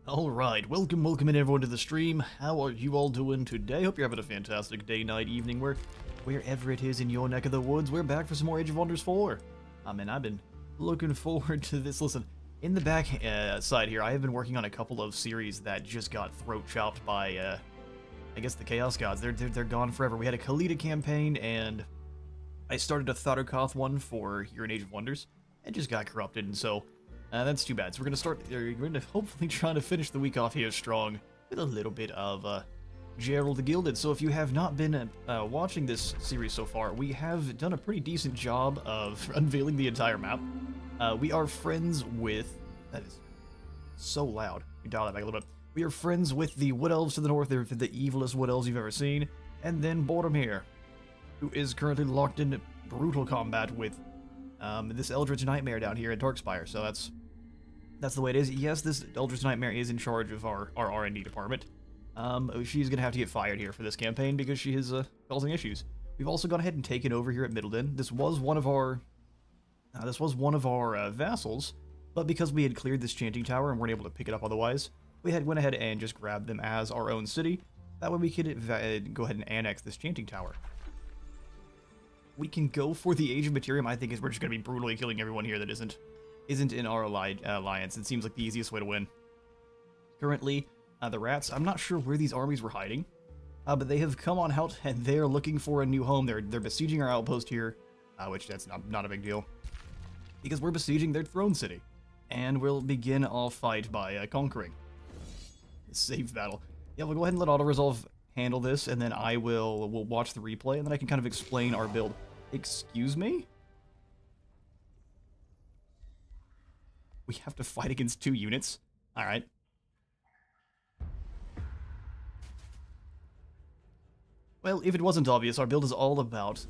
Alright, welcome in everyone to the stream. How are you all doing today? Hope you're having a fantastic day, night, evening, wherever it is in your neck of the woods. We're back for some more Age of Wonders 4. And I've been looking forward to this. Listen, in the back side here, I have been working on a couple of series that just got throat chopped by, I guess, the Chaos Gods. They're gone forever. We had a Khalida campaign, and I started a Thotterkoth one for here in Age of Wonders. It just got corrupted, and so that's too bad. So we're going to hopefully try to finish the week off here strong with a little bit of Gerald the Gilded. So if you have not been watching this series so far, we have done a pretty decent job of unveiling the entire map. We are friends with... That is so loud. You dial that back a little bit. We are friends with the Wood Elves to the north. They're the evilest Wood Elves you've ever seen. And then Boredom here, who is currently locked in brutal combat with this Eldritch Nightmare down here at Darkspire. So that's the way it is. Yes, this Eldritch Nightmare is in charge of our R&D department. She's going to have to get fired here for this campaign because she is causing issues. We've also gone ahead and taken over here at Middledon. This was one of our vassals, but because we had cleared this chanting tower and weren't able to pick it up otherwise, we went ahead and just grabbed them as our own city. That way we could go ahead and annex this chanting tower. We can go for the Age of Materium. I think we're just going to be brutally killing everyone here that isn't in our alliance. It seems like the easiest way to win. Currently, the rats, I'm not sure where these armies were hiding, but they have come on out and they're looking for a new home. They're besieging our outpost here, which that's not a big deal, because we're besieging their throne city, and we'll begin our fight by conquering. Save battle. Yeah, we'll go ahead and let auto-resolve handle this, and then we'll watch the replay, and then I can kind of explain our build. Excuse me? We have to fight against 2 units? Alright. Well, if it wasn't obvious, our build is all about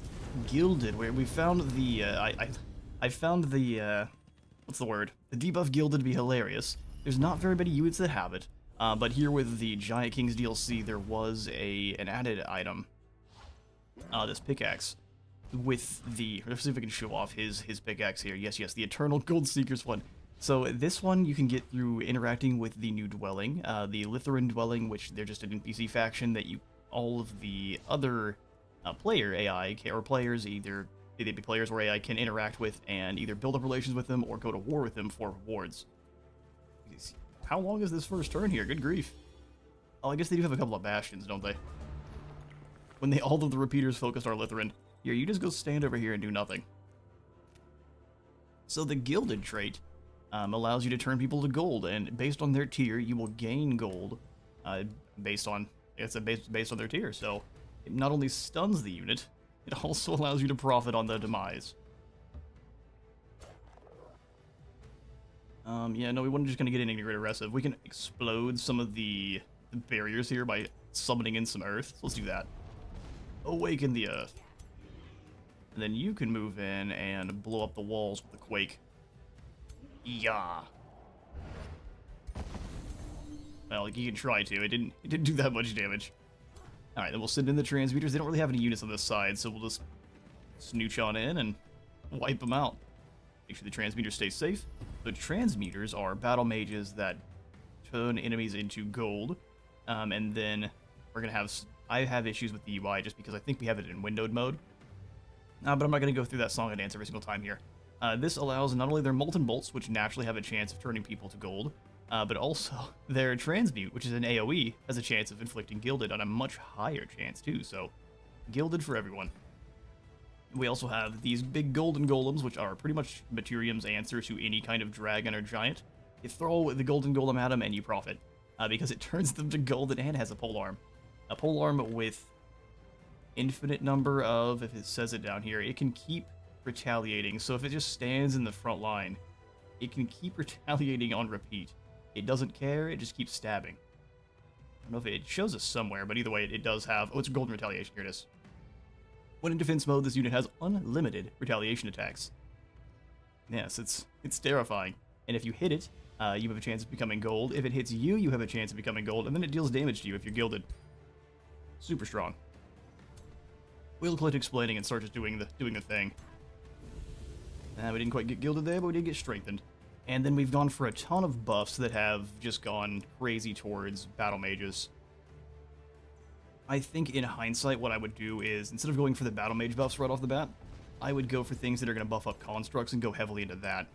Gilded, where we found the, I found the, what's the word? The debuff Gilded to be hilarious. There's not very many units that have it, but here with the Giant Kings DLC, there was an added item. This pickaxe. With the, let's see if we can show off his pickaxe here. Yes, the Eternal Gold Seekers one. So this one you can get through interacting with the new dwelling, the Lithoran dwelling, which they're just an NPC faction that all of the other player AI, or players, either they be players or AI, can interact with and either build up relations with them or go to war with them for rewards. How long is this first turn here? Good grief. Oh, I guess they do have a couple of bastions, don't they? When all of the repeaters focused our Lithoran. Here, you just go stand over here and do nothing. So the Gilded trait allows you to turn people to gold, and based on their tier, you will gain gold based on their tier. So it not only stuns the unit, it also allows you to profit on their demise. Yeah, no, we weren't just going to get anything aggressive. We can explode some of the barriers here by summoning in some earth. So let's do that. Awaken the earth. And then you can move in and blow up the walls with a quake. Yeah. Well, you can try to. It didn't do that much damage. Alright, then we'll send in the transmuters. They don't really have any units on this side, so we'll just snooch on in and wipe them out. Make sure the transmuters stay safe. The transmuters are battle mages that turn enemies into gold. And then we're gonna have... I have issues with the UI just because I think we have it in windowed mode. But I'm not going to go through that song and dance every single time here. This allows not only their Molten Bolts, which naturally have a chance of turning people to gold, but also their Transmute, which is an AoE, has a chance of inflicting Gilded on a much higher chance too, so Gilded for everyone. We also have these big golden golems, which are pretty much Materium's answer to any kind of dragon or giant. You throw the golden golem at them and you profit, because it turns them to golden and has a polearm. A polearm with infinite number of, if it says it down here, it can keep retaliating. So if it just stands in the front line, it can keep retaliating on repeat. It doesn't care, it just keeps stabbing. I don't know if it shows us somewhere, but either way, it does have... Oh, it's golden retaliation. Here it is. When in defense mode, this unit has unlimited retaliation attacks. Yes, it's terrifying. And if you hit it, you have a chance of becoming gold. If it hits you, you have a chance of becoming gold, and then it deals damage to you if you're gilded. Super strong. We'll quit explaining and start just doing the thing. We didn't quite get gilded there, but we did get strengthened. And then we've gone for a ton of buffs that have just gone crazy towards battle mages. I think in hindsight what I would do is, instead of going for the battle mage buffs right off the bat, I would go for things that are going to buff up constructs and go heavily into that.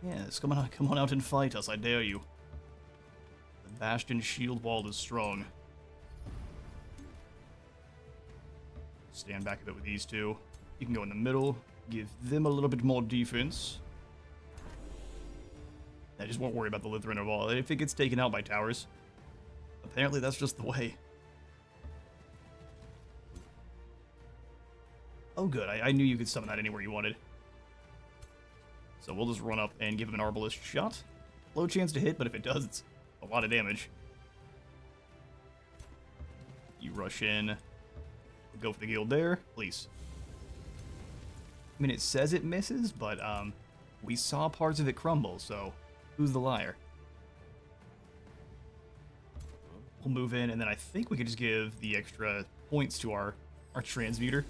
Yes, come on out and fight us, I dare you. The Bastion shield wall is strong. Stand back a bit with these two. You can go in the middle, give them a little bit more defense. I just won't worry about the Lutheran at all. If it gets taken out by towers, apparently that's just the way. Oh good, I knew you could summon that anywhere you wanted. So we'll just run up and give him an Arbalist shot. Low chance to hit, but if it does, it's a lot of damage. You rush in. Go for the guild there, please. I mean, it says it misses, but we saw parts of it crumble, so who's the liar? We'll move in, and then I think we could just give the extra points to our transmuter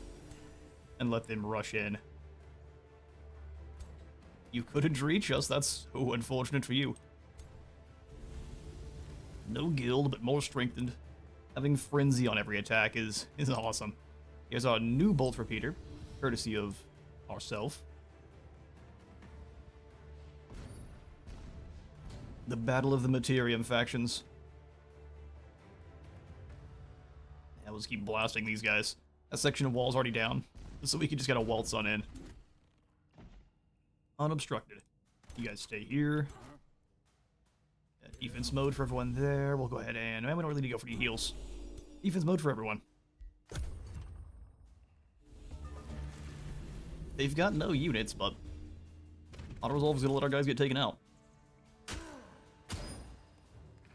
and let them rush in. You couldn't reach us, that's so unfortunate for you. No guild, but more strengthened. Having frenzy on every attack is awesome. Here's our new bolt repeater, courtesy of ourself. The Battle of the Materium factions. Yeah, we'll just keep blasting these guys. That section of wall's already down, so we can just kind of waltz on in. Unobstructed. You guys stay here. Defense mode for everyone there. We'll go ahead and... we don't really need to go for any heals. Defense mode for everyone. They've got no units, but auto-resolve is going to let our guys get taken out.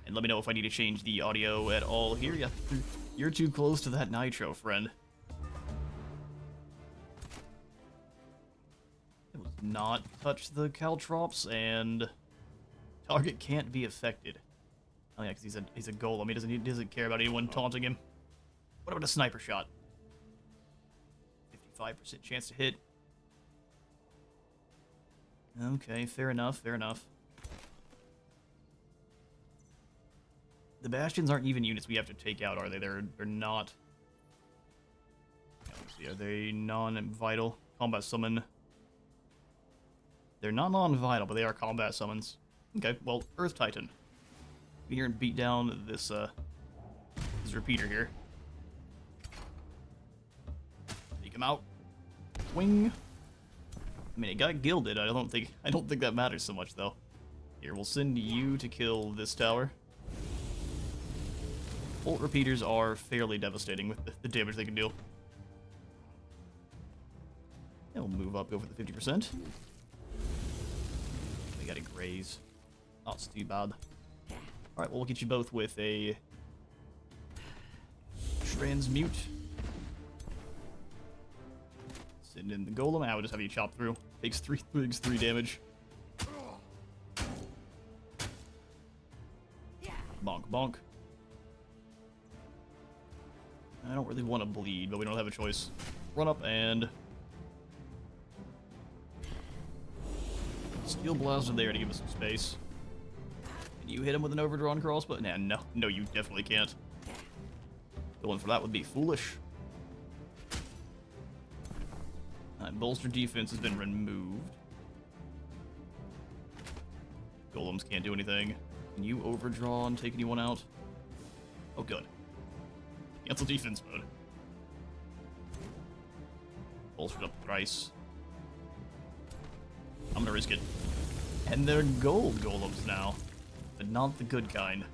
And let me know if I need to change the audio at all here. Yeah, you're too close to that nitro, friend. It was not touch the caltrops, and target can't be affected. Oh yeah, because he's a golem. He doesn't care about anyone taunting him. What about a sniper shot? 55% chance to hit. Okay, fair enough, fair enough. The Bastions aren't even units we have to take out, are they? They're not... Let's see, are they non-vital? Combat summon. They're not non-vital, but they are combat summons. Okay, well, Earth Titan. Be here and beat down this repeater here. Take him out. Swing. I mean, it got gilded. I don't think that matters so much, though. Here, we'll send you to kill this tower. Bolt repeaters are fairly devastating with the damage they can deal. And we'll move up over the 50%. We gotta graze. Not too bad. Alright, well, we'll get you both with a transmute. Send in the golem. I would just have you chop through. Takes three damage. Bonk, bonk. I don't really want to bleed, but we don't have a choice. Run up and... Steel Blaster there to give us some space. Can you hit him with an overdrawn crossbow? Nah, no, you definitely can't. Going for that would be foolish. Bolster defense has been removed. Golems can't do anything. Can you overdraw and take anyone out? Oh, good. Cancel defense mode. Bolstered up thrice. I'm gonna risk it. And they're gold golems now, but not the good kind.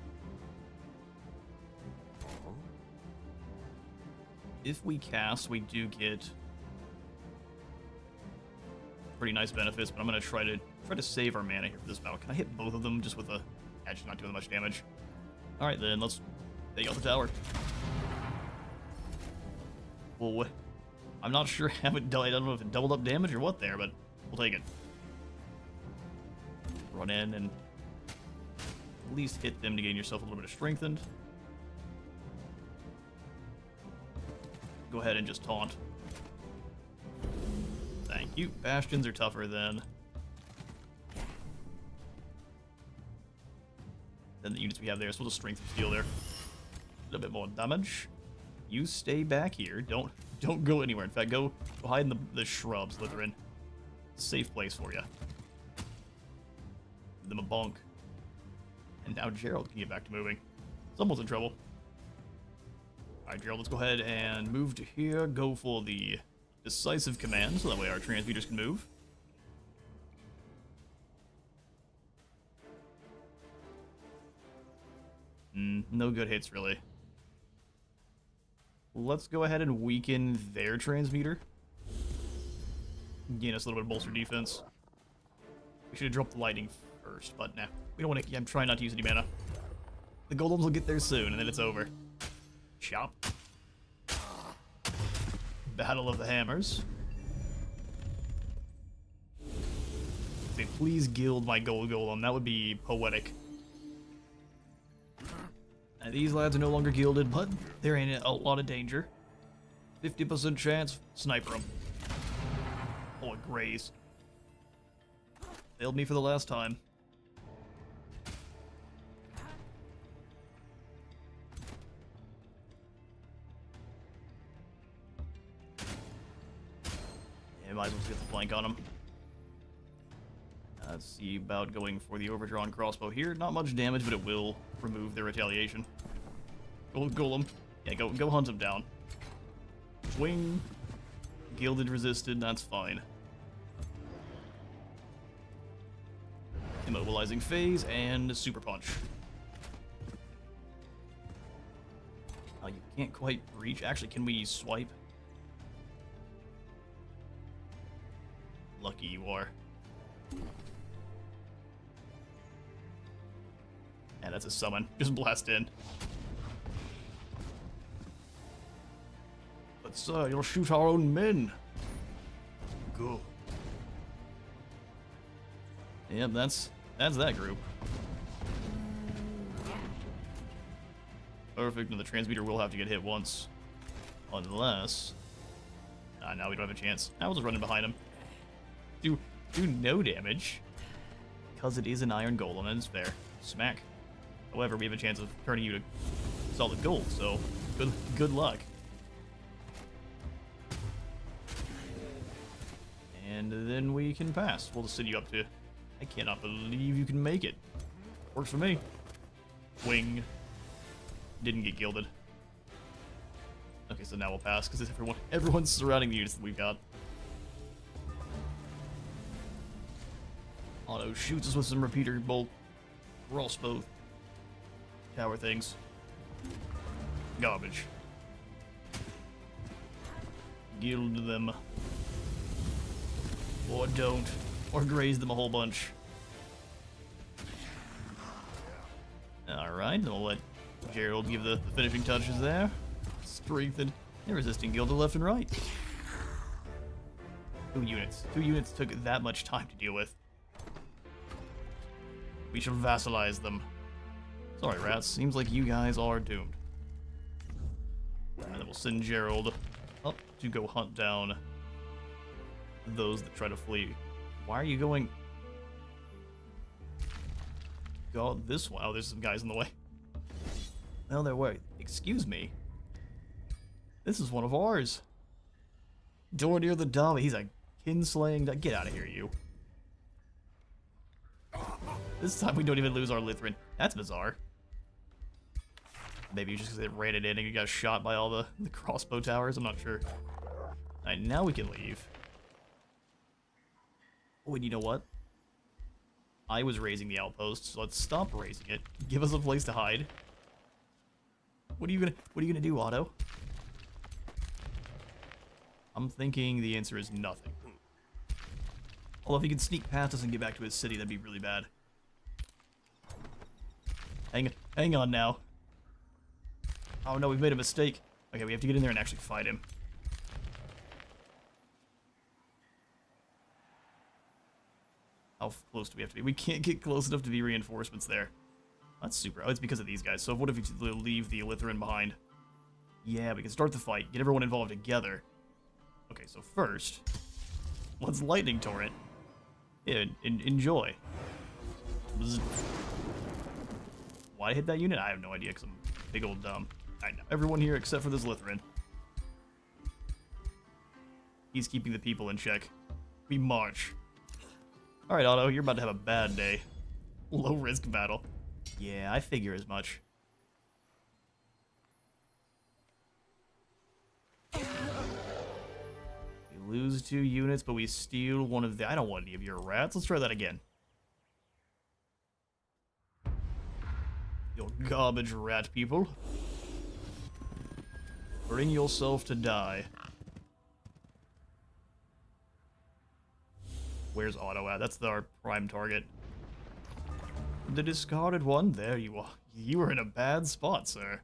If we cast, we do get pretty nice benefits, but I'm gonna try to save our mana here for this battle. Can I hit both of them just with a edge, not doing much damage? All right, then let's take out the tower. Well, I'm not sure how it. I don't know if it doubled up damage or what there, but we'll take it. Run in and at least hit them to gain yourself a little bit of strengthened. Go ahead and just taunt. Thank Cute. Bastions are tougher than the units we have there, so we'll just strength and steel there. A little bit more damage. You stay back here. Don't go anywhere. In fact, go hide in the shrubs, Lytherin. Safe place for you. Give them a bonk. And now Gerald can get back to moving. Someone's in trouble. Alright, Gerald, let's go ahead and move to here. Go for the decisive command, so that way our transmuters can move. No good hits, really. Let's go ahead and weaken their transmuter. Gain us a little bit of bolster defense. We should have dropped the lightning first, but nah. We don't want to. I'm trying not to use any mana. The golems will get there soon, and then it's over. Chop. Battle of the Hammers. Say, please gild my gold golem. That would be poetic. Now, these lads are no longer gilded, but they're in a lot of danger. 50% chance, sniper them. Oh, it grazed. Failed me for the last time. Yeah, might as well get the flank on them. Let's see about going for the overdrawn crossbow here. Not much damage, but it will remove their retaliation. Golem. Yeah, go hunt him down. Swing. Gilded resisted, that's fine. Immobilizing phase and super punch. You can't quite reach. Actually, can we swipe? Lucky you are. Yeah, that's a summon. Just blast in. But sir, you'll shoot our own men. Good. Yep, that's that group. Perfect, and the transmuter will have to get hit once. Unless... now we don't have a chance. Now we'll just run in behind him. Do no damage. Because it is an iron golem, and it's fair. Smack. However, we have a chance of turning you to solid gold, so good luck. And then we can pass. We'll just send you up to... I cannot believe you can make it. Works for me. Wing. Didn't get gilded. Okay, so now we'll pass, because everyone's surrounding the units that we've got. Auto shoots us with some repeater bolt. Crossbow tower things. Garbage. Gild them. Or don't. Or graze them a whole bunch. Alright, then we'll let Gerald give the finishing touches there. Strengthened. They're resisting gilded left and right. 2 units. 2 units took that much time to deal with. We shall vassalize them. Sorry, rats. Seems like you guys are doomed. And then we'll send Gerald up to go hunt down those that try to flee. Why are you going... Go this way. Oh, there's some guys in the way. No, they're way. Excuse me. This is one of ours. Door near the dumb. He's a kinslaying... Get out of here, you. This time we don't even lose our Lytherin. That's bizarre. Maybe just because they ran it in and you got shot by all the crossbow towers. I'm not sure. Alright, now we can leave. Oh, and you know what? I was raising the outpost, so let's stop raising it. Give us a place to hide. What are you gonna do, Otto? I'm thinking the answer is nothing. Although if he can sneak past us and get back to his city, that'd be really bad. Hang on now. Oh no, we've made a mistake. Okay, we have to get in there and actually fight him. How close do we have to be? We can't get close enough to be reinforcements there. That's super. Oh, it's because of these guys. So what if we leave the Lytherin behind? Yeah, we can start the fight. Get everyone involved together. Okay, so first, What's lightning torrent? Yeah, enjoy. Bzz. Why hit that unit? I have no idea, because I'm big old dumb. I know everyone here except for this Lutheran. He's keeping the people in check. We march. Alright, Otto, you're about to have a bad day. Low risk battle. Yeah, I figure as much. We lose 2 units, but we steal one of the... I don't want any of your rats. Let's try that again. You garbage rat people. Bring yourself to die. Where's Otto at? That's our prime target. The discarded one? There you are. You were in a bad spot, sir.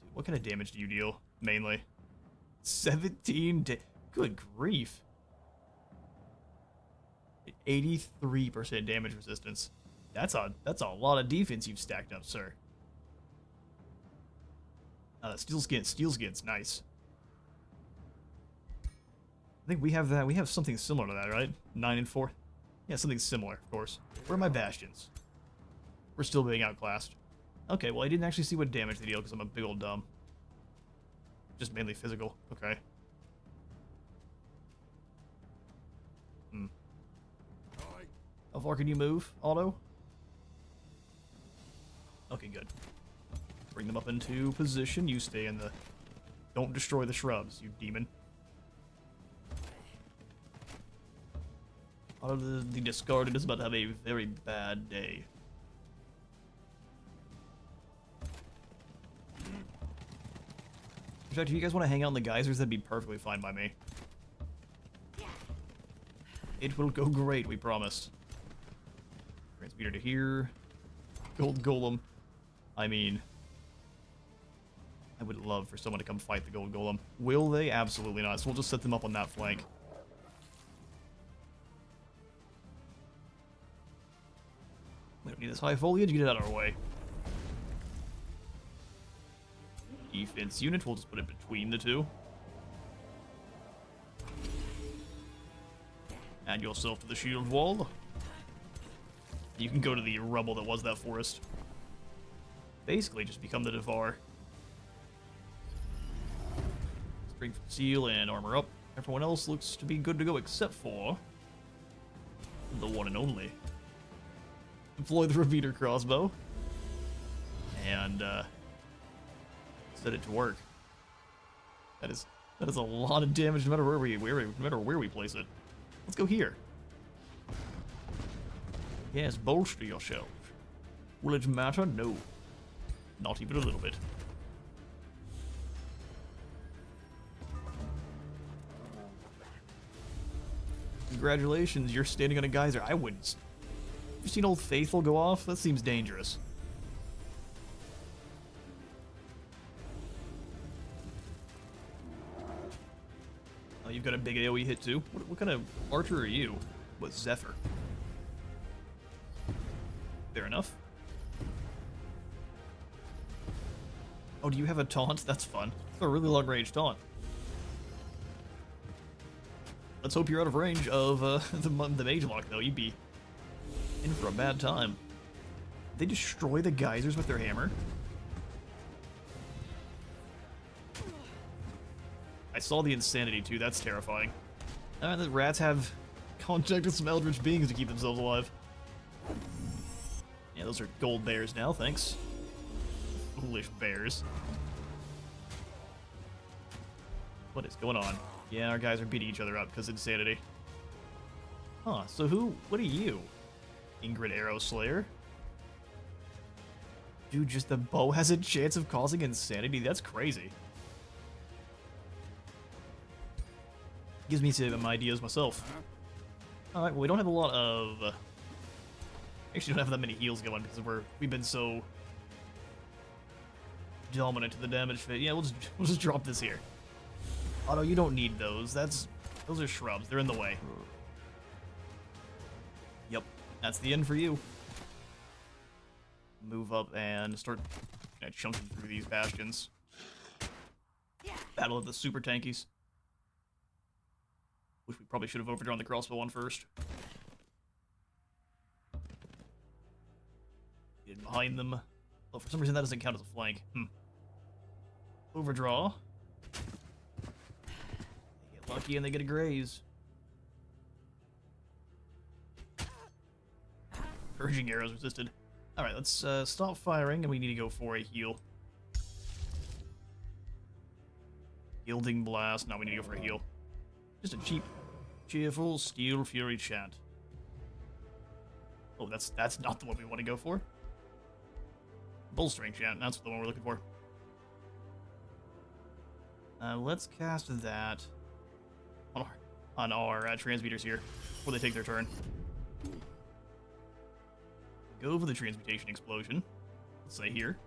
Dude, what kind of damage do you deal, mainly? 17 Good grief. 83% damage resistance. That's a lot of defense you've stacked up, sir. Steel skin's nice. I think we have that. We have something similar to that, right? 9 and 4. Yeah, something similar, of course. Where are my bastions? We're still being outclassed. Okay, well I didn't actually see what damage they deal because I'm a big old dumb. Just mainly physical. Okay. How far can you move, Otto? Okay, good. Bring them up into position. You stay in the... Don't destroy the shrubs, you demon. Otto the discarded is about to have a very bad day. In fact, if you guys want to hang out in the geysers, that'd be perfectly fine by me. It will go great, we promise. Transmuter to here. Gold Golem. I mean... I would love for someone to come fight the Gold Golem. Will they? Absolutely not. So we'll just set them up on that flank. We don't need this high foliage. Get it out of our way. Defense unit. We'll just put it between the two. Add yourself to the shield wall. You can go to the rubble that was that forest. Basically, just become the Devar. Strength from seal and armor up. Everyone else looks to be good to go except for the one and only. Deploy the repeater crossbow and set it to work. That is a lot of damage, no matter where we place it. Let's go here. Yes, bolster yourself. Will it matter? No. Not even a little bit. Congratulations, you're standing on a geyser. I wouldn't. You seen Old Faithful go off? That seems dangerous. Oh, you've got a big AoE hit too? What kind of archer are you? What, Zephyr? Fair enough. Oh, do you have a taunt? That's fun. It's a really long range taunt. Let's hope you're out of range of the mage lock, though. You'd be in for a bad time. They destroy the geysers with their hammer. I saw the insanity, too. That's terrifying. The rats have contact with some eldritch beings to keep themselves alive. Yeah, those are gold bears now, thanks. Foolish bears. What is going on? Yeah, our guys are beating each other up because of insanity. Huh, so what are you? Ingrid Arrow Slayer? Dude, just the bow has a chance of causing insanity? That's crazy. Gives me some ideas myself. Alright, well, we don't have a lot of... Actually, don't have that many heals going because we've been so dominant to the damage phase. Yeah, we'll just drop this here. Otto, you don't need those. Those are shrubs. They're in the way. Yep, that's the end for you. Move up and start chunking through these bastions. Battle of the super tankies. Which we probably should have overdrawn the crossbow one first. Get behind them. Oh, for some reason that doesn't count as a flank. Overdraw. They get lucky and they get a graze. Purging arrows resisted. Alright, let's stop firing and we need to go for a heal. Gilding blast. Now we need to go for a heal. Just a cheap, cheerful steel fury chant. Oh, that's not the one we want to go for. Bolstering chant. That's the one we're looking for. Let's cast that on our transmuters here before they take their turn. Go for the transmutation explosion. Let's say here.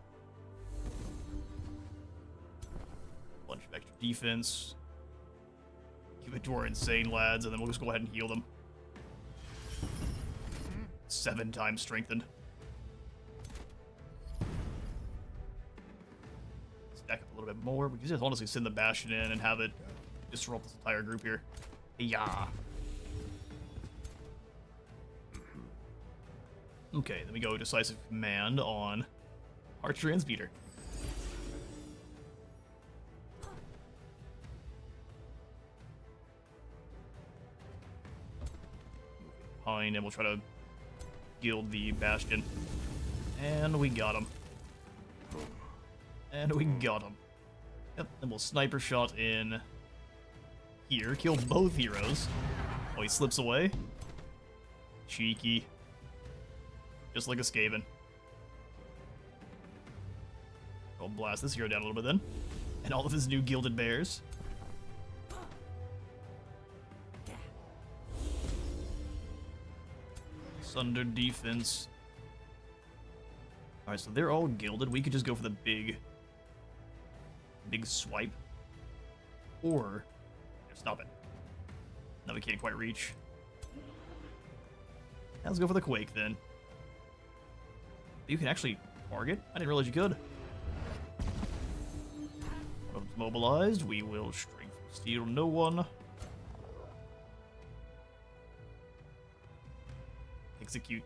Bunch of extra defense. Give it to our insane lads, and then we'll just go ahead and heal them. 7 times strengthened. Stack up a little bit more. We can just honestly send the Bastion in and have it disrupt this entire group here. Yeah. Okay, then we go decisive command on our transmuter. Behind, and we'll try to gild the Bastion. And we got him. And we got him. Yep, and we'll sniper shot in here, kill both heroes. Oh, he slips away. Cheeky. Just like a Skaven. I'll blast this hero down a little bit then. And all of his new gilded bears. Sunder defense. Alright, so they're all gilded. We could just go for the big swipe. Or stop it. No, we can't quite reach. Now let's go for the Quake then. You can actually target? I didn't realize you could. Mobilized. We will strength steal no one. Execute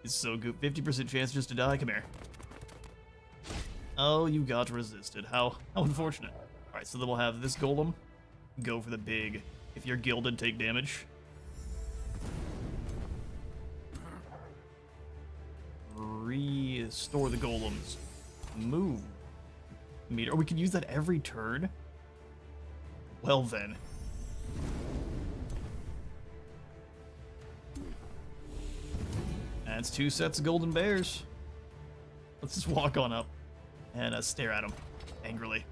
is so good. 50% chance just to die. Come here. Oh, you got resisted. How unfortunate. Alright, so then we'll have this Golem go for the big. If you're gilded, take damage. Restore the Golems. Move. Meter. Oh, we can use that every turn? Well then. That's 2 sets of golden bears. Let's just walk on up and stare at them angrily.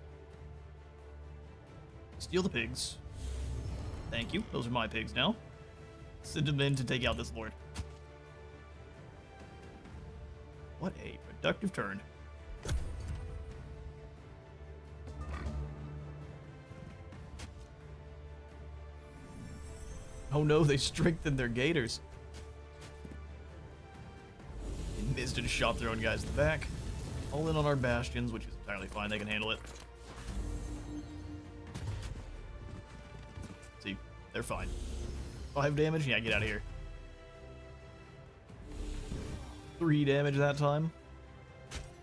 Steal the pigs. Thank you. Those are my pigs now. Send them in to take out this lord. What a productive turn. Oh no, they strengthened their gators. They missed and shot their own guys in the back. All in on our bastions, which is entirely fine. They can handle it. See, they're fine. 5 damage? Yeah, get out of here. 3 damage that time.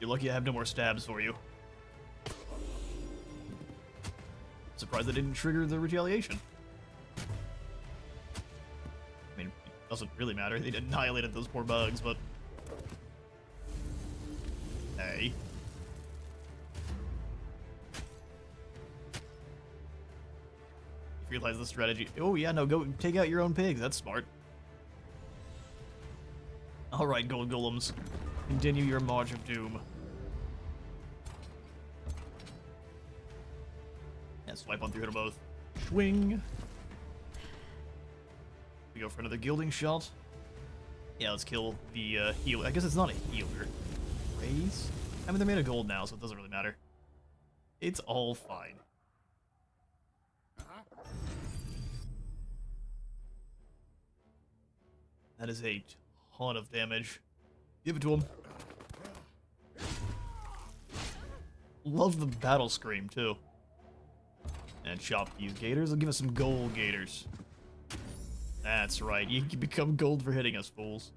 You're lucky I have no more stabs for you. Surprised that didn't trigger the retaliation. I mean, it doesn't really matter. They annihilated those poor bugs, but... Hey. You realize the strategy. Oh yeah, no, go take out your own pigs. That's smart. Alright, gold golems. Continue your march of doom. Yeah, swipe on through to both. Swing. We go for another gilding shot. Yeah, let's kill the healer. I guess it's not a healer. Raise? I mean, they're made of gold now, so it doesn't really matter. It's all fine. That is a ton of damage. Give it to him. Love the battle scream, too. And chop these gators. They'll give us some gold gators. That's right. You can become gold for hitting us, fools.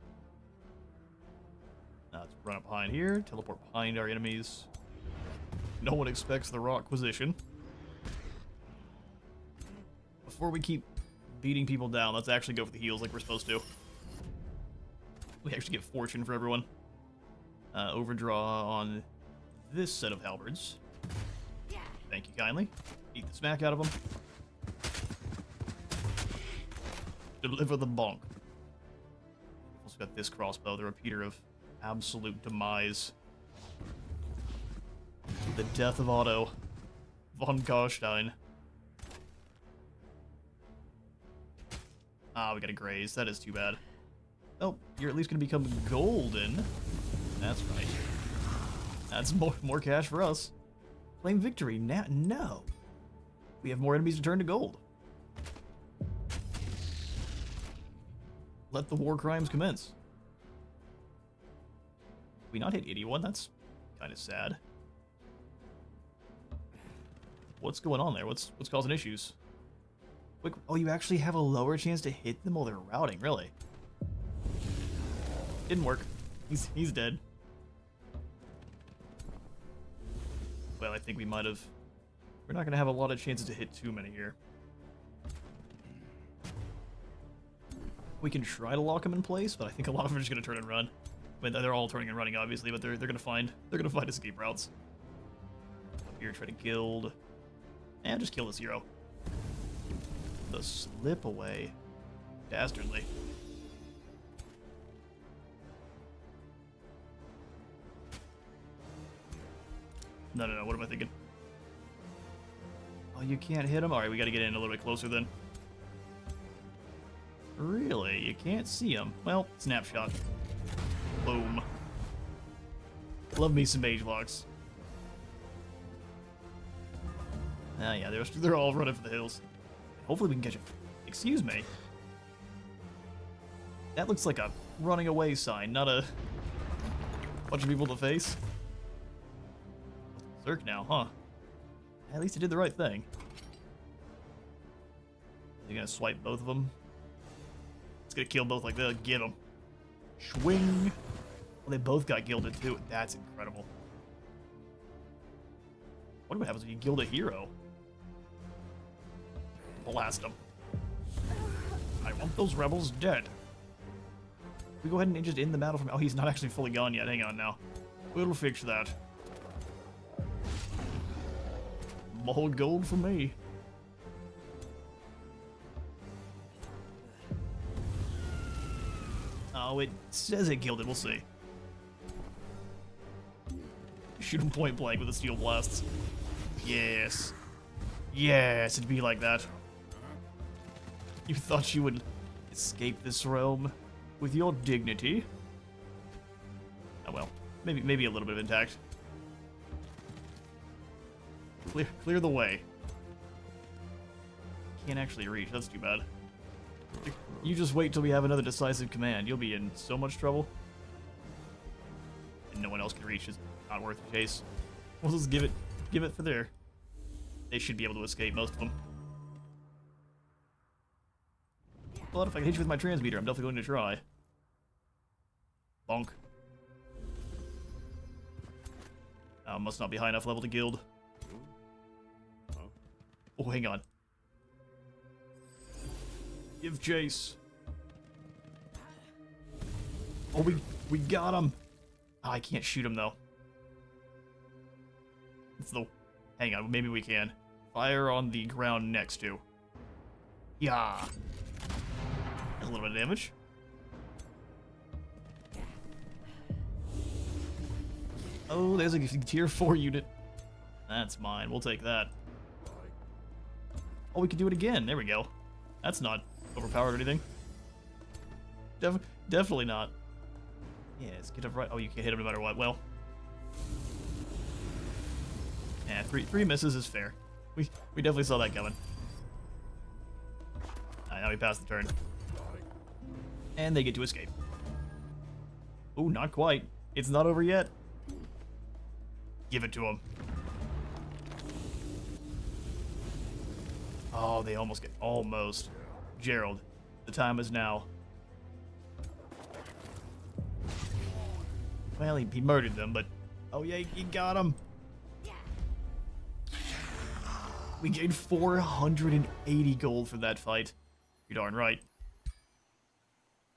Now let's run up behind here. Teleport behind our enemies. No one expects the Rockquisition. Before we keep beating people down, let's actually go for the heals like we're supposed to. We actually get fortune for everyone. Overdraw on this set of halberds. Thank you kindly. Eat the smack out of them. Deliver the bonk. Also got this crossbow, the repeater of absolute demise. The death of Otto von Karstein. Ah, we got a graze. That is too bad. Oh, you're at least going to become golden. That's right. That's more cash for us. Claim victory. No. We have more enemies to turn to gold. Let the war crimes commence. We not hit anyone? That's kind of sad. What's going on there? What's causing issues? Quick. Oh, you actually have a lower chance to hit them while they're routing, really? Didn't work. He's dead. Well, I think we might have... We're not going to have a lot of chances to hit too many here. We can try to lock them in place, but I think a lot of them are just going to turn and run. I mean, they're all turning and running, obviously, but they're going to find escape routes. Up here, try to gild. And just kill this hero. The slip away. Dastardly. No, what am I thinking? Oh, you can't hit him? Alright, we gotta get in a little bit closer then. Really? You can't see him? Well, snapshot. Boom. Love me some mage locks. Ah, yeah, they're all running for the hills. Hopefully we can catch it. Excuse me. That looks like a running away sign, not a bunch of people to face. Zerk now, huh? At least he did the right thing. You're gonna swipe both of them. It's gonna kill both like that. Get them. Swing. Well, they both got gilded too. That's incredible. What happens when you gild a hero? Blast them. I want those rebels dead. We go ahead and just end the battle from... Oh, he's not actually fully gone yet. Hang on now. We'll fix that. More gold for me. Oh, it says it gilded. We'll see. Shoot him point blank with the steel blasts. Yes. Yes, it'd be like that. You thought you would escape this realm with your dignity? Oh well, maybe a little bit of intact. Clear the way. Can't actually reach. That's too bad. You just wait till we have another decisive command. You'll be in so much trouble. And no one else can reach. It's not worth the chase. We'll just give it for there. They should be able to escape, most of them. Well, if I can hit you with my transmitter, I'm definitely going to try. Bonk. Must not be high enough level to gild. Oh, hang on. Give chase. Oh, we got him. Oh, I can't shoot him though. It's the... Hang on, maybe we can. Fire on the ground next to. Yeah. A little bit of damage. Oh, there's a tier 4 unit. That's mine. We'll take that. Oh, we can do it again. There we go. That's not overpowered or anything. Definitely not. Yes, get up right. Oh, you can't hit him no matter what. Well. Yeah, three misses is fair. We definitely saw that coming. Alright, now we pass the turn. And they get to escape. Ooh, not quite. It's not over yet. Give it to him. Oh, they almost get... Almost. Gerald, the time is now. Well, he murdered them, but... Oh, yeah, he got him. We gained 480 gold for that fight. You're darn right.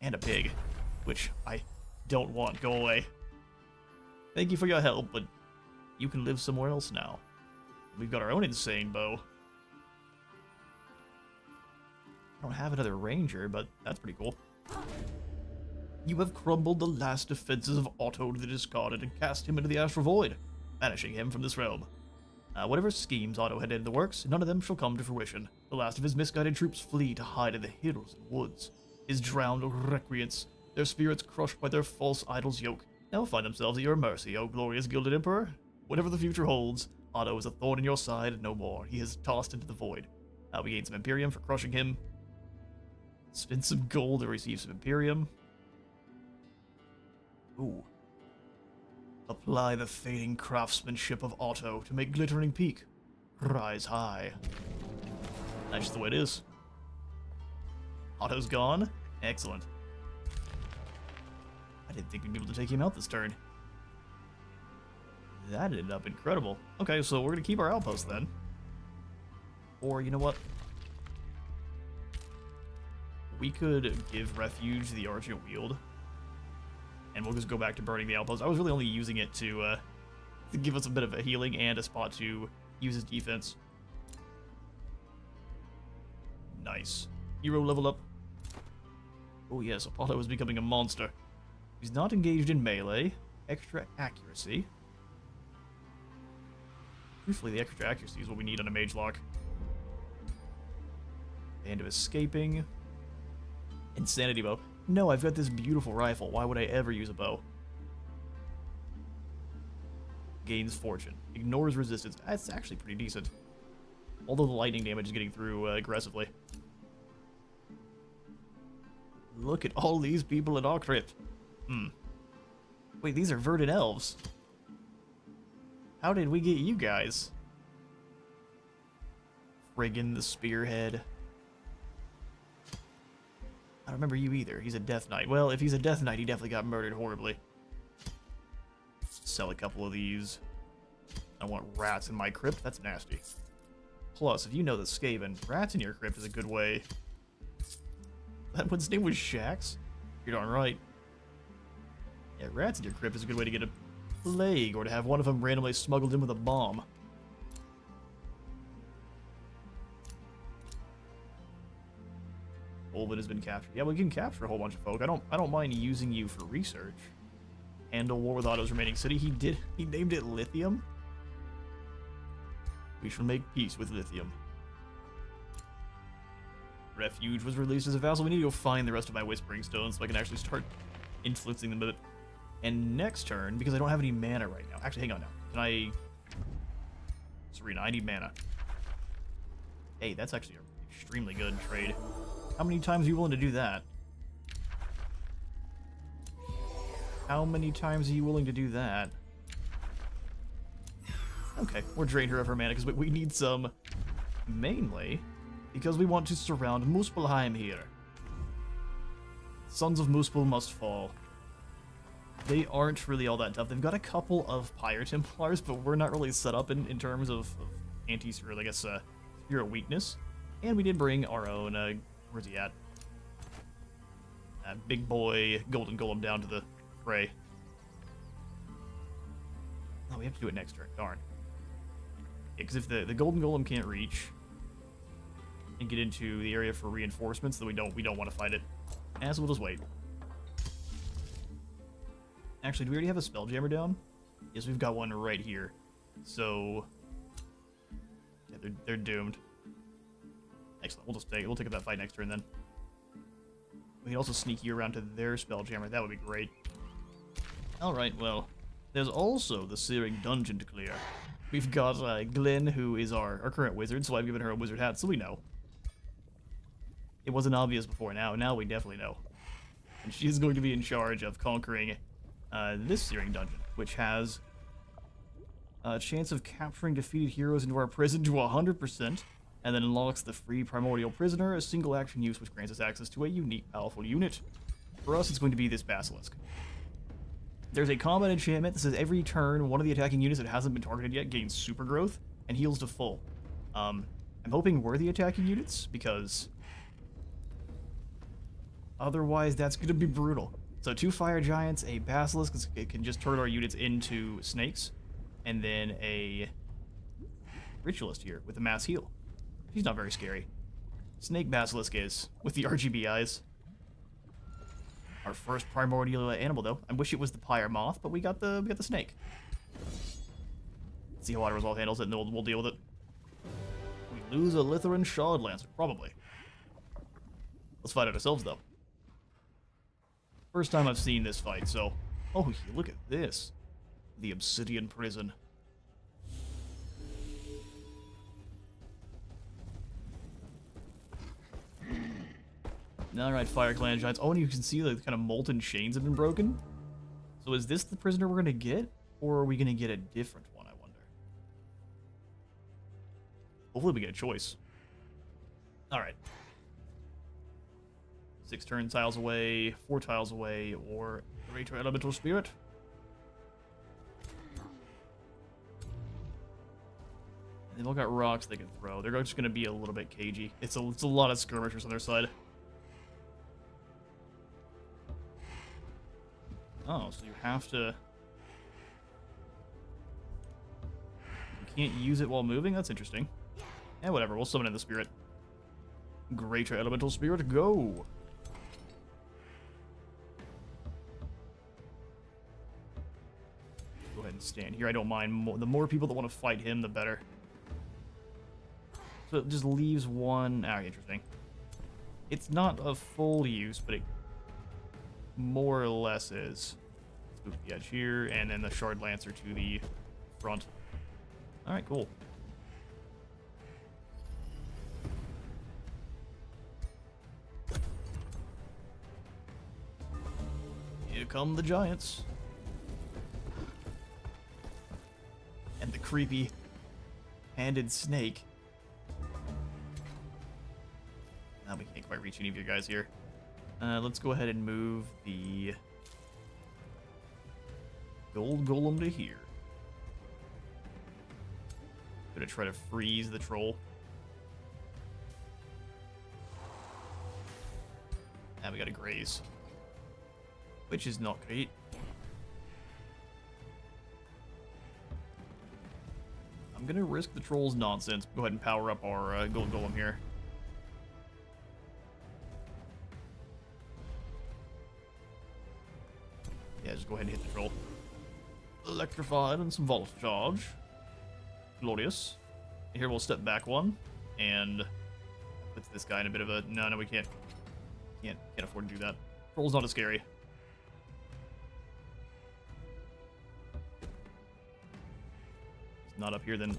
And a pig, which I don't want. Go away. Thank you for your help, but you can live somewhere else now. We've got our own insane bow. I don't have another ranger, but that's pretty cool. You have crumbled the last defenses of Otto to the discarded and cast him into the astral void, banishing him from this realm. Whatever schemes Otto had in the works, none of them shall come to fruition. The last of his misguided troops flee to hide in the hills and woods. His drowned recreants, their spirits crushed by their false idol's yoke, now find themselves at your mercy, O glorious gilded emperor. Whatever the future holds, Otto is a thorn in your side and no more. He is tossed into the void. We gain some Imperium for crushing him. Spend some gold to receive some Imperium. Ooh. Apply the fading craftsmanship of Otto to make glittering peak. Rise high. That's just the way it is. Otto's gone. Excellent. I didn't think we'd be able to take him out this turn. That ended up incredible. Okay, so we're gonna keep our outpost then. Or, you know what? We could give refuge the Argent Wield. And we'll just go back to burning the outpost. I was really only using it to give us a bit of a healing and a spot to use his defense. Nice. Hero level up. Oh yes, Apollo is becoming a monster. He's not engaged in melee. Extra accuracy. Truthfully, the extra accuracy is what we need on a mage lock. Band of escaping. Insanity bow. No, I've got this beautiful rifle. Why would I ever use a bow? Gains fortune. Ignores resistance. That's actually pretty decent. Although the lightning damage is getting through aggressively. Look at all these people in our crypt. Wait, these are verdant elves. How did we get you guys? Friggin' the Spearhead. I don't remember you either. He's a Death Knight. Well, if he's a Death Knight, he definitely got murdered horribly. Sell a couple of these. I want rats in my crypt. That's nasty. Plus, if you know the Skaven, rats in your crypt is a good way. That one's name was Shax? You're darn right. Yeah, rats in your crypt is a good way to get a plague, or to have one of them randomly smuggled in with a bomb. Olvin has been captured. Yeah, we can capture a whole bunch of folk. I don't mind using you for research. Handle war with Otto's remaining city. He named it Lithium. We shall make peace with Lithium. Refuge was released as a vassal. We need to go find the rest of my Whispering Stones so I can actually start influencing them a bit. And next turn, because I don't have any mana right now. Actually, hang on now. Can I... Serena, I need mana. Hey, that's actually an extremely good trade. How many times are you willing to do that? How many times are you willing to do that? Okay, we're drained her of her mana because we need some. Mainly because we want to surround Muspelheim here. Sons of Muspel must fall. They aren't really all that tough. They've got a couple of Pyre Templars, but we're not really set up in terms of anti-spirit, I guess, spirit weakness. And we did bring our own, where's he at? Big boy Golden Golem down to the fray. Oh, we have to do it next turn. Darn. Yeah, because if the Golden Golem can't reach and get into the area for reinforcements, then we don't want to fight it. And so we'll just wait. Actually, do we already have a Spelljammer down? Yes, we've got one right here. So yeah, they're doomed. Excellent. We'll take up that fight next turn then. We can also sneak you around to their Spelljammer. That would be great. Alright, well, there's also the Searing Dungeon to clear. We've got Glenn, who is our current wizard, so I've given her a wizard hat, so we know. It wasn't obvious before. Now we definitely know. And she is going to be in charge of conquering this Searing Dungeon, which has a chance of capturing defeated heroes into our prison to 100%. and then unlocks the free Primordial Prisoner, a single action use which grants us access to a unique powerful unit. For us, it's going to be this Basilisk. There's a combat enchantment that says every turn, one of the attacking units that hasn't been targeted yet gains super growth and heals to full. I'm hoping we're the attacking units, because otherwise that's going to be brutal. So 2 Fire Giants, a Basilisk, it can just turn our units into snakes, and then a Ritualist here with a mass heal. She's not very scary. Snake Basilisk is, with the RGB eyes. Our first primordial animal, though. I wish it was the Pyre Moth, but we got the snake. Let's see how Auto Resolve handles it, and then we'll deal with it. We lose a Lithoran Shard Lancer, probably. Let's fight it ourselves, though. First time I've seen this fight, so... Oh, look at this. The Obsidian Prison. Alright, Fire Clan Giants. Oh, and you can see the kind of molten chains have been broken. So is this the prisoner we're going to get? Or are we going to get a different one, I wonder? Hopefully we get a choice. Alright. 6 turn tiles away, 4 tiles away, or Greater Elemental Spirit. And they've all got rocks they can throw. They're just going to be a little bit cagey. It's a lot of skirmishers on their side. Oh, so you have to... You can't use it while moving? That's interesting. Yeah, whatever. We'll summon in the spirit. Greater Elemental Spirit, go! Go ahead and stand here. I don't mind. The more people that want to fight him, the better. So it just leaves one... Ah, interesting. It's not a full use, but it more or less is. Let's move the edge here, and then the Shard Lancer to the front. Alright, cool. Here come the giants. And the creepy handed snake. Now we can't quite reach any of you guys here. Let's go ahead and move the gold golem to here. Gonna try to freeze the troll. Now we gotta graze, which is not great. I'm gonna risk the troll's nonsense. Go ahead and power up our gold golem here. Yeah, just go ahead and hit the troll. Electrified and some volatile charge. Glorious. Here we'll step back one and put this guy in a bit of a... No, we can't. Can't afford to do that. Troll's not as scary. He's not up here then.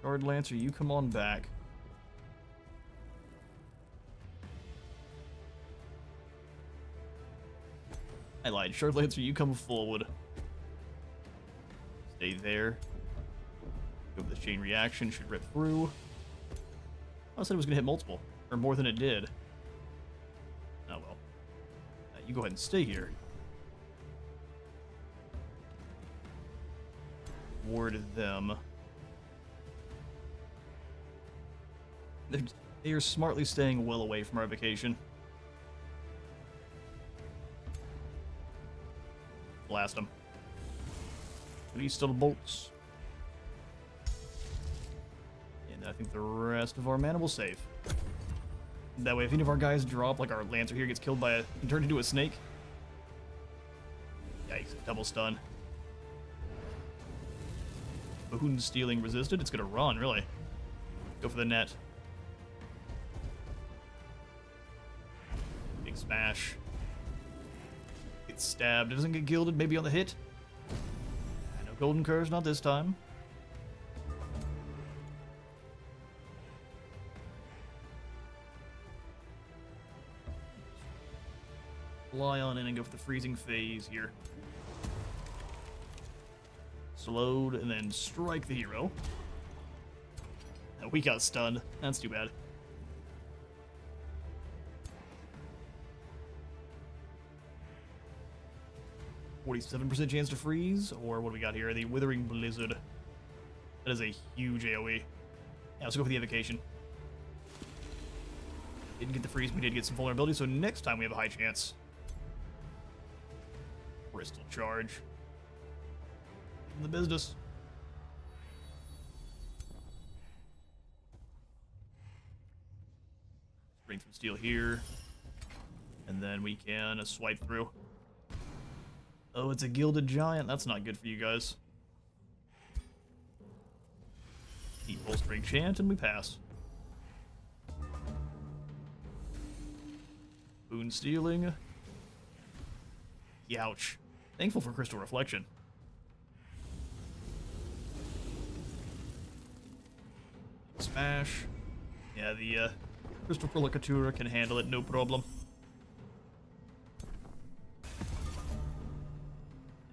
Guard Lancer, you come on back. I lied. Shard Lancer, you come forward. Stay there. Go with the chain reaction. Should rip through. I said it was going to hit multiple. Or more than it did. Oh well. You go ahead and stay here. Ward them. They are smartly staying well away from our vacation. Blast them. Release the bolts. And I think the rest of our mana will save. That way, if any of our guys drop, like our Lancer here gets killed by a... turned into a snake. Yikes, double stun. Bahoon stealing resisted. It's gonna run, really. Go for the net. Big smash. Gets stabbed. It doesn't get gilded, maybe on the hit. No golden curse, not this time. Fly on in and go for the freezing phase here. Slowed and then strike the hero. we got stunned. That's too bad. %47 chance to freeze, or what do we got here? The Withering Blizzard. That is a huge AoE. Yeah, let's go for the Evocation. Didn't get the freeze, we did get some vulnerability, so next time we have a high chance. Crystal Charge. In the business. Strength from Steel here. And then we can swipe through. Oh, it's a Gilded Giant. That's not good for you guys. Keep bolstering chant, and we pass. Boon stealing. Youch. Thankful for Crystal Reflection. Smash. Yeah, the Crystal Prolicatura can handle it, no problem.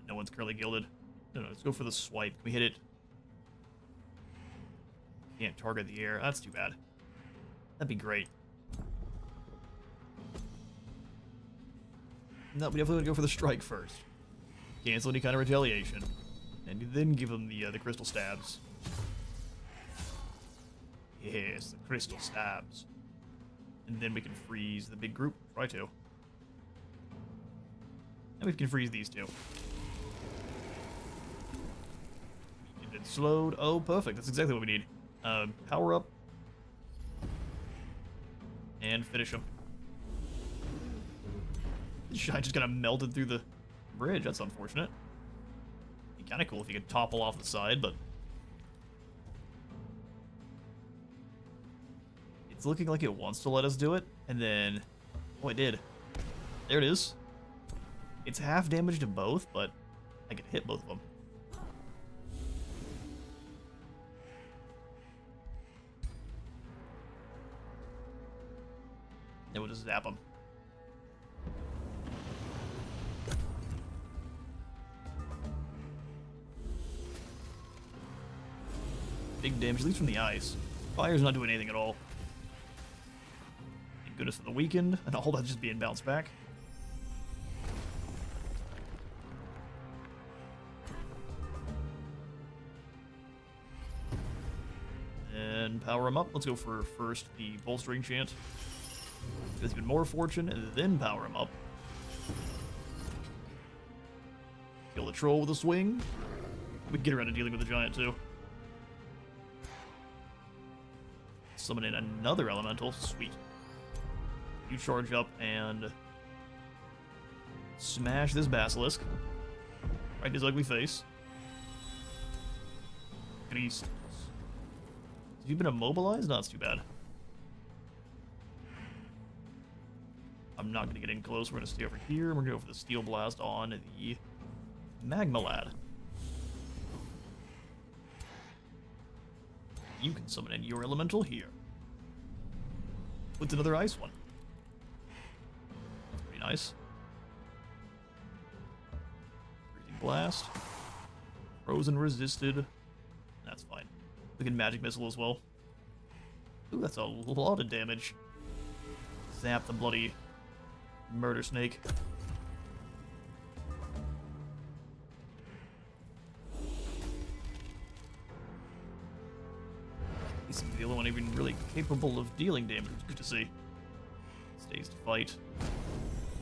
No one's currently gilded. No, let's go for the swipe. Can we hit it? Can't target the air. That's too bad. That'd be great. No, we definitely want to go for the strike first. Cancel any kind of retaliation. And then give him the crystal stabs. Yes, the crystal stabs. And then we can freeze the big group. Try to. And we can freeze these two. It slowed. Oh, perfect. That's exactly what we need. Power up. And finish him. The shine just kind of melted through the bridge. That's unfortunate. It'd be kind of cool if you could topple off the side, but... It's looking like it wants to let us do it, and then... Oh, it did. There it is. It's half damage to both, but I can hit both of them. Then we'll just zap them. Big damage, at least from the ice. Fire's not doing anything at all. Thank goodness for the weakened, and all that's just being bounced back. And power him up. Let's go for first the bolstering chant. Get even more fortune, and then power him up. Kill the troll with a swing. We can get around to dealing with the giant too. Summon in another elemental. Sweet. You charge up and smash this basilisk. Right in his ugly face. Beast. Have you been immobilized? No, that's too bad. I'm not going to get in close. We're going to stay over here. We're going to go for the Steel Blast on the Magma Lad. You can summon in your elemental here. What's another ice one? That's pretty nice. Freezing Blast. Frozen resisted. That's fine. We can Magic Missile as well. Ooh, that's a lot of damage. Zap the bloody Murder Snake. He's the only one even really capable of dealing damage. Good to see. Stays to fight.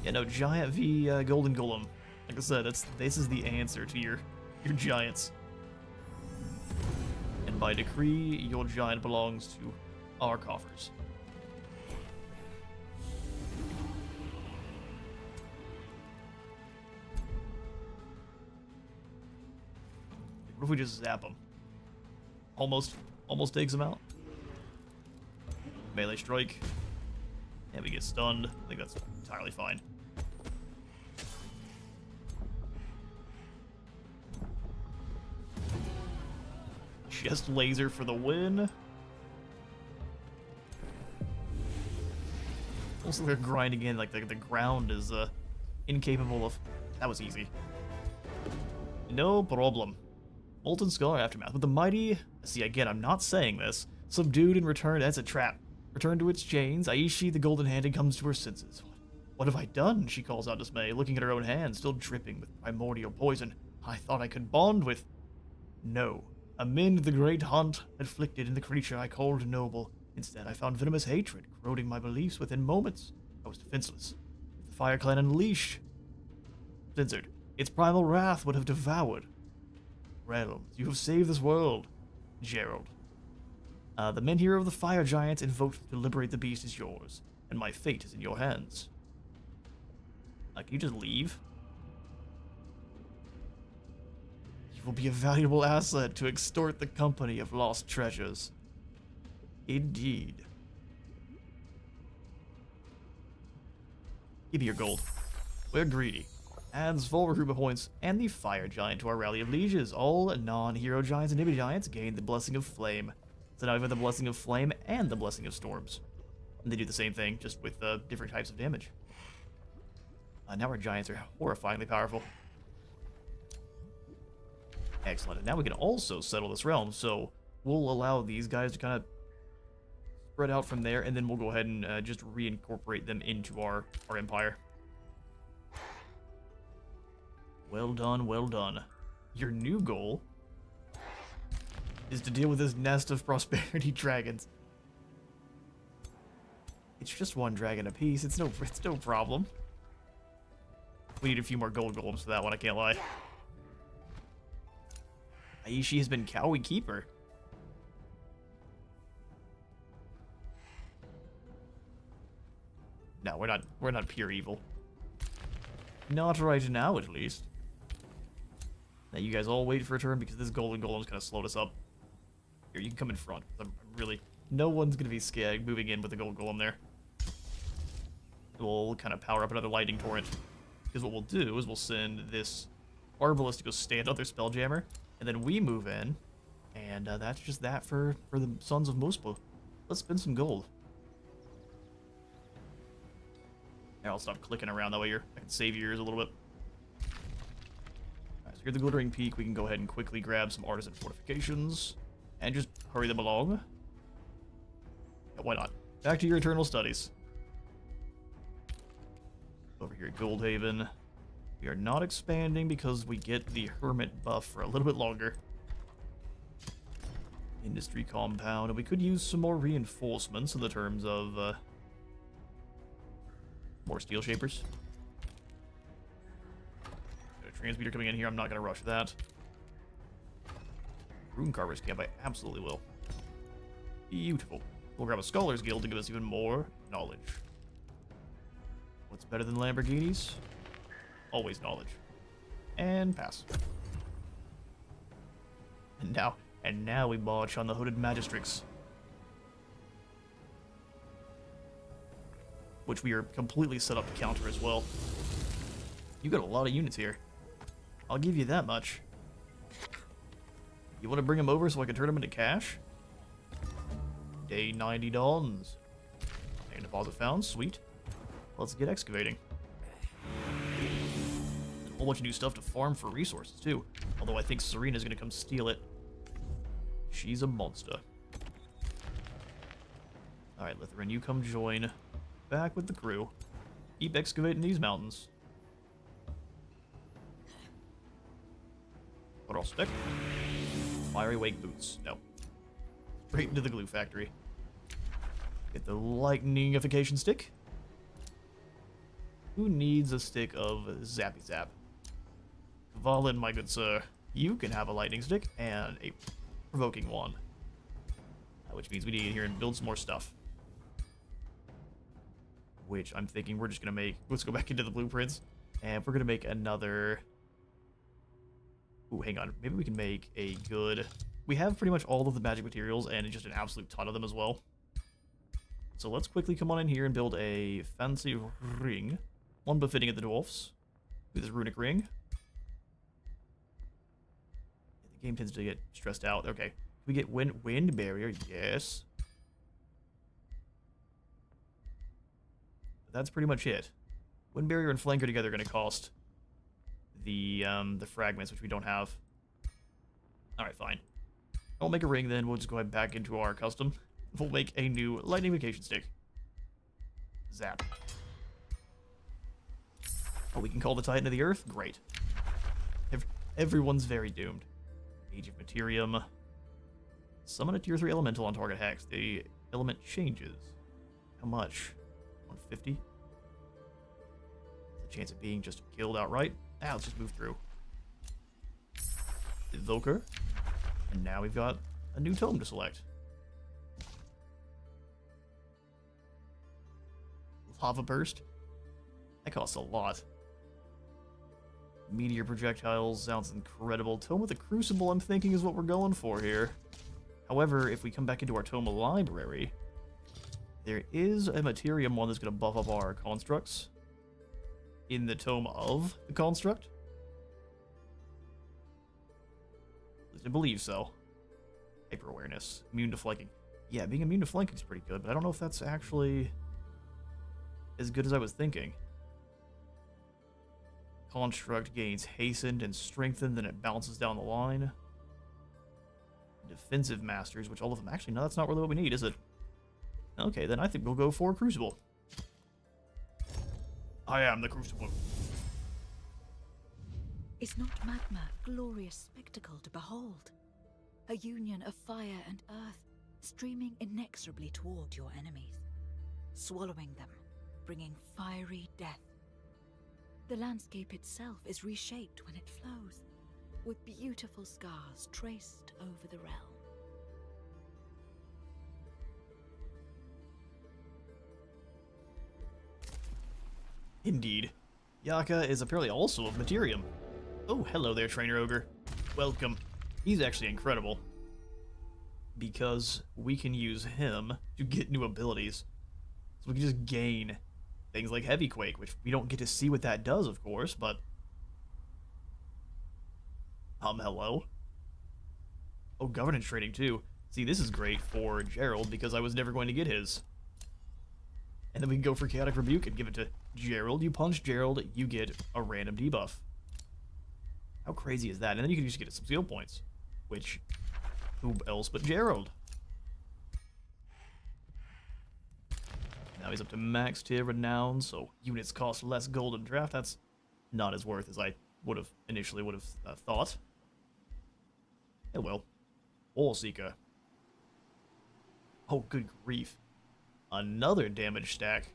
Yeah, no, Giant v Golden Golem. Like I said, this is the answer to your giants. And by decree, your giant belongs to our coffers. What if we just zap him? Almost takes him out. Melee strike. And we get stunned. I think that's entirely fine. Just laser for the win. Also, they're grinding in like the ground is incapable of. That was easy. No problem. Molten Skull Aftermath with the mighty. See, again, I'm not saying this, Subdued and returned. That's a trap. Returned to its chains, Aishi, the golden-handed, comes to her senses. What have I done? She calls out dismay, looking at her own hand, still dripping with primordial poison. I thought I could bond with... No. Amid the great hunt afflicted in the creature I called noble. Instead, I found venomous hatred, corroding my beliefs within moments. I was defenseless. If the Fire Clan unleashed... Censored. Its primal wrath would have devoured. Realms, you have saved this world. Gerald. The men here of the Fire Giants invoked to liberate the beast is yours, and my fate is in your hands. Can you just leave? You will be a valuable asset to extort the company of lost treasures. Indeed. Give me your gold. We're greedy. Adds full recruitment points and the Fire Giant to our rally of lieges. All non-hero giants and enemy giants gain the Blessing of Flame. So now we have the Blessing of Flame and the Blessing of Storms. And they do the same thing, just with different types of damage. Now our giants are horrifyingly powerful. Excellent. And now we can also settle this realm, so we'll allow these guys to kind of spread out from there, and then we'll go ahead and just reincorporate them into our empire. Well done, well done. Your new goal is to deal with this nest of prosperity dragons. It's just one dragon apiece. It's no problem. We need a few more gold golems for that one, I can't lie. Aishi has been Cowie Keeper. No, we're not pure evil. Not right now, at least. Now you guys all wait for a turn because this golden golem's kind of slowed us up. Here, you can come in front. I'm really... No one's going to be scared moving in with the gold golem there. We'll kind of power up another lightning torrent. Because what we'll do is we'll send this Arbalest to go stand on their Spelljammer, and then we move in, and that's just that for the Sons of Muspel. Let's spend some gold. Here, I'll stop clicking around, that way I can save your ears a little bit. Alright, so here's the Glittering Peak. We can go ahead and quickly grab some Artisan Fortifications, and just hurry them along. Yeah, why not? Back to your Eternal Studies. Over here at Goldhaven, we are not expanding because we get the Hermit buff for a little bit longer. Industry Compound, and we could use some more reinforcements in the terms of more Steel Shapers. Got a Transmuter coming in here, I'm not going to rush that. Rune Carver's Camp, I absolutely will. Beautiful. We'll grab a Scholar's Guild to give us even more knowledge. What's better than Lamborghinis? Always knowledge. And pass. And now we march on the Hooded Magistrix. Which we are completely set up to counter as well. You got a lot of units here. I'll give you that much. You want to bring them over so I can turn them into cash? Day 90 dawns. And deposit found, sweet. Let's get excavating. There's a whole bunch of new stuff to farm for resources, too. Although I think Serena's going to come steal it. She's a monster. Alright, Lithrin, you come join back with the crew. Keep excavating these mountains. What else stick? Fiery Wake Boots. No. Straight into the glue factory. Get the lightningification stick. Who needs a stick of Zappy Zap? Valin, my good sir, you can have a lightning stick and a provoking one. Which means we need to get here and build some more stuff. Which I'm thinking we're just going to make... Let's go back into the blueprints. And we're going to make another... Ooh, hang on. Maybe we can make a good... We have pretty much all of the magic materials and just an absolute ton of them as well. So let's quickly come on in here and build a fancy ring. One befitting of the dwarfs. Do this runic ring. The game tends to get stressed out. Okay. We get wind barrier. Yes. But that's pretty much it. Wind barrier and flanker together are going to cost the fragments, which we don't have. Alright, fine. I'll make a ring, then we'll just go ahead back into our custom. We'll make a new lightning vacation stick. Zap. Oh, we can call the Titan of the Earth? Great. Everyone's very doomed. Age of Materium. Summon a tier 3 elemental on target hex. The element changes. How much? 150? The chance of being just killed outright? Ah, let's just move through. Evoker. And now we've got a new tome to select. Lava Burst. That costs a lot. Meteor projectiles sounds incredible. Tome with a Crucible, I'm thinking, is what we're going for here. However, if we come back into our Tome library, there is a Materium one that's going to buff up our constructs in the Tome of the construct. At least I believe so. Hyper awareness, immune to flanking. Yeah, being immune to flanking is pretty good, but I don't know if that's actually as good as I was thinking. Construct gains hastened and strengthened, then it bounces down the line. Defensive masters, which all of them actually, no, that's not really what we need, is it? Okay, then I think we'll go for Crucible. I am the Crucible. Is not magma a glorious spectacle to behold? A union of fire and earth, streaming inexorably toward your enemies, swallowing them, bringing fiery death. The landscape itself is reshaped when it flows, with beautiful scars traced over the realm. Indeed. Yaka is apparently also of Materium. Oh, hello there, Trainer Ogre. Welcome. He's actually incredible, because we can use him to get new abilities. So we can just gain things like Heavy Quake, which we don't get to see what that does, of course, but... hello? Oh, governance trading, too. See, this is great for Gerald, because I was never going to get his. And then we can go for Chaotic Rebuke and give it to Gerald. You punch Gerald, you get a random debuff. How crazy is that? And then you can just get some skill points, which... who else but Gerald? Now he's up to max tier renown, so units cost less gold in draft. That's not as worth as I initially would have thought. Oh well. Wall Seeker. Oh, good grief. Another damage stack.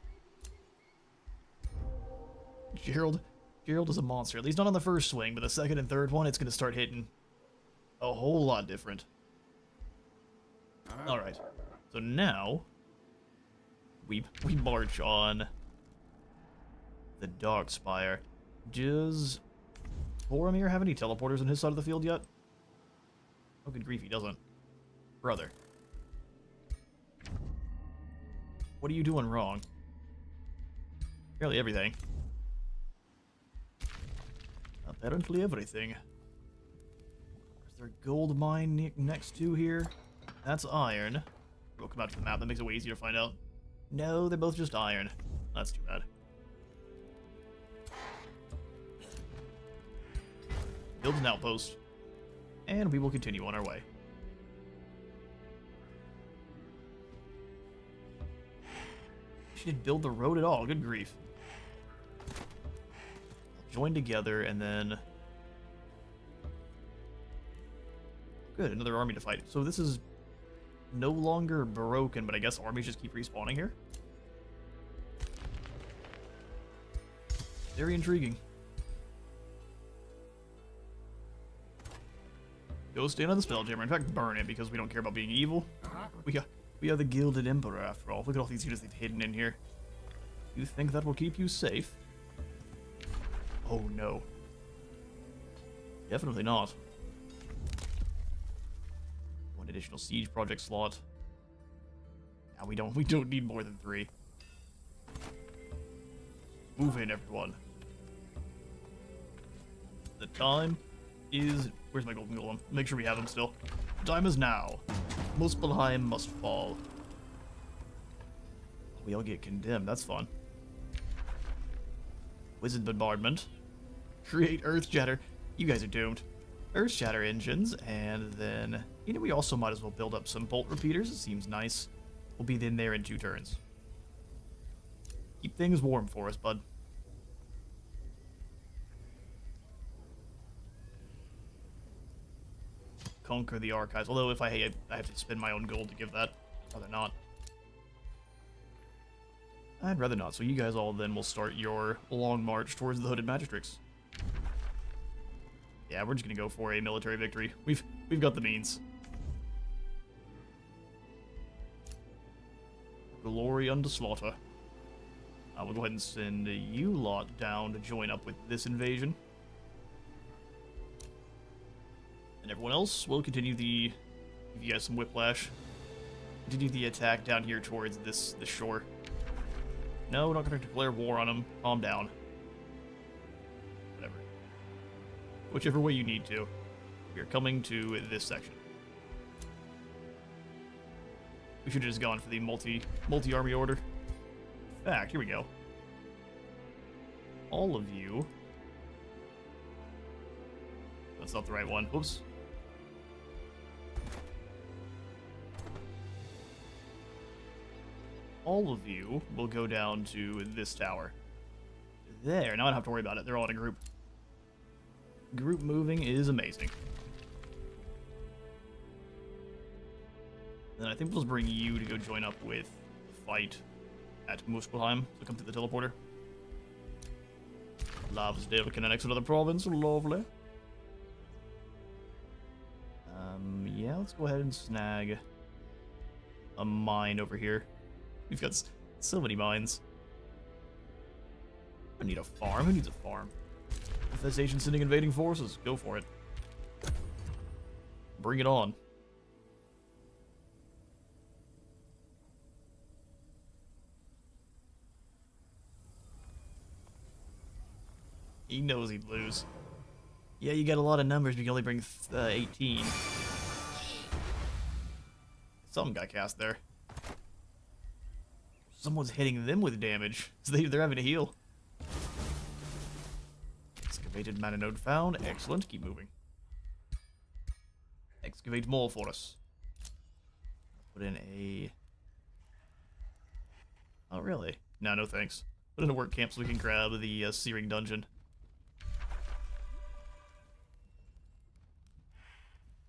Gerald is a monster. At least not on the first swing, but the second and third one, it's going to start hitting a whole lot different. Alright. So now... We march on the Darkspire. Does Boromir have any teleporters on his side of the field yet? Oh, good grief, he doesn't. Brother. What are you doing wrong? Barely everything. Apparently everything. Is there a gold mine next to here? That's iron. We'll come out to the map, that makes it way easier to find out. No, they're both just iron. That's too bad. Build an outpost. And we will continue on our way. She didn't build the road at all, good grief. Join together and then... Good, another army to fight. So this is no longer broken, but I guess armies just keep respawning here. Very intriguing. Go stand on the Spelljammer. In fact, burn it, because we don't care about being evil. We are the Gilded Emperor, after all. Look at all these units they've hidden in here. You think that will keep you safe? Oh no. Definitely not. One additional siege project slot. Now we don't need more than 3. Move in, everyone. The time is... Where's my golden golem? Make sure we have him still. The time is now. Muspelheim must fall. We all get condemned. That's fun. Wizard bombardment. Create earth shatter. You guys are doomed. Earth Shatter engines, and then, you know, we also might as well build up some bolt repeaters. It seems nice. We'll be in there in 2 turns. Keep things warm for us, bud. Conquer the archives. Although if I have to spend my own gold to give that. I'd rather not. I'd rather not. So you guys all then will start your long march towards the Hooded Magistrix. Yeah, we're just gonna go for a military victory. We've got the means. Glory unto slaughter. We'll go ahead and send you lot down to join up with this invasion. And everyone else will continue the... Give you guys some whiplash. Continue the attack down here towards this shore. No, we're not going to declare war on them. Calm down. Whatever. Whichever way you need to. We are coming to this section. We should have just gone for the multi-army order. In fact, here we go. All of you... That's not the right one. Whoops. All of you will go down to this tower. There. Now I don't have to worry about it. They're all in a group. Group moving is amazing. Then I think we'll just bring you to go join up with the fight at Muspelheim. So come to the teleporter. Lavsdale can annex another province. Lovely. Yeah, let's go ahead and snag a mine over here. We've got so many mines. I need a farm. Who needs a farm? Infestation sending invading forces. Go for it. Bring it on. He knows he'd lose. Yeah, you got a lot of numbers, but you can only bring 18. Something got cast there. Someone's hitting them with damage, so they're having to heal. Excavated mana node found. Excellent. Keep moving. Excavate more for us. Put in a... Oh, really? No, no thanks. Put in a work camp so we can grab the Searing Dungeon.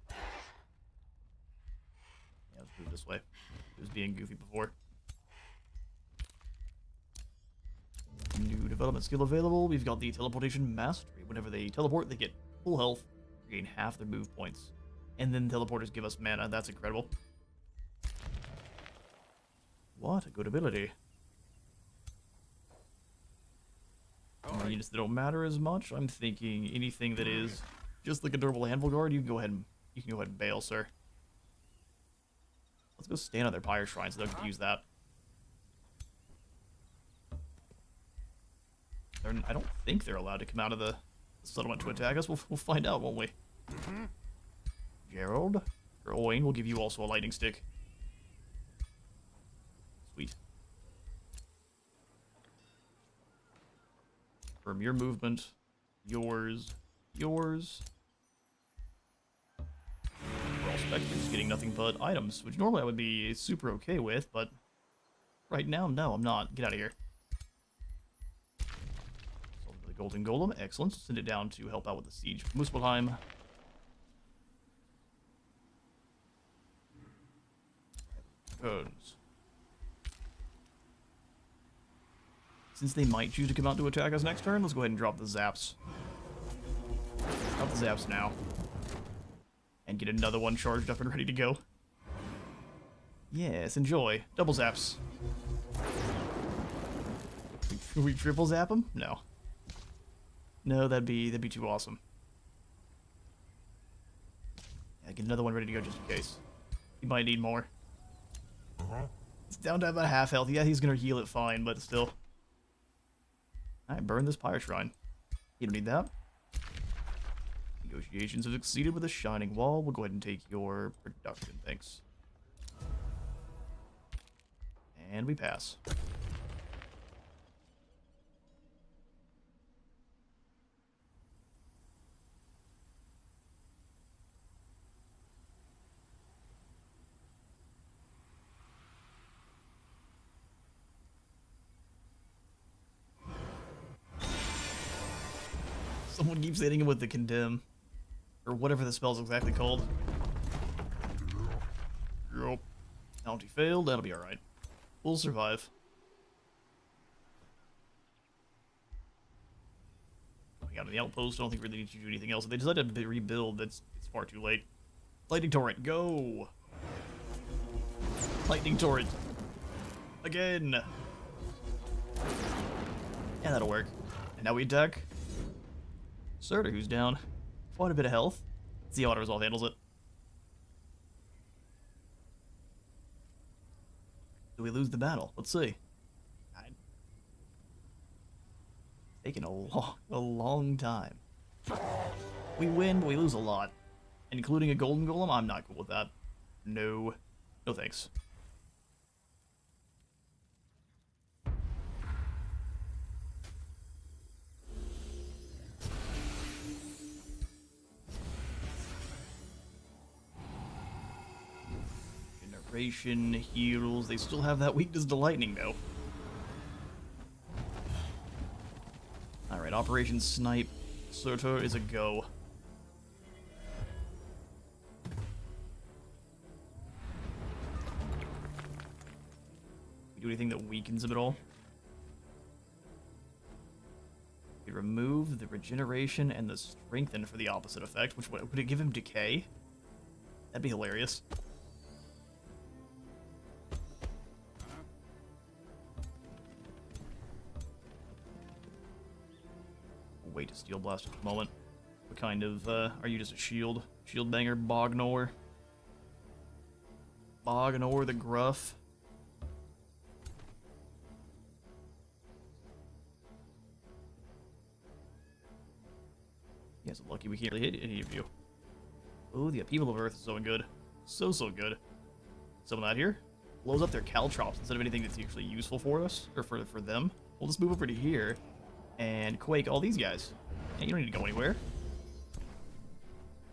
Yeah, let's move this way. It was being goofy before. New development skill available. We've got the Teleportation Mastery. Whenever they teleport, they get full health, gain half their move points. And then teleporters give us mana. That's incredible. What a good ability. Units that don't matter as much. I'm thinking anything that is just like a durable Anvil Guard, you can go ahead and bail, sir. Let's go stand on their Pyre Shrine so they can use that. I don't think they're allowed to come out of the settlement to attack us. We'll find out, won't we? Gerald or Owain will give you also a lightning stick. Sweet. From your movement, yours. We're all spectators getting nothing but items, which normally I would be super okay with, but right now, no, I'm not. Get out of here. The Golden Golem, excellent. Send it down to help out with the siege of Muspelheim. Turns. Since they might choose to come out to attack us next turn, let's go ahead and drop the zaps. Drop the zaps now. And get another one charged up and ready to go. Yes, enjoy. Double zaps. Can we triple zap them? No. No, that'd be too awesome. Yeah, get another one ready to go just in case. He might need more. It's down to about half health. Yeah, he's gonna heal it fine, but still. Alright, burn this Pyre Shrine. You don't need that. Negotiations have succeeded with a shining wall. We'll go ahead and take your production, thanks. And we pass. Someone keeps hitting him with the condemn. Or whatever the spell's exactly called. Yup. Bounty failed, that'll be alright. We'll survive. Going out of the outpost, I don't think we really need to do anything else. If they decide to rebuild, it's far too late. Lightning Torrent, go! Lightning Torrent. Again! Yeah, that'll work. And now we attack. Surtur, who's down. Quite a bit of health. Let's see how auto-resolve handles it. Do we lose the battle? Let's see. Taking a long time. We win, but we lose a lot. Including a golden golem? I'm not cool with that. No. No thanks. Generation, heals. They still have that weakness to lightning, though. Alright, Operation Snipe. Surtur is a go. Do anything that weakens him at all? We remove the regeneration and the strengthen for the opposite effect. Which would it give him decay? That'd be hilarious. Wait to Steel Blast at the moment. What kind of, are you just a shield? Shield banger, Bognor? Bognor the Gruff? You guys are lucky we can't really hit any of you. Oh, the Upheaval of Earth is so good. So good. Some of that here. Blows up their caltrops instead of anything that's actually useful for us, or for them. We'll just move over to here and quake all these guys. Yeah, you don't need to go anywhere.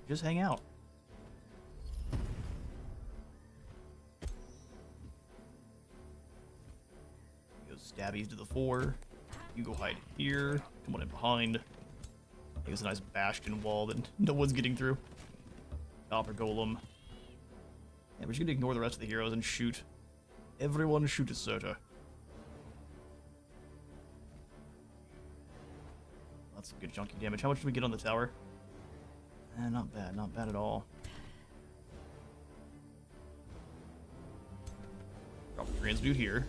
Just hang out. Go stabbies to the 4. You go hide here. Come on in behind. There's a nice Bastion wall that no one's getting through. Copper Golem. Yeah, we're just gonna ignore the rest of the heroes and shoot. Everyone shoot at Surtur. That's some good chunky damage. How much do we get on the tower? Not bad, not bad at all. Drop the transmute here.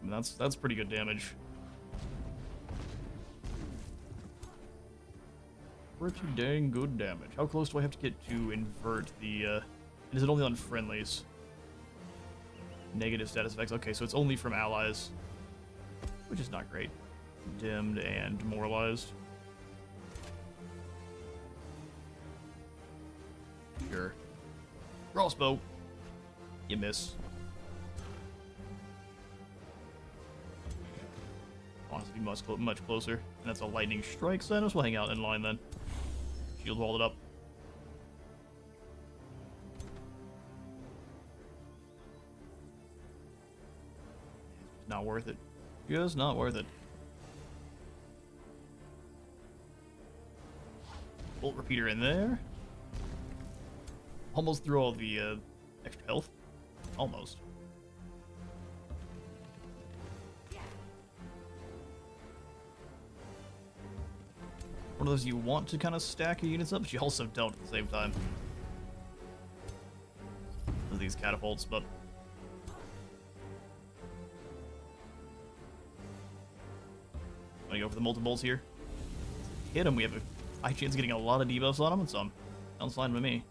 I mean, that's pretty good damage. Pretty dang good damage. How close do I have to get to invert the, is it only on friendlies? Negative status effects. Okay, so it's only from allies. Which is not great. Condemned and demoralized. Sure. Crossbow. You miss. Honestly, much closer. And that's a lightning strike, so we'll hang out in line then. Shield walled it up. It's not worth it. Just not worth it. Bolt repeater in there. Almost threw all the extra health. Almost. One of those you want to kind of stack your units up, but you also don't at the same time. These catapults, but want to go for the multiples here. Hit him. We have a high chance of getting a lot of debuffs on him, and some. Sounds fine with me.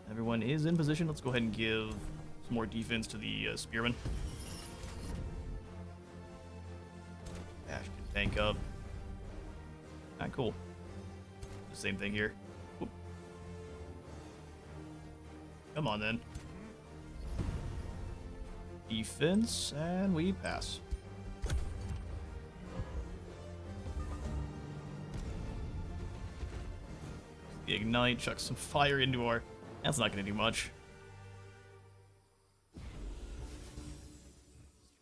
Everyone is in position. Let's go ahead and give some more defense to the spearmen. Bastion tank up. Ah, cool. The same thing here. Whoop. Come on then. Defense, and we pass. The ignite, chuck some fire into our... That's not going to do much.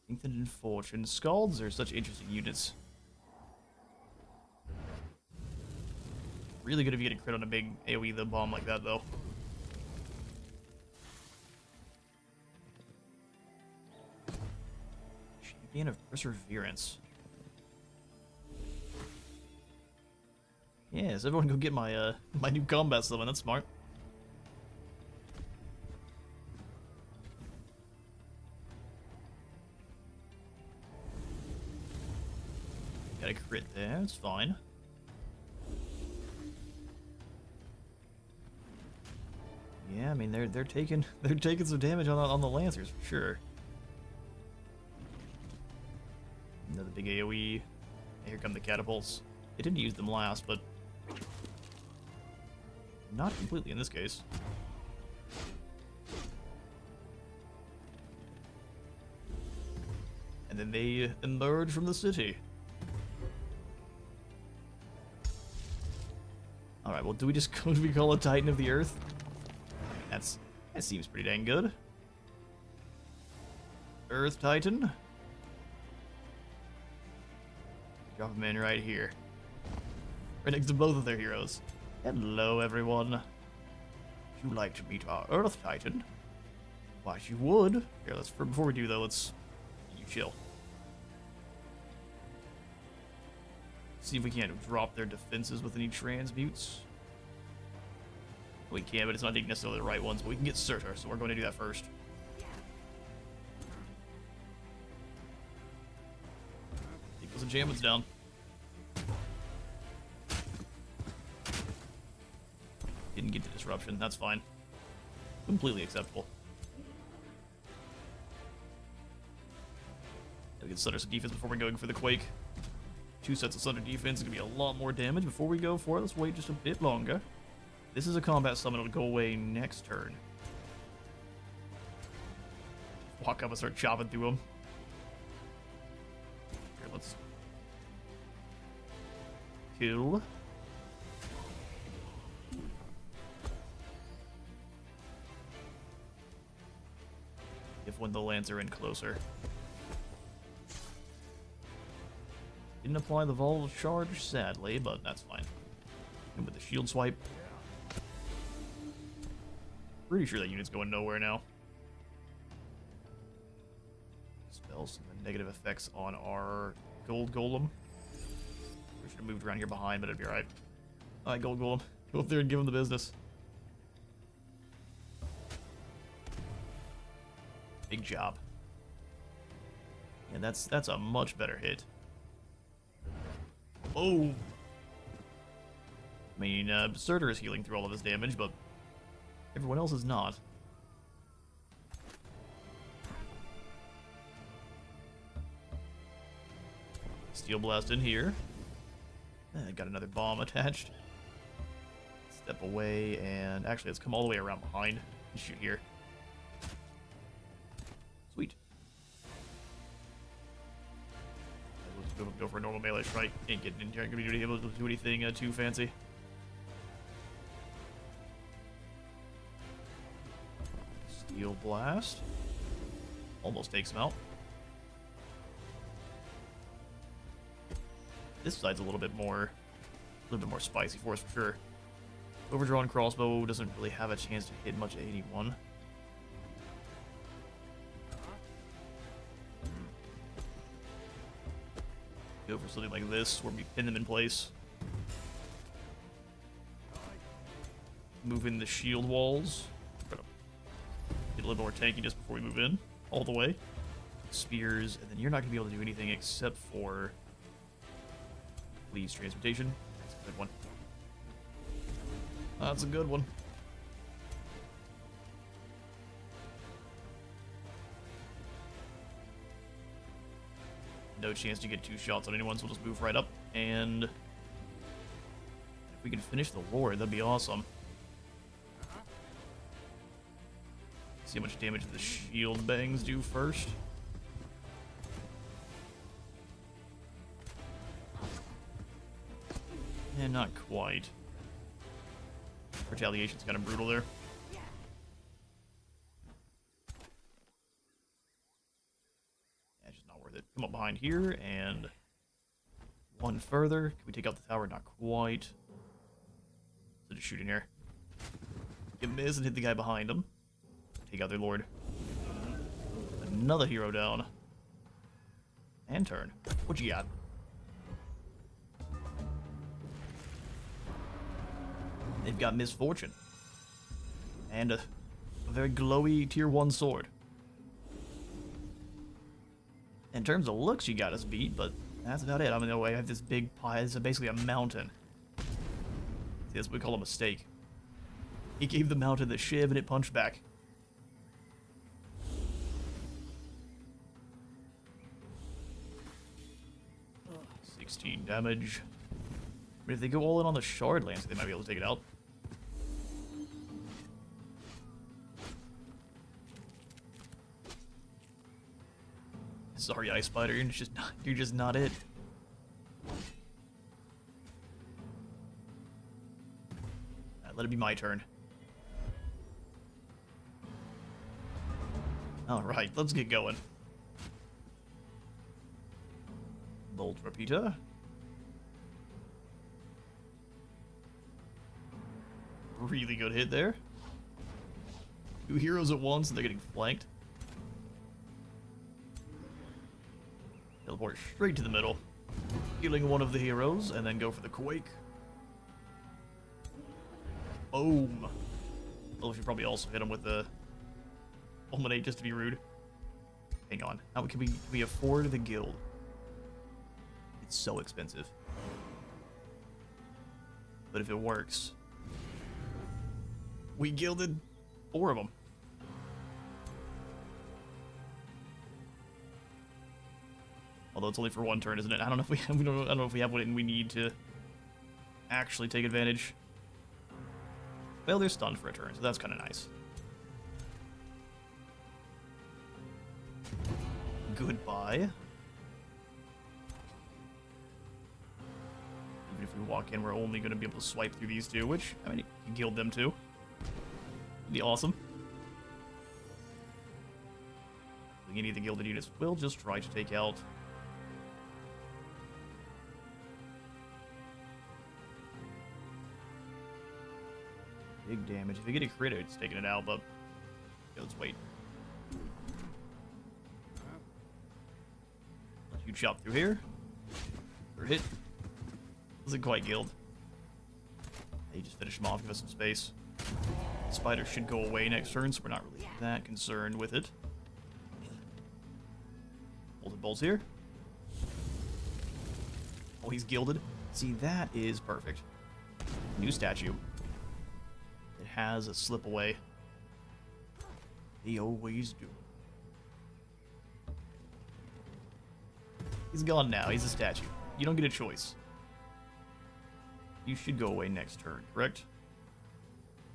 Strengthened and Fortune. Scalds are such interesting units. Really good if you get a crit on a big AoE the bomb like that, though. Champion of Perseverance. Yes, everyone go get my my new combat summon. That's smart. Got a crit there. It's fine. Yeah, I mean they're taking some damage on the Lancers for sure. Another big AoE. Here come the catapults. They didn't use them last, but not completely in this case. And then they emerge from the city. Alright, well, do we just call a Titan of the Earth? I mean, that seems pretty dang good. Earth Titan. Drop him in right here. Right next to both of their heroes. Hello, everyone. Would you like to meet our Earth Titan? Why, you would. Here, before we do, though, you chill. See if we can't drop their defenses with any transmutes. We can, but it's not necessarily the right ones. But we can get Surtur, so we're going to do that first. Take those enchantments down. Didn't get the disruption. That's fine. Completely acceptable. We can stutter some defense before we're going for the Quake. 2 sets of Sunder defense is going to be a lot more damage before we go for it. Let's wait just a bit longer. This is a combat summon. It'll go away next turn. Walk up and start chopping through them. Here, let's kill. If when the lands are in closer. Didn't apply the volatile charge, sadly, but that's fine. And with the shield swipe. Pretty sure that unit's going nowhere now. Spells some negative effects on our gold golem. We should have moved around here behind, but it'd be alright. Alright, gold golem. Go up there and give him the business. Big job. And that's a much better hit. Oh! I mean, Surtur is healing through all of his damage, but everyone else is not. Steel Blast in here. Got another bomb attached. Step away, and actually, let's come all the way around behind and shoot here. Sweet. Let's go for a normal melee strike. Ain't gonna be able to do anything too fancy. Steel Blast. Almost takes him out. This side's a little bit more spicy for us for sure. Overdrawn crossbow doesn't really have a chance to hit much at anyone. Go for something like this, where we pin them in place. Move in the shield walls. Get a little more tanky just before we move in, all the way. Spears, and then you're not going to be able to do anything except for... Please, transportation. That's a good one. That's a good one. No chance to get 2 shots on anyone, so we'll just move right up. And if we can finish the Lord, that'd be awesome. See how much damage the shield bangs do first. And not quite. Retaliation's kind of brutal there. Yeah, just not worth it. Come up behind here and one further. Can we take out the tower? Not quite. just shoot in here. You miss and hit the guy behind him. Take out their lord. Another hero down. And turn. What you got? They've got misfortune. And a very glowy tier 1 sword. In terms of looks, you got us beat, but that's about it. I mean, no way. I have this big pie. It's basically a mountain. See, that's what we call a mistake. He gave the mountain the shiv and it punched back. Oh, 16 damage. I mean, if they go all in on the shard lance, they might be able to take it out. Sorry, Ice Spider, you're just not it. Alright, let it be my turn. Alright, let's get going. Bolt Repeater. Really good hit there. 2 heroes at once and they're getting flanked. Teleport straight to the middle, healing one of the heroes, and then go for the Quake. Boom. Well, we should probably also hit him with the Fulminate just to be rude. Hang on. How can we afford the guild? It's so expensive. But if it works, we gilded 4 of them. Although it's only for 1 turn, isn't it? I don't know if we I don't know if we have what we need to actually take advantage. Well, they're stunned for a turn, so that's kind of nice. Goodbye. Even if we walk in, we're only going to be able to swipe through these 2, which, I mean, you can gild them too. It'd be awesome. Any of the gilded units will just try to take out big damage. If they get a crit, it's taking it out, but yeah, let's wait. Let you chop through here. Or hit. Doesn't quite gild. Hey, just finish him off, give us some space. Spider should go away next turn, so we're not really that concerned with it. Bolted bolts here. Oh, he's gilded. See, that is perfect. New statue. It has a slip away. They always do. He's gone now. He's a statue. You don't get a choice. You should go away next turn, correct?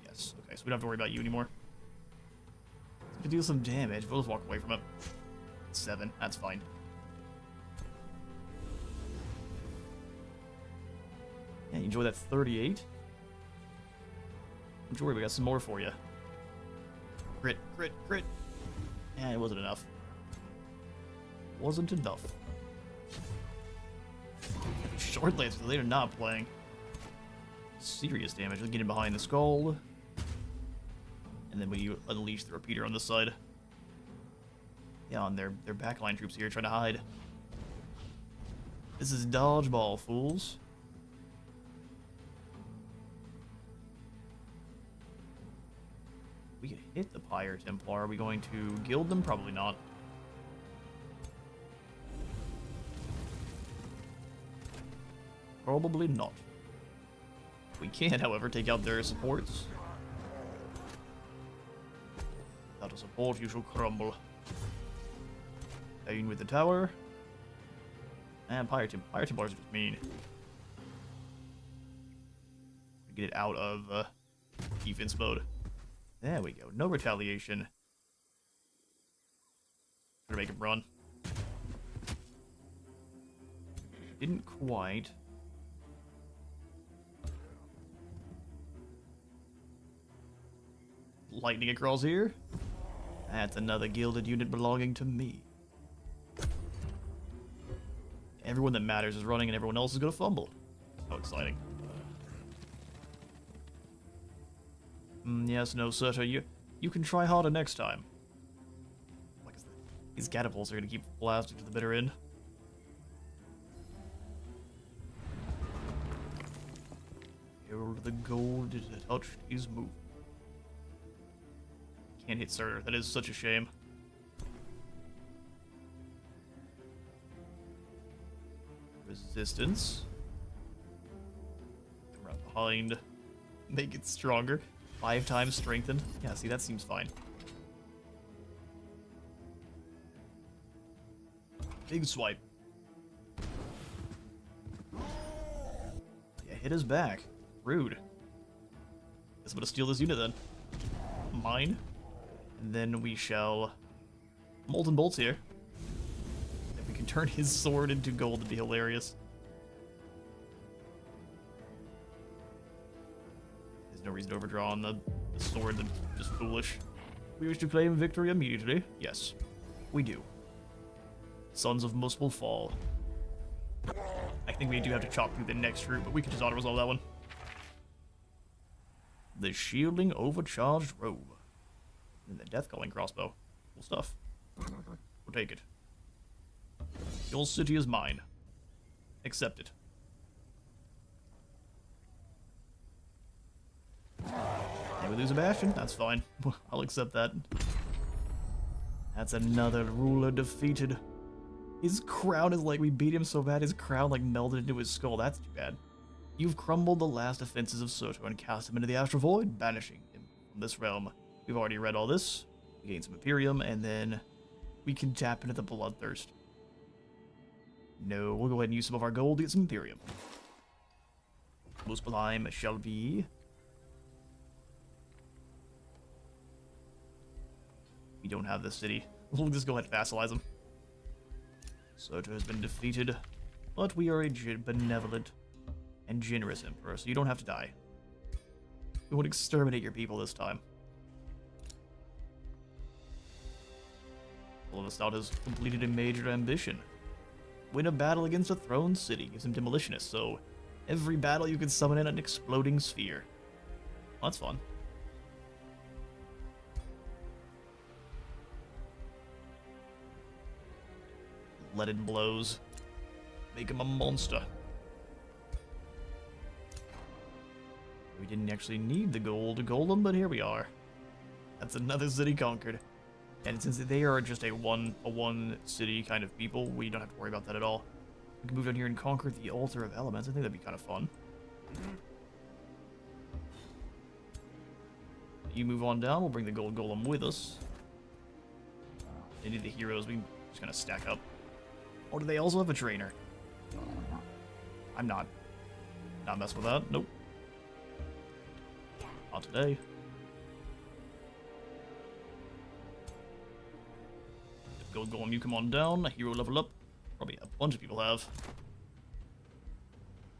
Yes. Okay, so we don't have to worry about you anymore. We can do some damage. We'll just walk away from it. 7. That's fine. Yeah, you enjoy that 38? Don't you worry, we got some more for you. Crit, crit, crit. Yeah, it wasn't enough. Wasn't enough. Short lancers, they're not playing. Serious damage. Let's get in behind the skull. And then we unleash the repeater on this side. Yeah, and their backline troops here trying to hide. This is dodgeball, fools. We can hit the Pyre Templar. Are we going to gild them? Probably not. Probably not. We can, however, take out their supports. Without a support, you shall crumble. Down with the tower. And Pyre Templars are just mean. Get it out of defense mode. There we go. No retaliation. Gonna make him run. Didn't quite. Lightning across here. That's another gilded unit belonging to me. Everyone that matters is running and everyone else is gonna fumble. How exciting. Yes, no, Surtur, you can try harder next time. Like, these catapults are gonna keep blasting to the bitter end. Gerald the gold touched his move. Can't hit Surtur. That is such a shame. Resistance. Come around behind. Make it stronger. 5 times strengthened. Yeah, see, that seems fine. Big swipe. Yeah, hit his back. Rude. Guess I'm gonna steal this unit then. Mine. And then we shall... Molten Bolts here. If we can turn his sword into gold, it'd be hilarious. There's no reason to overdraw on the sword, that's just foolish. We wish to claim victory immediately. Yes, we do. Sons of Must will fall. I think we do have to chop through the next route, but we can just auto-resolve that one. The Shielding Overcharged Robe. And the Death Calling Crossbow. Cool stuff. We'll take it. Your city is mine. Accept it. And we lose a Bastion, that's fine. I'll accept that. That's another ruler defeated. His crown is like, we beat him so bad his crown like melded into his skull. That's too bad. You've crumbled the last defenses of Surtur and cast him into the Astral Void, banishing him from this realm. We've already read all this. We gain some Imperium, and then we can tap into the Bloodthirst. No, we'll go ahead and use some of our gold to get some Imperium. Muspelheim shall be. We don't have this city. We'll just go ahead and vassalize them. Surtur has been defeated, but we are a benevolent and generous emperor, so you don't have to die. We won't exterminate your people this time. Golem has completed a major ambition. Win a battle against a throned city gives him Demolitionist, so every battle you can summon in an exploding sphere. Well, that's fun. Leaden blows. Make him a monster. We didn't actually need the gold golem, but here we are. That's another city conquered. And since they are just a one city kind of people, we don't have to worry about that at all. We can move down here and conquer the Altar of Elements. I think that'd be kind of fun. You move on down, we'll bring the gold golem with us. Any of the heroes, we can just kind of stack up. Oh, do they also have a trainer? I'm not messing with that. Nope. Not today. Gold Golem, you come on down. A hero level up. Probably a bunch of people have.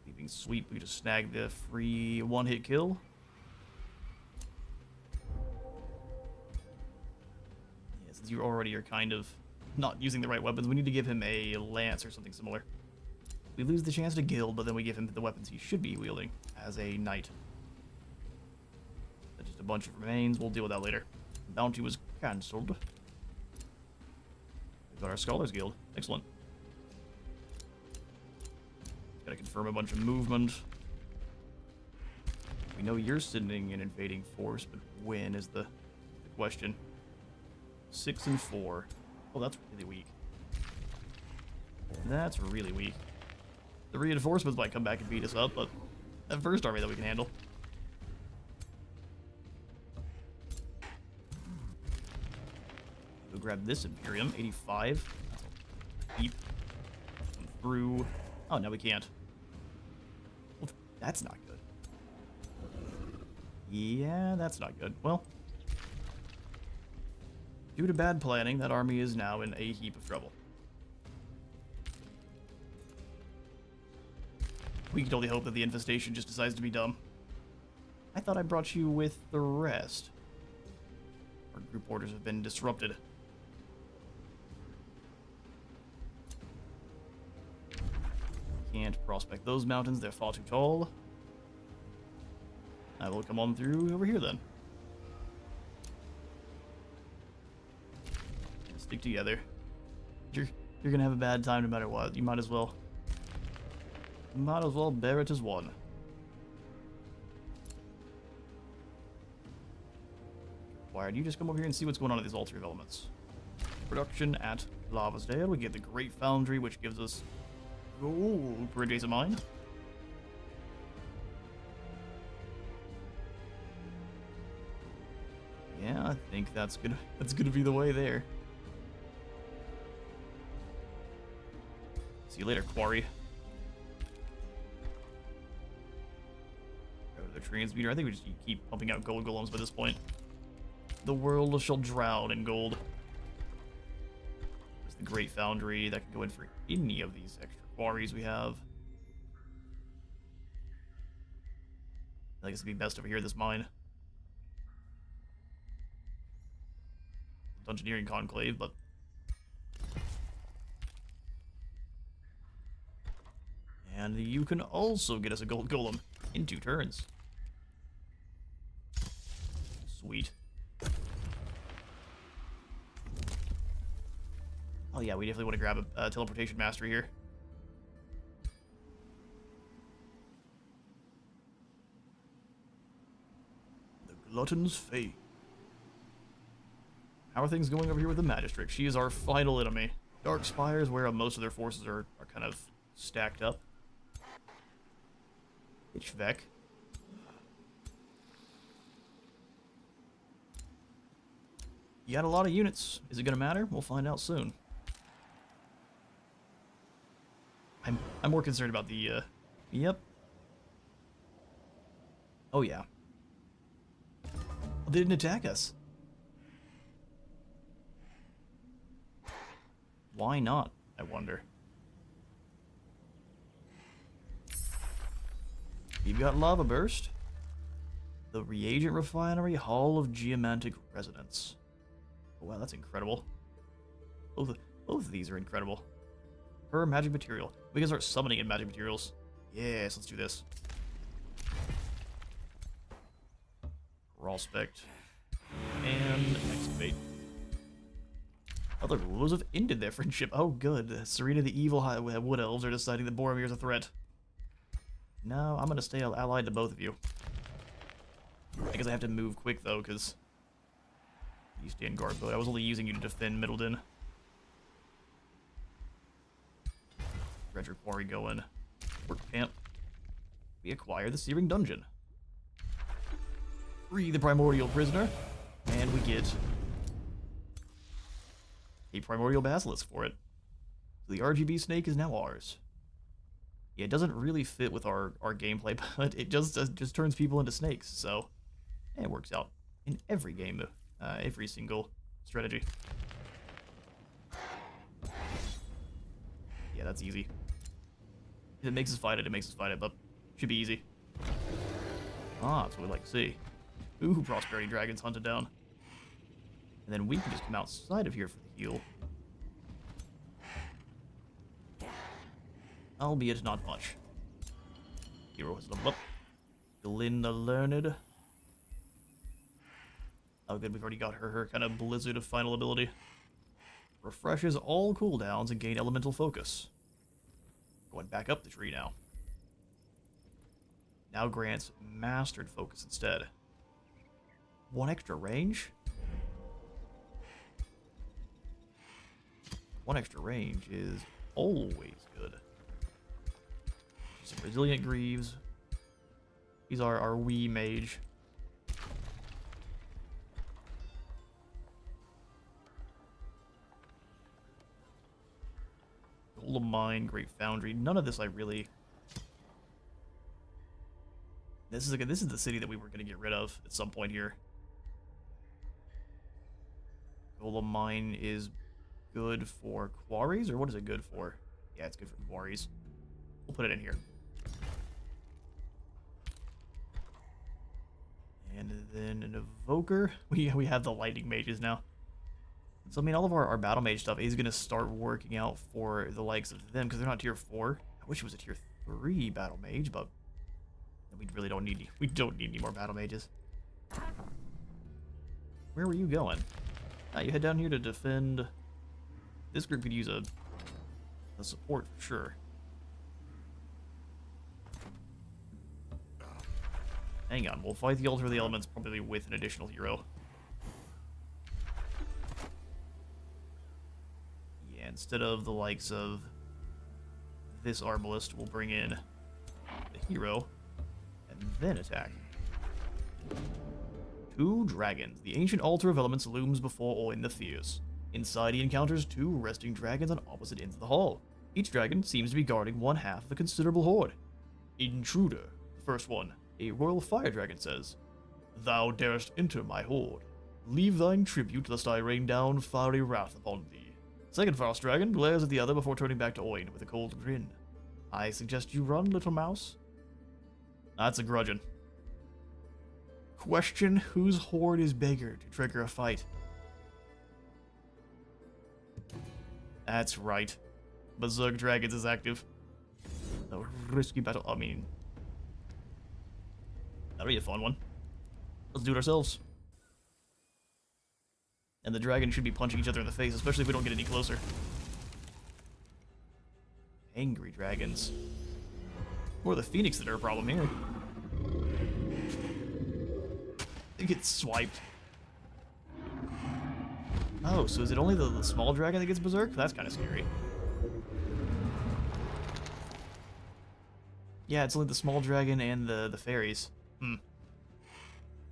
Leaving sweep, we just snag the free one-hit kill. Yeah, since you already are kind of not using the right weapons, we need to give him a lance or something similar. We lose the chance to gild, but then we give him the weapons he should be wielding as a knight. That's just a bunch of remains. We'll deal with that later. Bounty was cancelled. We've got our Scholars Guild. Excellent. Gotta confirm a bunch of movement. We know you're sending an invading force, but when is the question. 6 and 4. Oh, that's really weak. That's really weak. The reinforcements might come back and beat us up, but that first army that we can handle. Go grab this Imperium, 85. Keep through. Oh, no, we can't. Well, that's not good. Yeah, that's not good. Well, due to bad planning, that army is now in a heap of trouble. We can only hope that the infestation just decides to be dumb. I thought I brought you with the rest. Our group orders have been disrupted. Can't prospect those mountains, they're far too tall. I will come on through over here then. Stick together. You're gonna have a bad time no matter what. You might as well. Might as well bear it as one. Why don't you just come over here and see what's going on at these altar developments? Production at Lavasdale. We get the Great Foundry, which gives us gold per adjacent mine. Yeah, I think that's gonna be the way there. See you later, quarry. Go to the transmuter. I think we just keep pumping out gold golems by this point. The world shall drown in gold. There's the Great Foundry that can go in for any of these extra quarries we have. I think it's gonna be best over here, this mine. Dungeoneering conclave, but and you can also get us a gold golem in 2 turns. Sweet. Oh yeah, we definitely want to grab a teleportation mastery here. The Glutton's Fate. How are things going over here with the Magistrate? She is our final enemy. Dark Spires, where most of their forces are kind of stacked up. Vec. You got a lot of units. Is it gonna matter? We'll find out soon. I'm more concerned about the yep. Oh yeah. They didn't attack us. Why not, I wonder. You've got Lava Burst. The Reagent Refinery, Hall of Geomantic Resonance. Oh, wow, that's incredible. Both of these are incredible. Per magic material. We can start summoning in magic materials. Yes, let's do this. Prospect. And excavate. Other rulers have ended their friendship. Oh, good. Serena the evil Wood Elves are deciding that Boromir is a threat. No, I'm gonna stay allied to both of you. I guess I have to move quick, though, because you stand guard, but I was only using you to defend Middledon. Treasure Quarry going. Work camp. We acquire the Searing Dungeon. Free the Primordial Prisoner. And we get a Primordial Basilisk for it. So the RGB snake is now ours. Yeah, it doesn't really fit with our gameplay, but it just turns people into snakes, so it works out in every game, every single strategy. Yeah, that's easy. If it makes us fight it, it makes us fight it, but should be easy. Ah, that's what we like to see. Ooh, Prosperity Dragons hunted down. And then we can just come outside of here for the heal. Albeit not much. Hero has leveled up. Glyn the Learned. Oh good, we've already got her kind of Blizzard of final ability. Refreshes all cooldowns and gain elemental focus. Going back up the tree now. Now grants mastered focus instead. 1 extra range? 1 extra range is always good. Some Resilient Greaves. These are our wee mage. Golem Mine, Great Foundry. None of this I really... This is the city that we were going to get rid of at some point here. Golem Mine is good for quarries, or what is it good for? Yeah, it's good for quarries. We'll put it in here. And then an Evoker. We have the Lightning Mages now. So, I mean, all of our Battle Mage stuff is going to start working out for the likes of them, because they're not tier 4. I wish it was a tier 3 Battle Mage, but we really don't need any more Battle Mages. Where were you going? You head down here to defend This group could use a support for sure. Hang on, we'll fight the Altar of the Elements probably with an additional hero. Yeah, instead of the likes of this Arbalist, we'll bring in the hero and then attack. 2 dragons. The ancient Altar of Elements looms before Oin the Fierce. Inside he encounters 2 resting dragons on opposite ends of the hall. Each dragon seems to be guarding one half of a considerable horde. Intruder. The first one. A royal fire dragon says, "Thou darest enter my horde. Leave thine tribute, lest I rain down fiery wrath upon thee." Second frost dragon glares at the other before turning back to Oin with a cold grin. "I suggest you run, little mouse." That's a grudgin'. Question whose horde is bigger to trigger a fight. That's right. Berserk Dragons is active. A risky battle. I mean, that'll be a fun one. Let's do it ourselves. And the dragon should be punching each other in the face, especially if we don't get any closer. Angry dragons. Or the phoenix that are a problem here. They get swiped. Oh, so is it only the small dragon that gets berserk? That's kind of scary. Yeah, it's only the small dragon and the fairies.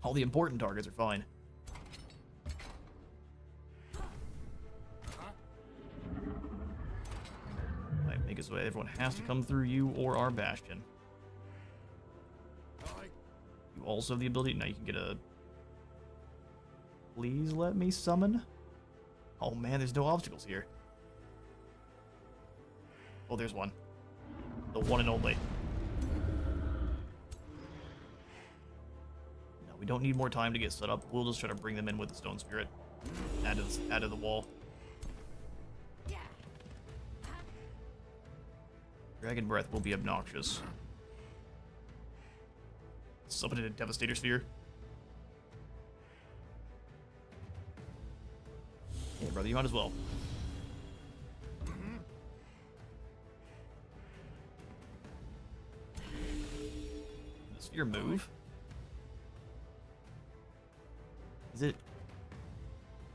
All the important targets are fine. Might make it so everyone has to come through you or our Bastion. You also have the ability... Now you can get a... Please let me summon? Oh man, there's no obstacles here. Oh, there's one. The one and only. No, we don't need more time to get set up. We'll just try to bring them in with the Stone Spirit. Add to the wall. Dragon Breath will be obnoxious. Summon a Devastator Sphere. Yeah, brother, you might as well. The sphere move? Is it?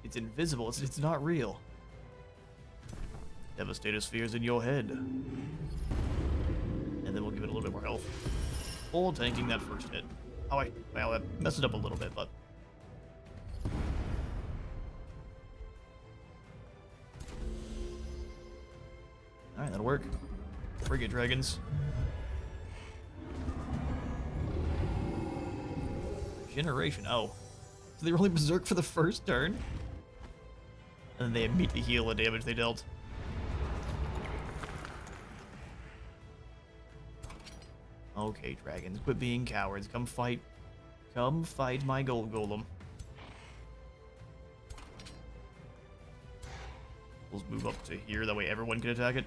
It's invisible. It's not real. Devastator Sphere's in your head. And then we'll give it a little bit more health. Full tanking that first hit. Oh, well, that messed it up a little bit, but... Alright, that'll work. Bring it, dragons. Regeneration. Oh. So they were only berserk for the first turn? And then they immediately heal the damage they dealt. Okay, dragons, quit being cowards. Come fight. Come fight my gold golem. Let's move up to here, that way everyone can attack it.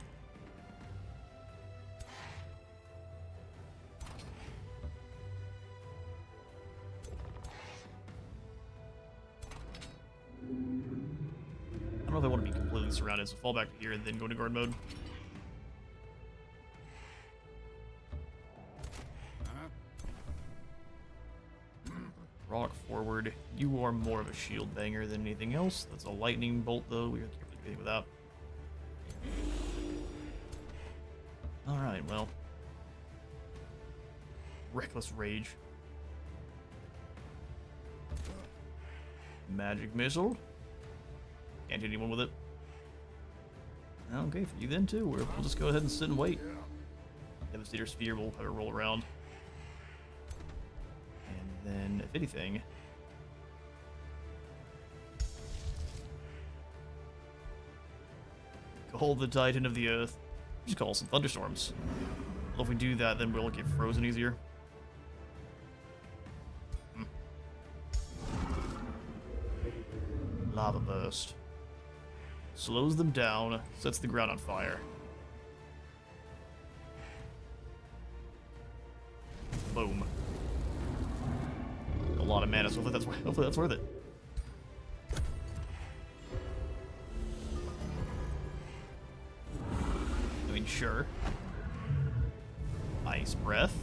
I don't know if I want to be completely surrounded, so fall back to here and then go into guard mode. Rock forward. You are more of a shield banger than anything else. That's a lightning bolt, though. We can't really do anything with that. Alright, well. Reckless Rage. Magic Missile. Can't hit anyone with it. Okay, for you then, too. We'll just go ahead and sit and wait. Devastator Sphere will have a roll around. Then, if anything, call the Titan of the Earth. Just call some thunderstorms. Well, if we do that, then we'll get frozen easier. Lava Burst. Slows them down, sets the ground on fire. Boom. A lot of mana, so hopefully that's worth it. Sure. Ice Breath.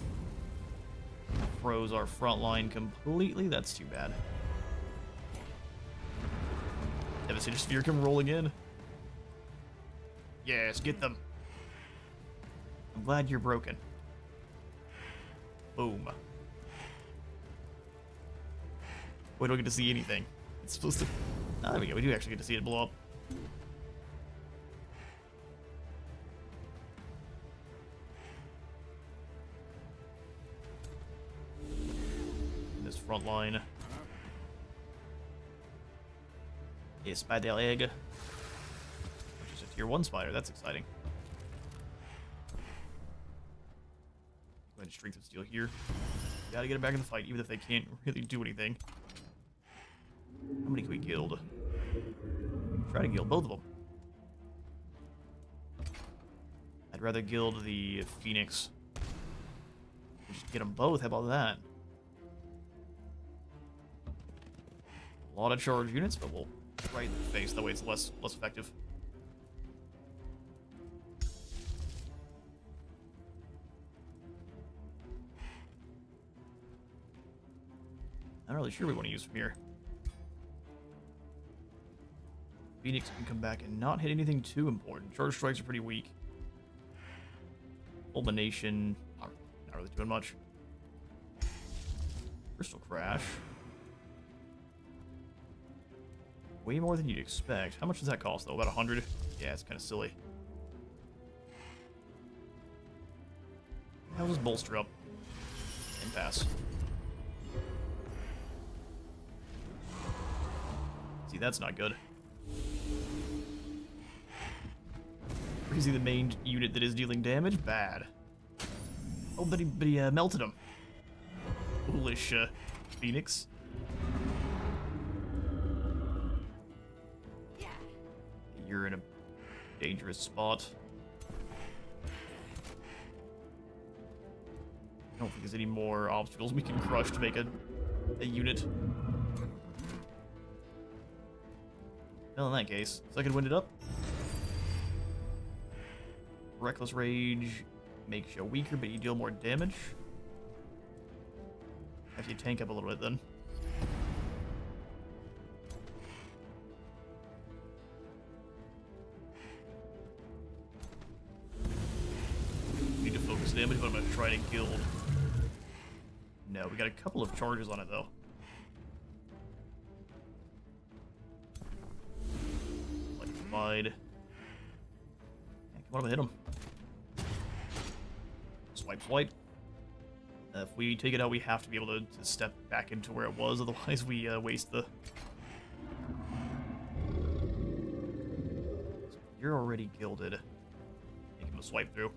Froze our front line completely. That's too bad. Devastator Sphere come rolling in. Yes, get them. I'm glad you're broken. Boom. We don't get to see anything. It's supposed to... Ah, there we go. We do actually get to see it blow up. This front line. Yeah, Spider Egg. Which is a tier 1 spider. That's exciting. Go ahead and Strength of Steel here. Gotta get it back in the fight, even if they can't really do anything. How many can we gild? Try to gild both of them. I'd rather gild the Phoenix. Just get them both. How about that? A lot of charge units, but we'll right in the face. That way it's less effective. I'm not really sure we want to use from here. Phoenix can come back and not hit anything too important. Charge strikes are pretty weak. Fulmination, not really doing much. Crystal Crash. Way more than you'd expect. How much does that cost, though? About 100? Yeah, it's kind of silly. I'll just bolster up and pass. See, that's not good. Is he the main unit that is dealing damage? Bad. Oh, but he melted him. Foolish Phoenix. You're in a dangerous spot. I don't think there's any more obstacles we can crush to make a unit. Well, in that case, second wind it up. Reckless Rage makes you weaker, but you deal more damage. Have you tank up a little bit then. Need to focus damage, but I'm going to try to gild. No, we got a couple of charges on it though. Electrified. Come on, hit him. Swipe, swipe. If we take it out, we have to be able to step back into where it was, otherwise we waste the... So you're already gilded. Make him a swipe through.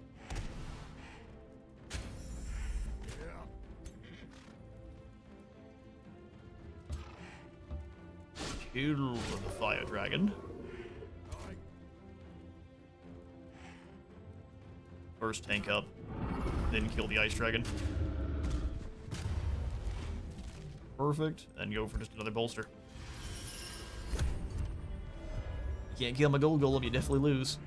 Kill the Fire Dragon. First tank up, then kill the Ice Dragon. Perfect, and go for just another bolster. You can't kill my gold golem, you definitely lose.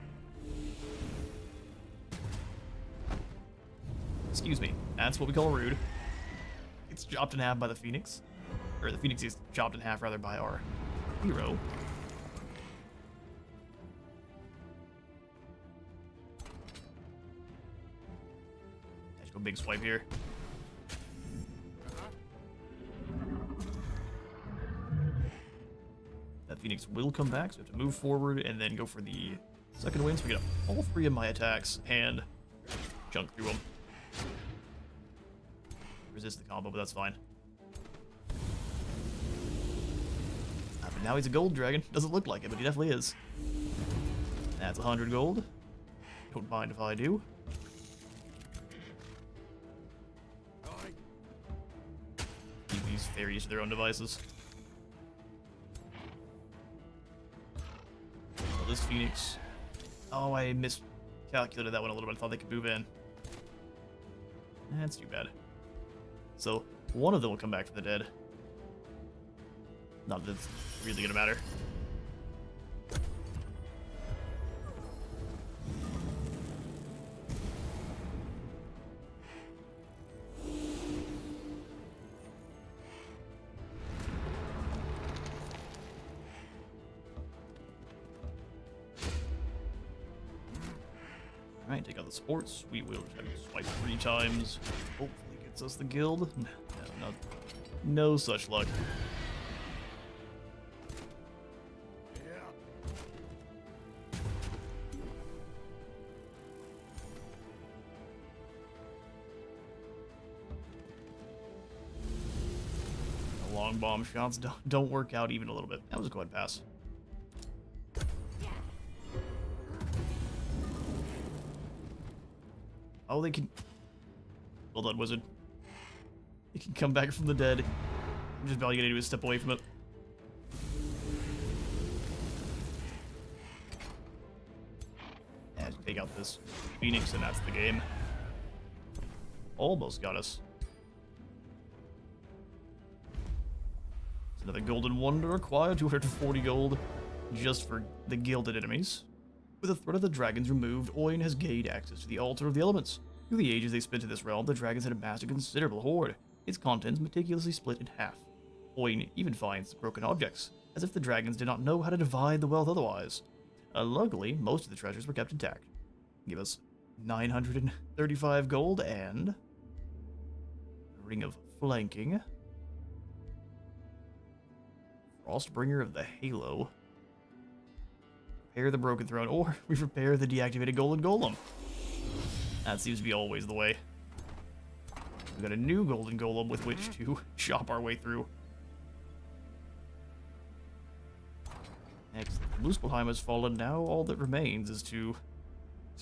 Excuse me, that's what we call rude. It's chopped in half by the Phoenix. Or the Phoenix is chopped in half, rather, by our hero. Let's go big swipe here. That Phoenix will come back, so we have to move forward and then go for the second win, so we get all three of my attacks and chunk through them. Resist the combo, but that's fine. But now he's a gold dragon. Doesn't look like it, but he definitely is. That's 100 gold. Don't mind if I do. Leave these fairies to their own devices. Well, this Phoenix... Oh, I miscalculated that one a little bit. I thought they could move in. That's too bad. So, one of them will come back from the dead. Not that it's really gonna matter. Alright, take out the sports. We will try to swipe 3 times. Hopefully gets us the guild. No such luck. The long bomb shots don't work out even a little bit. That was a go ahead pass. Oh, they can... Well done, wizard. They can come back from the dead. Just all you gotta do is step away from it. And take out this Phoenix, and that's the game. Almost got us. It's another golden wonder acquired, 240 gold, just for the gilded enemies. With the threat of the dragons removed, Oin has gained access to the Altar of the Elements. Through the ages they spent in this realm, the dragons had amassed a considerable hoard, its contents meticulously split in half. Oin even finds broken objects, as if the dragons did not know how to divide the wealth otherwise. Luckily, most of the treasures were kept intact. Give us 935 gold and... a Ring of Flanking. Frostbringer of the Halo. Repair the Broken Throne, or we repair the deactivated Golden Golem. That seems to be always the way. We've got a new Golden Golem with which to chop our way through. Next, Muspelheim has fallen. Now all that remains is to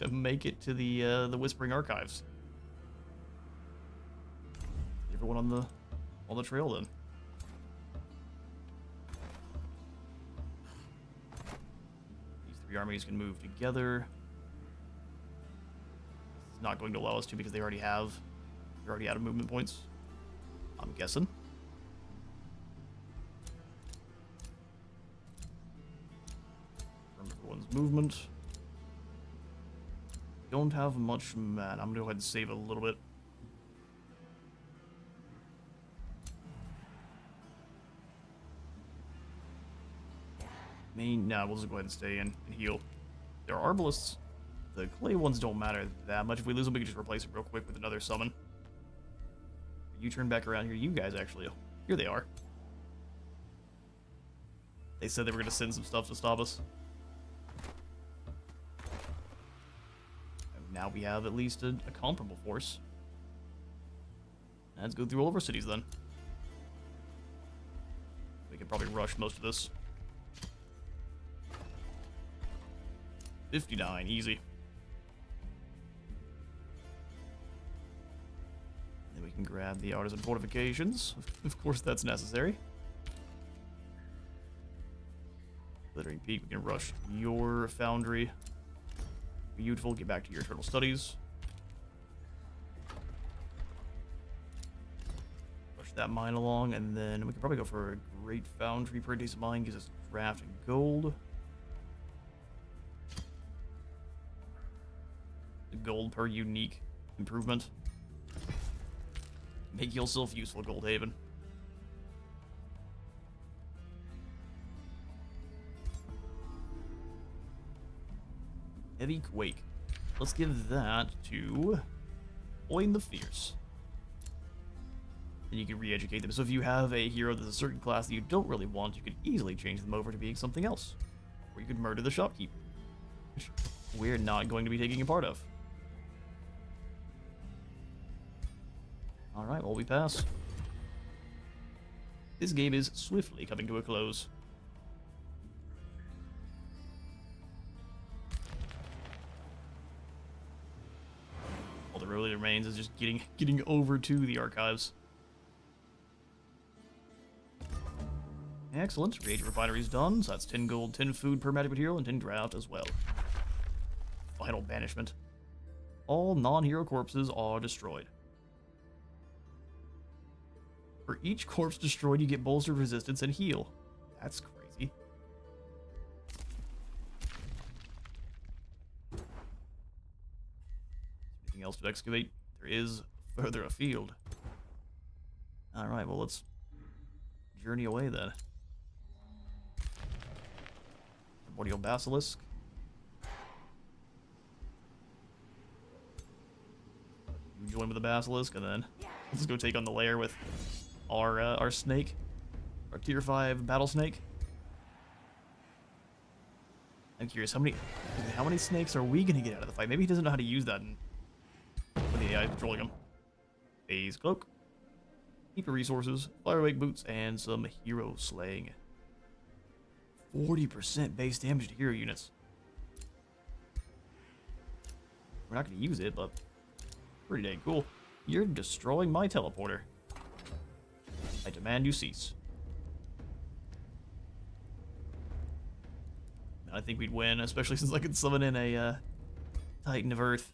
make it to the Whispering Archives. Everyone on the trail then. The armies can move together. This is not going to allow us to because they're already out of movement points, I'm guessing. From everyone's movement. Don't have much mana. I'm gonna go ahead and save a little bit. Nah, we'll just go ahead and stay in and heal. There are arbalists. The clay ones don't matter that much. If we lose them, we can just replace it real quick with another summon. You turn back around here. You guys actually. Here they are. They said they were going to send some stuff to stop us. And now we have at least a comparable force. Let's go through all of our cities then. We could probably rush most of this. 59, easy. Then we can grab the artisan fortifications. Of course, that's necessary. Glittering Peak, we can rush your foundry. Beautiful, get back to your eternal studies. Push that mine along, and then we can probably go for a great foundry per decent mine, gives us draft and gold. Gold per unique improvement. Make yourself useful, Goldhaven. Heavy Quake. Let's give that to Oin the Fierce. And you can re-educate them. So if you have a hero that's a certain class that you don't really want, you could easily change them over to being something else. Or you could murder the shopkeep, which we're not going to be taking a part of. Alright, well, we pass. This game is swiftly coming to a close. All that really remains is just getting over to the archives. Excellent. Reagent refinery's done, so that's 10 gold, 10 food per magic material, and 10 draft as well. Final banishment. All non-hero corpses are destroyed. For each corpse destroyed, you get bolstered resistance and heal. That's crazy. Anything else to excavate? There is further afield. Alright, well, let's journey away then. Primordial Basilisk. join with the Basilisk, and then let's go take on the lair with our snake, our tier 5 battle snake. I'm curious, how many snakes are we gonna get out of the fight? Maybe he doesn't know how to use that with the AI controlling him. Phase cloak, heap of resources, firewake boots, and some hero slaying. 40% base damage to hero units. We're not gonna use it, but pretty dang cool. You're destroying my teleporter. I demand you cease. I think we'd win, especially since I could summon in a Titan of Earth.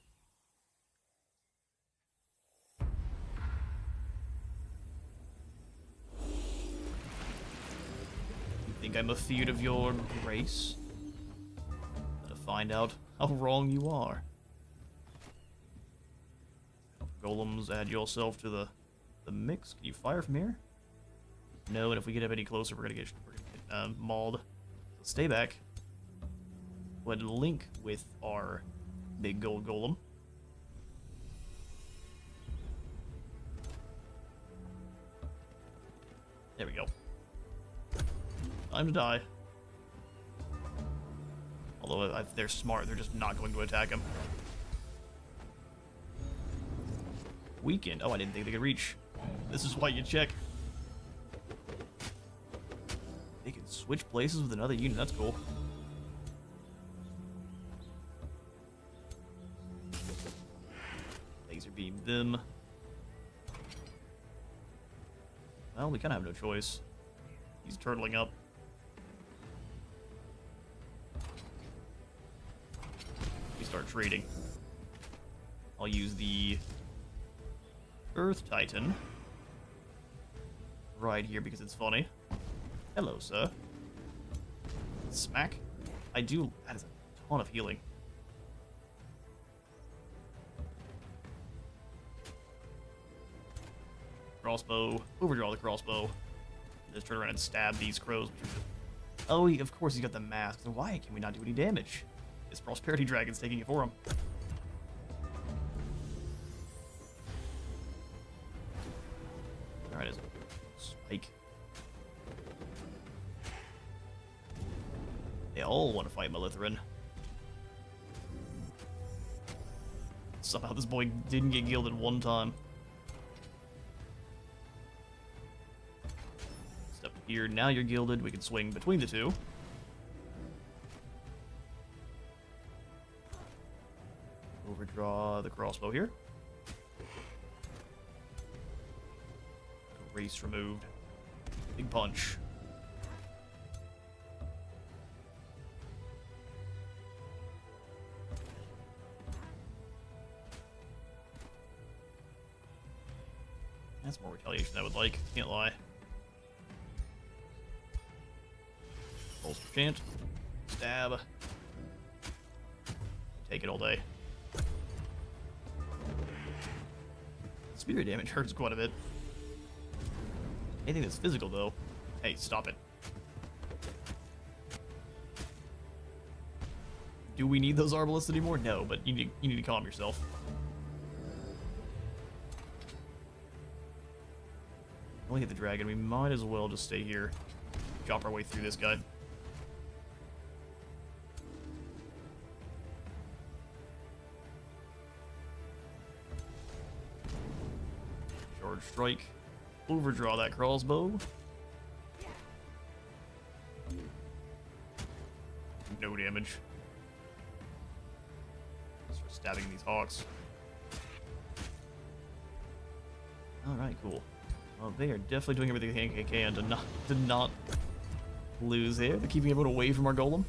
You think I'm a feud of your grace? Gotta find out how wrong you are. Golems, add yourself to the mix. Can you fire from here? No, and if we get up any closer, we're gonna get mauled. So stay back. Go ahead and link with our big gold golem. There we go. Time to die. Although if they're smart, they're just not going to attack him. Weakened. Oh, I didn't think they could reach. This is why you check. They can switch places with another unit. That's cool. Laser beam them. Well, we kind of have no choice. He's turtling up. We start trading. I'll use the Earth Titan right here because it's funny. Hello, sir. Smack. That is a ton of healing. Crossbow. Overdraw the crossbow. Just turn around and stab these crows. Oh, of course he's got the mask. So why can we not do any damage? This Prosperity Dragon's taking it for him. Alright, spike. They all want to fight Malithrin. Somehow this boy didn't get gilded one time. Step here, now you're gilded. We can swing between the two. Overdraw the crossbow here. Race removed. Big punch. That's more retaliation I would like, can't lie. Bolster chant. Stab. Take it all day. Spirit damage hurts quite a bit. Anything that's physical, though. Hey, stop it. Do we need those arbalists anymore? No, but you need to calm yourself. Only hit the dragon. We might as well just stay here. Chop our way through this guy. Charge strike. Overdraw that crossbow. No damage. Start stabbing these hawks. Alright, cool. Well, they are definitely doing everything they can to not lose here. They're keeping everyone away from our golem.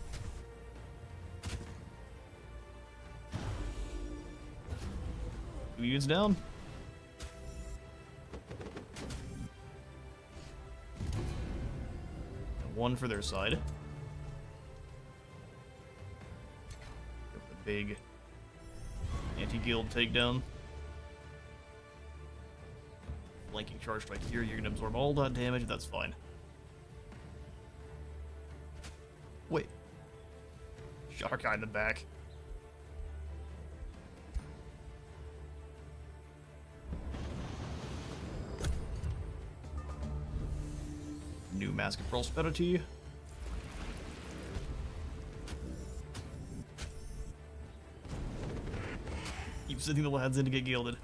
Two units down. One for their side. The big anti-guild takedown. Flanking charge strike here. You're gonna absorb all that damage. That's fine. Wait. Shark eye in the back. New Mask of Prosperity. Keep sending the lads in to get gilded.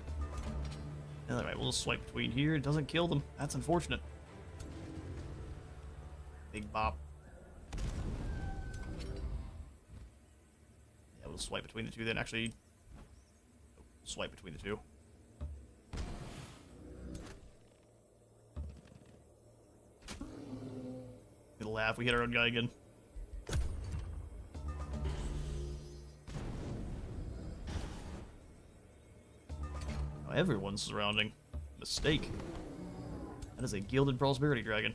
Alright, we'll just swipe between here. It doesn't kill them. That's unfortunate. Big bop. Yeah, we'll swipe between the two then. Actually, swipe between the two. We'll laugh. We hit our own guy again. Oh, everyone's surrounding. Mistake. That is a gilded prosperity dragon.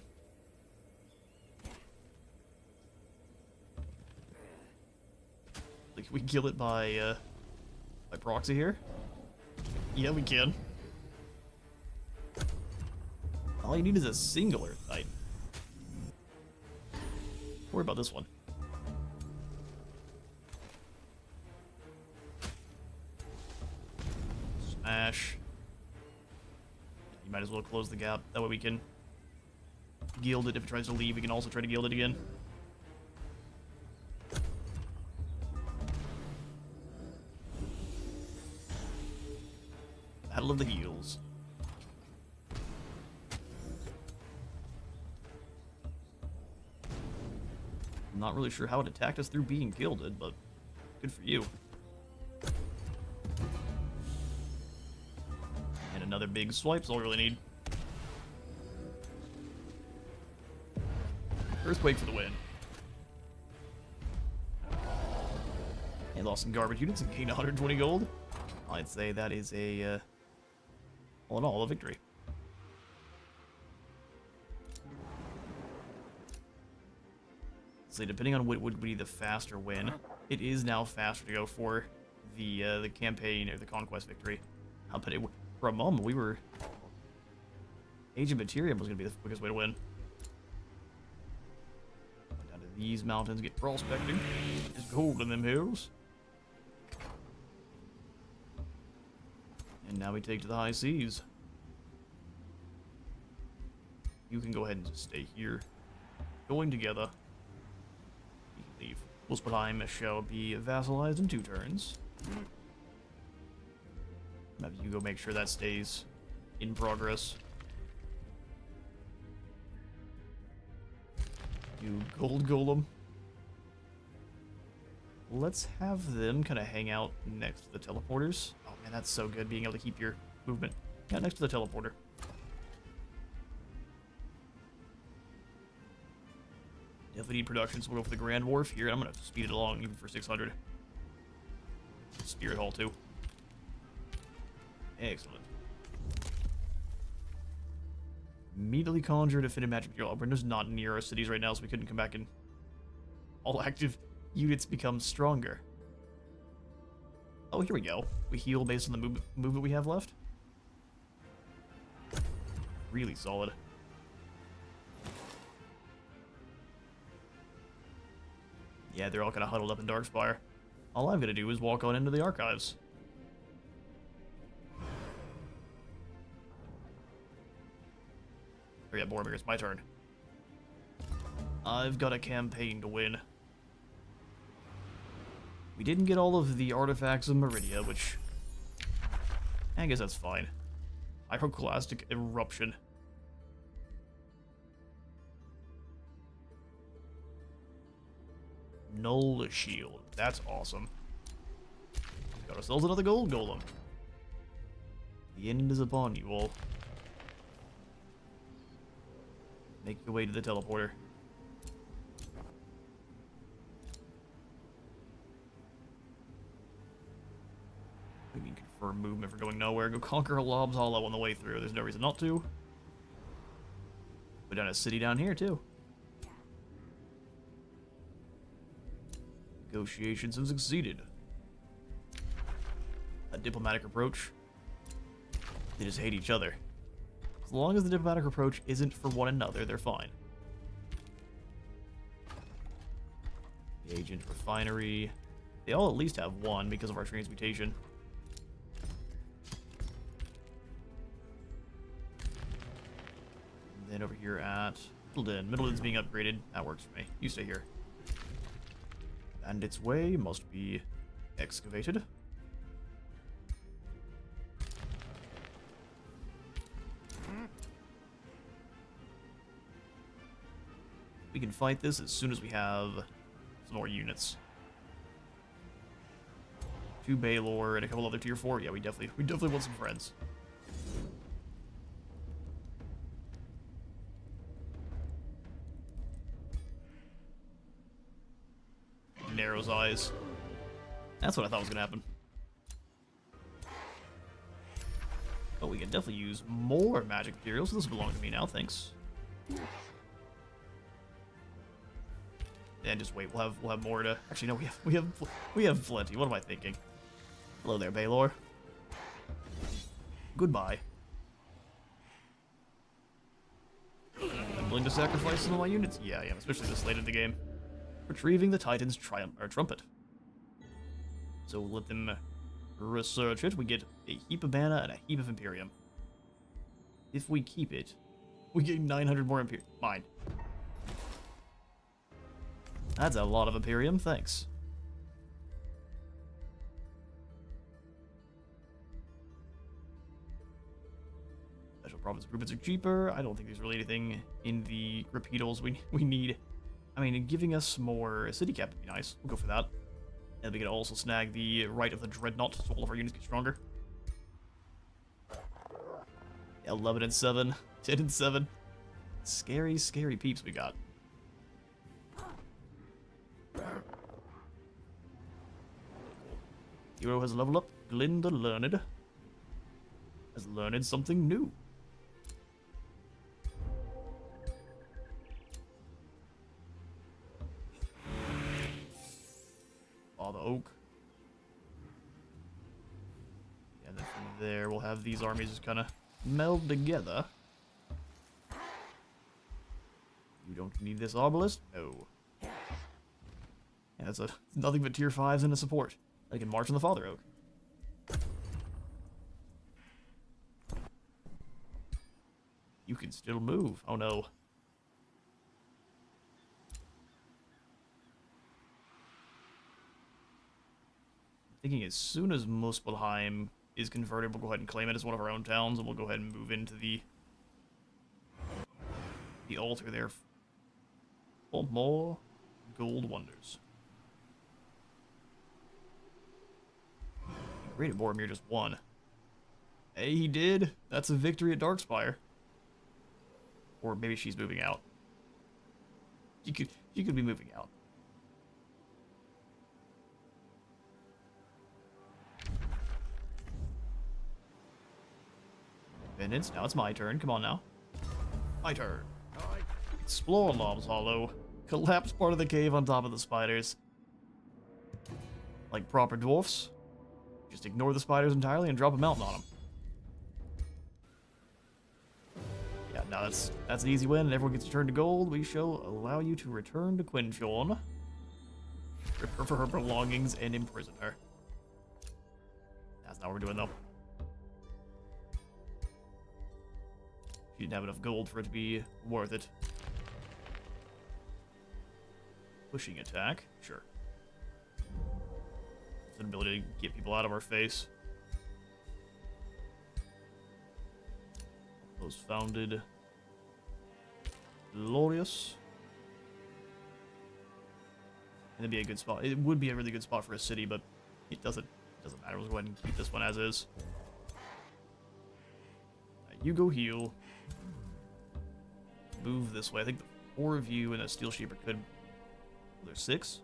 Like, we kill it by proxy here? Yeah, we can. All you need is a single Earth Titan. Don't worry about this one. Smash. You might as well close the gap. That way we can gild it. If it tries to leave, we can also try to gild it again. Battle of the Heels. I'm not really sure how it attacked us through being gilded, but good for you. And another big swipe's all we really need. Earthquake for the win. And lost some garbage units and gained 120 gold. I'd say that is a, all in all, a victory. So depending on what would be the faster win, it is now faster to go for the campaign or the conquest victory. But for a moment, we were... Age of Materium was going to be the quickest way to win. Down to these mountains, get prospecting. There's gold in them hills. And now we take to the high seas. You can go ahead and just stay here. Going together. You can leave. Muspelheim shall be vassalized in 2 turns. Maybe you go make sure that stays in progress. You gold golem. Let's have them kind of hang out next to the teleporters. Oh man, that's so good, being able to keep your movement. Yeah, next to the teleporter. Definitely need production, so we'll go for the Grand Wharf here. I'm going to speed it along even for 600. Spirit Hall too. Excellent. Immediately conjured Affinited Magic Gerald. We're just not near our cities right now, so we couldn't come back and all active units become stronger. Oh, here we go. We heal based on the movement we have left. Really solid. Yeah, they're all kind of huddled up in Darkspire. All I'm going to do is walk on into the archives. Oh yeah, Boromir, it's my turn. I've got a campaign to win. We didn't get all of the artifacts of Myrridia, which... I guess that's fine. Pyroclastic Eruption. Null Shield. That's awesome. Got ourselves another gold golem. The end is upon you all. Make your way to the teleporter. We can confirm movement for going nowhere. Go conquer Lob's Hollow on the way through. There's no reason not to. Put down a city down here too. Negotiations have succeeded. A diplomatic approach. They just hate each other. As long as the diplomatic approach isn't for one another, they're fine. The agent refinery. They all at least have one because of our transmutation. And then over here at Middleton's being upgraded. That works for me. You stay here. Bandit's Way must be excavated. We can fight this as soon as we have some more units. 2 Baylor and a couple other tier 4. Yeah, we definitely want some friends. Narrows eyes. That's what I thought was gonna happen. But we can definitely use more magic materials. So this belongs to me now, thanks. And just wait, we'll have more to. Actually, no, we have plenty. What am I thinking? Hello there, Baylor. Goodbye. I'm willing to sacrifice some of my units. Yeah, I am, especially this late in the game. Retrieving the Titan's trumpet. So we'll let them research it. We get a heap of mana and a heap of Imperium. If we keep it, we get 900 more Imperium. Mine. That's a lot of Imperium, thanks. Special province improvements are cheaper. I don't think there's really anything in the repeatals we need. I mean, giving us more city cap would be nice. We'll go for that. And we can also snag the right of the Dreadnought, so all of our units get stronger. 11 and 7, 10 and 7. Scary, scary peeps we got. Hero has leveled up. Glinda Learned has learned something new. Father Oak. And then from there, we'll have these armies just kind of meld together. You don't need this obelisk? No. Yeah, that's nothing but tier 5s and a support. I can march on the Father Oak. You can still move. Oh no. Thinking as soon as Muspelheim is converted, we'll go ahead and claim it as one of our own towns, and we'll go ahead and move into the altar there. For more gold wonders. Great, Boromir just won. Hey, he did. That's a victory at Darkspire. Or maybe she's moving out. You could be moving out. Independence. Now it's my turn. Come on now. My turn. Explore Lob's Hollow. Collapse part of the cave on top of the spiders. Like proper dwarfs. Just ignore the spiders entirely and drop a mountain on them. Yeah, no, that's an easy win, and everyone gets returned to gold. We shall allow you to return to Quinchorn. Rip her for her belongings and imprison her. That's not what we're doing, though. She didn't have enough gold for it to be worth it. Pushing attack, sure. It's an ability to get people out of our face. Those founded. Glorious. And it'd be a good spot. It would be a really good spot for a city, but it doesn't matter. We'll go ahead and keep this one as is. You go heal. Move this way. I think the 4 of you and a Steel Shaper could. Well, there's 6.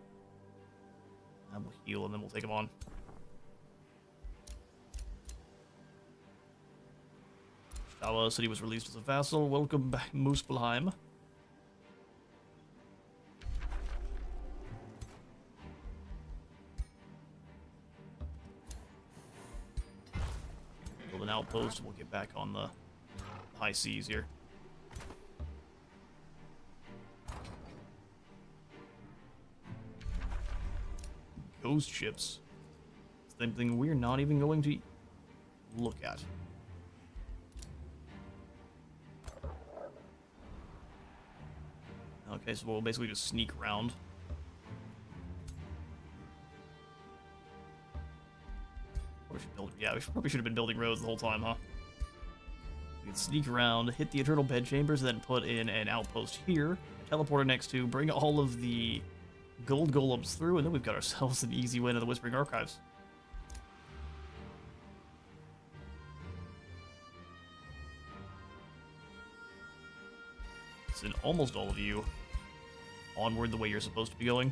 And we'll heal and then we'll take them on. Stala City was released as a vassal. Welcome back, Muspelheim. Build an outpost and we'll get back on the high seas here. Ghost ships. Something we're not even going to look at. Okay, so we'll basically just sneak around. Yeah, we probably should have been building roads the whole time, huh? We can sneak around, hit the Eternal Bed Chambers, then put in an outpost here, a teleporter next to, bring all of the gold golems through, and then we've got ourselves an easy win of the Whispering Archives. Send almost all of you onward the way you're supposed to be going.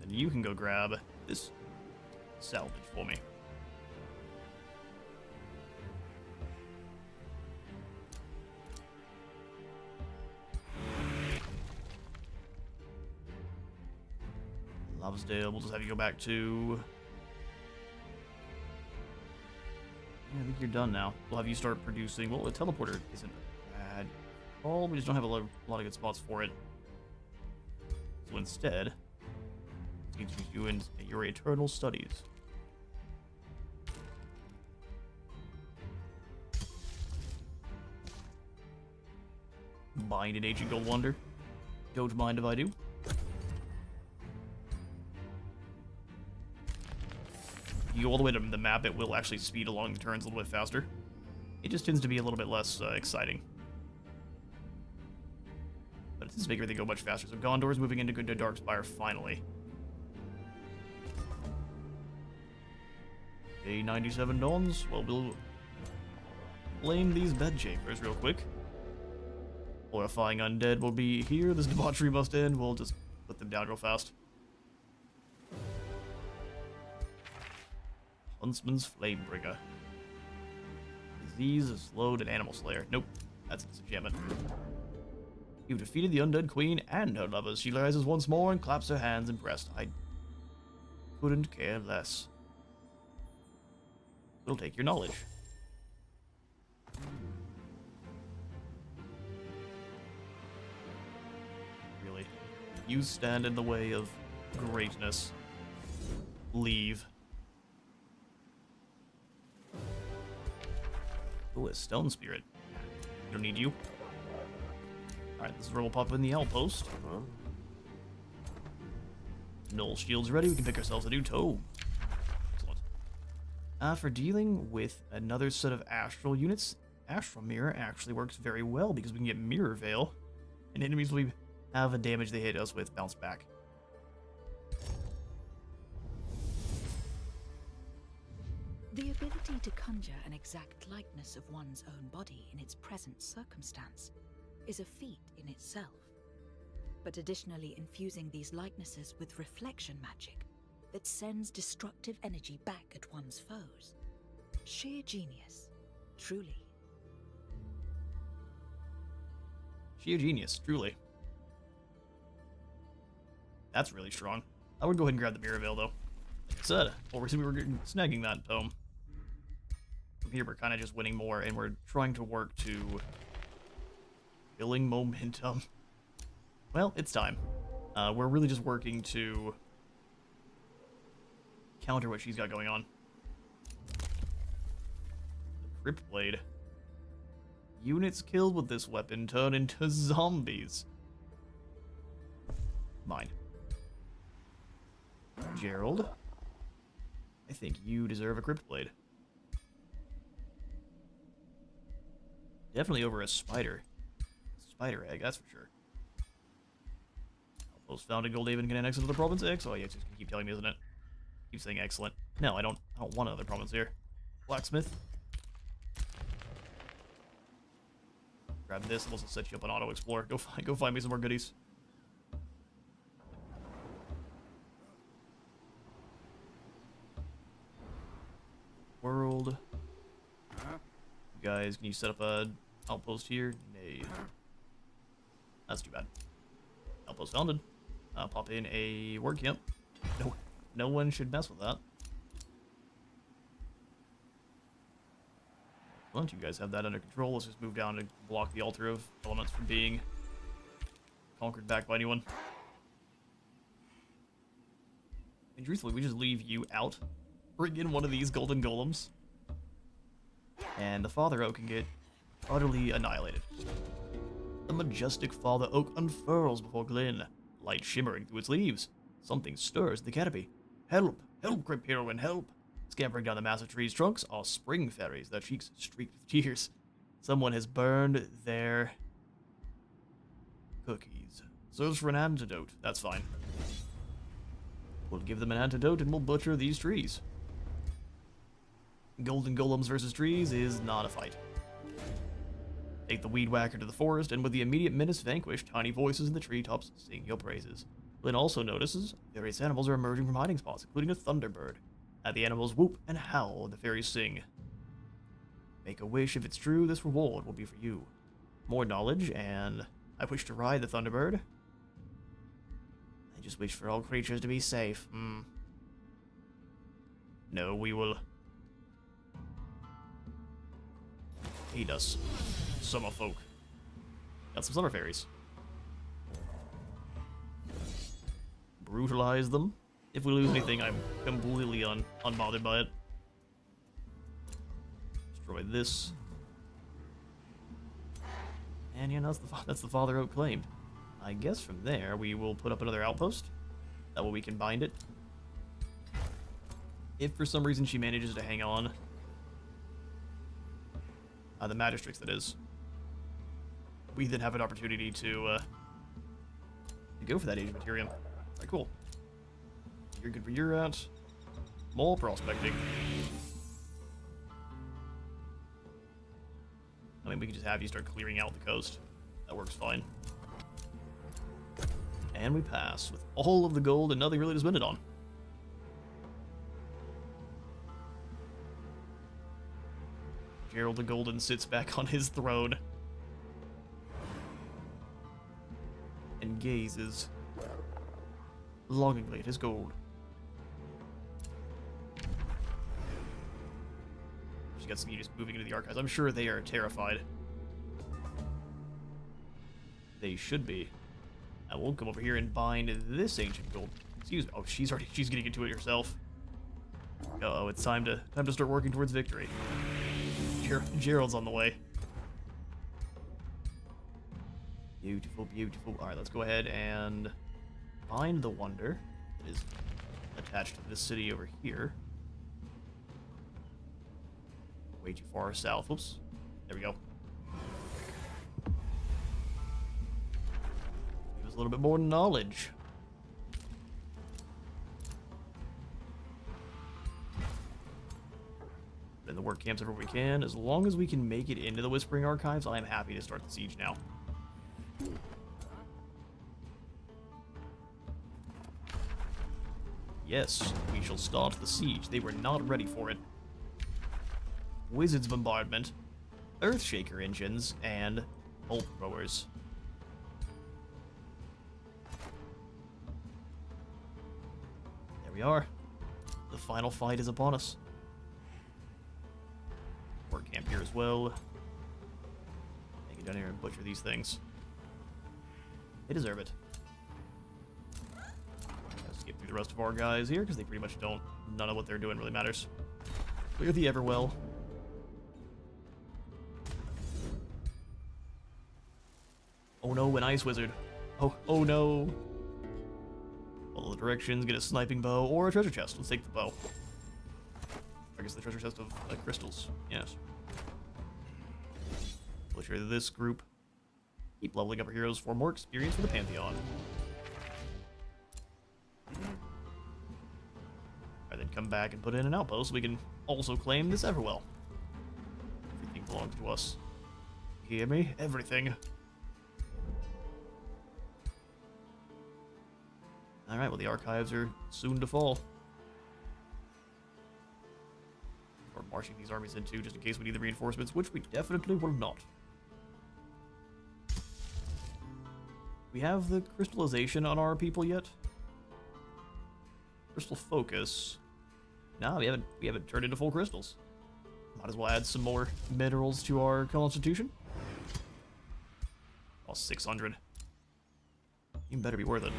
Then you can go grab this salvage for me. Lavasdale, we'll just have you go back to... Yeah, I think you're done now. We'll have you start producing... Well, the teleporter isn't bad. Oh, we just don't have a lot of good spots for it. So instead, let's get you in your eternal studies. Bind an ancient gold wonder. Don't mind if I do. You go all the way to the map, it will actually speed along the turns a little bit faster. It just tends to be a little bit less exciting. But it does make everything go much faster. So Gondor's moving into good Darkspire finally. Okay, 97 Dawns. Well, we'll blame these bed chambers real quick. Horrifying undead will be here. This debauchery must end. We'll just put them down real fast. Huntsman's Flamebringer. Disease is slowed and Animal Slayer. Nope, that's a disenchantment. You've defeated the Undead Queen and her lovers. She rises once more and claps her hands impressed. I couldn't care less. We'll take your knowledge. Really, you stand in the way of greatness. Leave. Ooh, a stone spirit. We don't need you. Alright, this is where we'll pop in the outpost. Null shield's ready. We can pick ourselves a new tome. Excellent. For dealing with another set of astral units, Astral Mirror actually works very well because we can get Mirror Veil, and enemies we have a damage they hit us with bounce back. The ability to conjure an exact likeness of one's own body in its present circumstance is a feat in itself. But additionally infusing these likenesses with reflection magic that sends destructive energy back at one's foes. Sheer genius, truly. Sheer genius, truly. That's really strong. I would go ahead and grab the Mirror Veil, though. Like I said, we were snagging that tome. From here, we're kind of just winning more, and we're trying to work to building momentum. Well, it's time. We're really just working to counter what she's got going on. The Crypt Blade. Units killed with this weapon turn into zombies. Mine. Gerald, I think you deserve a Crypt Blade. Definitely over a spider. Spider egg, that's for sure. Outpost found in Goldhaven can annex another province. X. Oh yeah, it's just gonna keep telling me, isn't it? Keep saying excellent. No, I don't want another province here. Blacksmith. Grab this, and we'll also set you up on auto explore. Go find me some more goodies. World. You guys, can you set up a outpost here? Nay. That's too bad. Outpost founded. Pop in a work camp. No one should mess with that. Once you guys have that under control, let's just move down to block the altar of elements from being conquered back by anyone. And truthfully, we just leave you out. Bring in one of these golden golems, and the Father Oak can get utterly annihilated. The majestic father oak unfurls before Glen, light shimmering through its leaves. Something stirs in the canopy. Help! Help, Crypt Heroine, help! Scampering down the massive tree's trunks are spring fairies, their cheeks streaked with tears. Someone has burned their cookies. Search for an antidote. That's fine. We'll give them an antidote and we'll butcher these trees. Golden Golems versus trees is not a fight. Take the weed whacker to the forest, and with the immediate menace vanquished, tiny voices in the treetops sing your praises. Lynn also notices various animals are emerging from hiding spots, including a thunderbird. At the animals whoop and howl, the fairies sing. Make a wish if it's true, this reward will be for you. More knowledge, and I wish to ride the thunderbird. I just wish for all creatures to be safe. No, we will aid us. Summer folk. Got some summer fairies. Brutalize them. If we lose anything, I'm completely unbothered by it. Destroy this. And yeah, that's the father oak claimed. I guess from there we will put up another outpost. That way we can bind it. If for some reason she manages to hang on. The Magistrix, that is. We then have an opportunity to go for that Age of Materium. Alright, cool. You're good where you're at. More prospecting. I mean, we can just have you start clearing out the coast. That works fine. And we pass with all of the gold and nothing really to spend it on. Gerald the Golden sits back on his throne and gazes longingly at his gold. She got some units moving into the archives. I'm sure they are terrified. They should be. I will come over here and bind this ancient gold. Excuse me. Oh, she's getting into it herself. Uh-oh, it's time to start working towards victory. Gerald's on the way. Beautiful, beautiful. Alright, let's go ahead and bind the wonder that is attached to this city over here. Way too far south. Whoops. There we go. Give us a little bit more knowledge. In the work camps everywhere we can. As long as we can make it into the Whispering Archives, I am happy to start the siege now. Yes, we shall start the siege. They were not ready for it. Wizard's Bombardment, Earthshaker engines, and bolt throwers. There we are. The final fight is upon us. Work camp here as well. Get down here and butcher these things. They deserve it. Let's skip through the rest of our guys here because they pretty much don't. None of what they're doing really matters. Clear the Everwell. Oh no, an ice wizard. Oh no. Follow the directions, get a sniping bow or a treasure chest. Let's take the bow. I guess the treasure chest of crystals. Yes. Butcher this group. Keep leveling up our heroes for more experience for the Pantheon. And then come back and put in an outpost so we can also claim this Everwell. Everything belongs to us. You hear me? Everything. Alright, well the archives are soon to fall. Or marching these armies into just in case we need the reinforcements, which we definitely will not. We have the crystallization on our people yet? Crystal focus. No, we haven't turned into full crystals. Might as well add some more minerals to our constitution. Oh, 600. You better be worth it.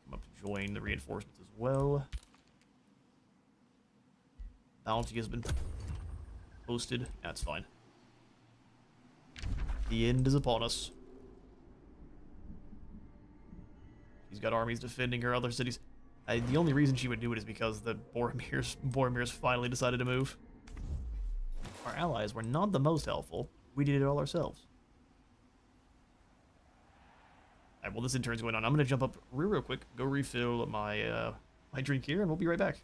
Come up to join the reinforcements as well. Bounty has been posted. That's fine. The end is upon us. She's got armies defending her other cities. The only reason she would do it is because the Boromir's finally decided to move. Our allies were not the most helpful. We did it all ourselves. Alright, well this intern's going on. I'm gonna jump up real quick, go refill my my drink here, and we'll be right back.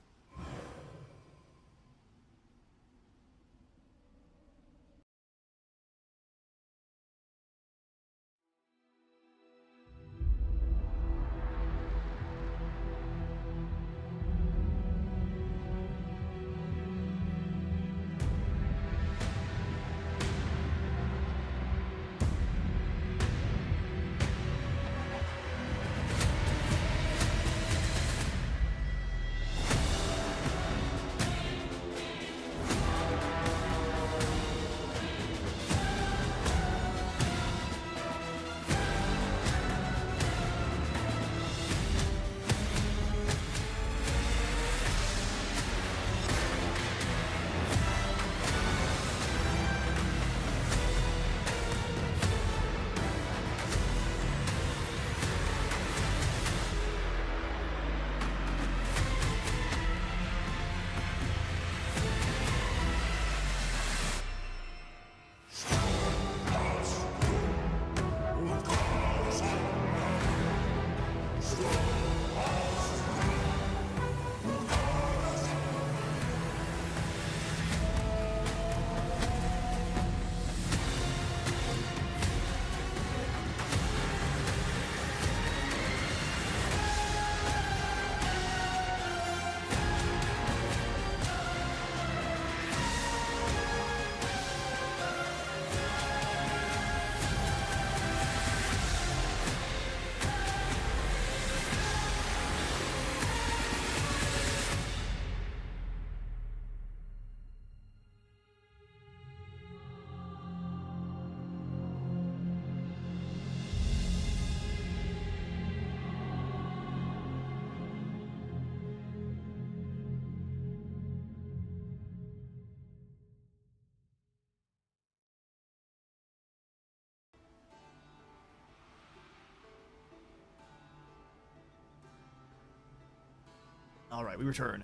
Alright, we return.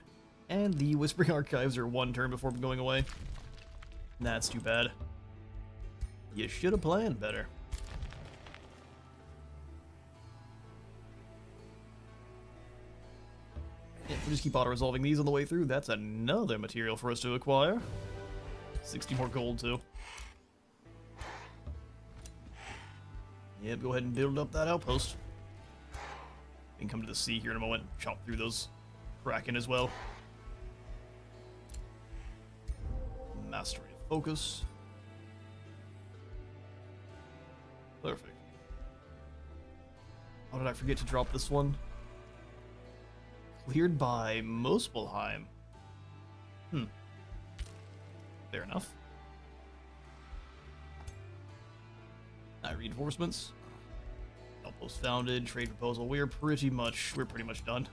And the Whispering Archives are one turn before going away. That's too bad. You should have planned better. Yeah, if we just keep auto-resolving these on the way through, that's another material for us to acquire. 60 more gold, too. Yep, go ahead and build up that outpost. We can come to the sea here in a moment, chop through those Kraken as well. Mastery of focus. Perfect. How did I forget to drop this one? Cleared by Muspelheim. Fair enough. Reinforcements. Outpost founded. Trade proposal. We're pretty much done.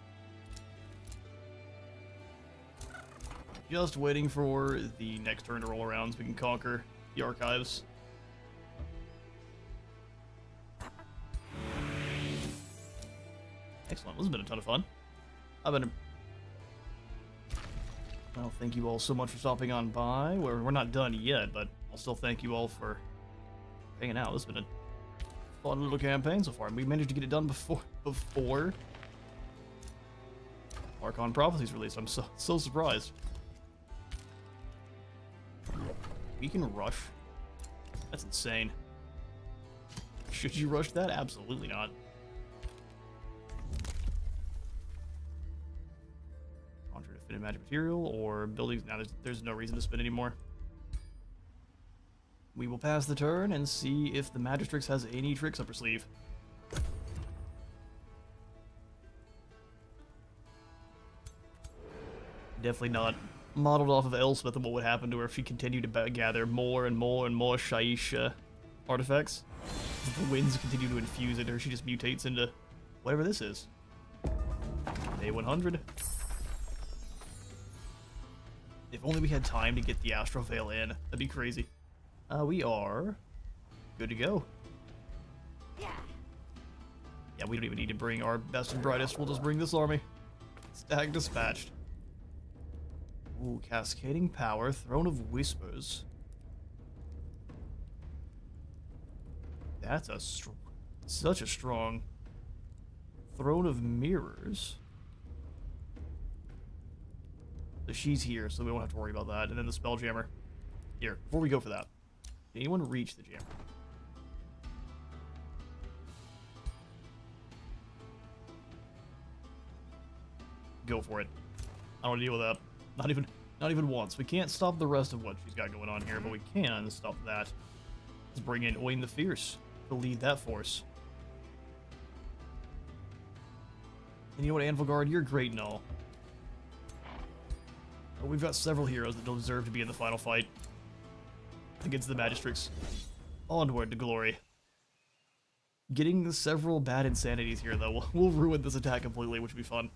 Just waiting for the next turn to roll around so we can conquer the archives. Excellent. This has been a ton of fun. Well, thank you all so much for stopping on by. We're not done yet, but I'll still thank you all for hanging out. This has been a fun little campaign so far, and we managed to get it done before Archon Prophecy's released. I'm so surprised. We can rush. That's insane. Should you rush that? Absolutely not. Conjure definitive magic material or buildings. Now there's no reason to spend anymore. We will pass the turn and see if the Magistrix has any tricks up her sleeve. Definitely not modeled off of Elspeth and what would happen to her if she continued to gather more and more and more Shaiish artifacts. If the winds continue to infuse into her, she just mutates into whatever this is. Day 100. If only we had time to get the Astral Veil in. That'd be crazy. We are Good to go. Yeah, we don't even need to bring our best and brightest. We'll just bring this army. Stag dispatched. Ooh, Cascading Power, Throne of Whispers. That's such a strong Throne of Mirrors. So she's here, so we won't have to worry about that. And then the Spelljammer. Here, before we go for that, did anyone reach the jammer? Go for it. I don't want to deal with that. Not even once. We can't stop the rest of what she's got going on here, but we can stop that. Let's bring in Owain the Fierce to lead that force. And you know what, Anvil Guard, you're great and all. But we've got several heroes that don't deserve to be in the final fight against the Magistrix. Onward to glory. Getting several bad insanities here, though, will ruin this attack completely, which will be fun.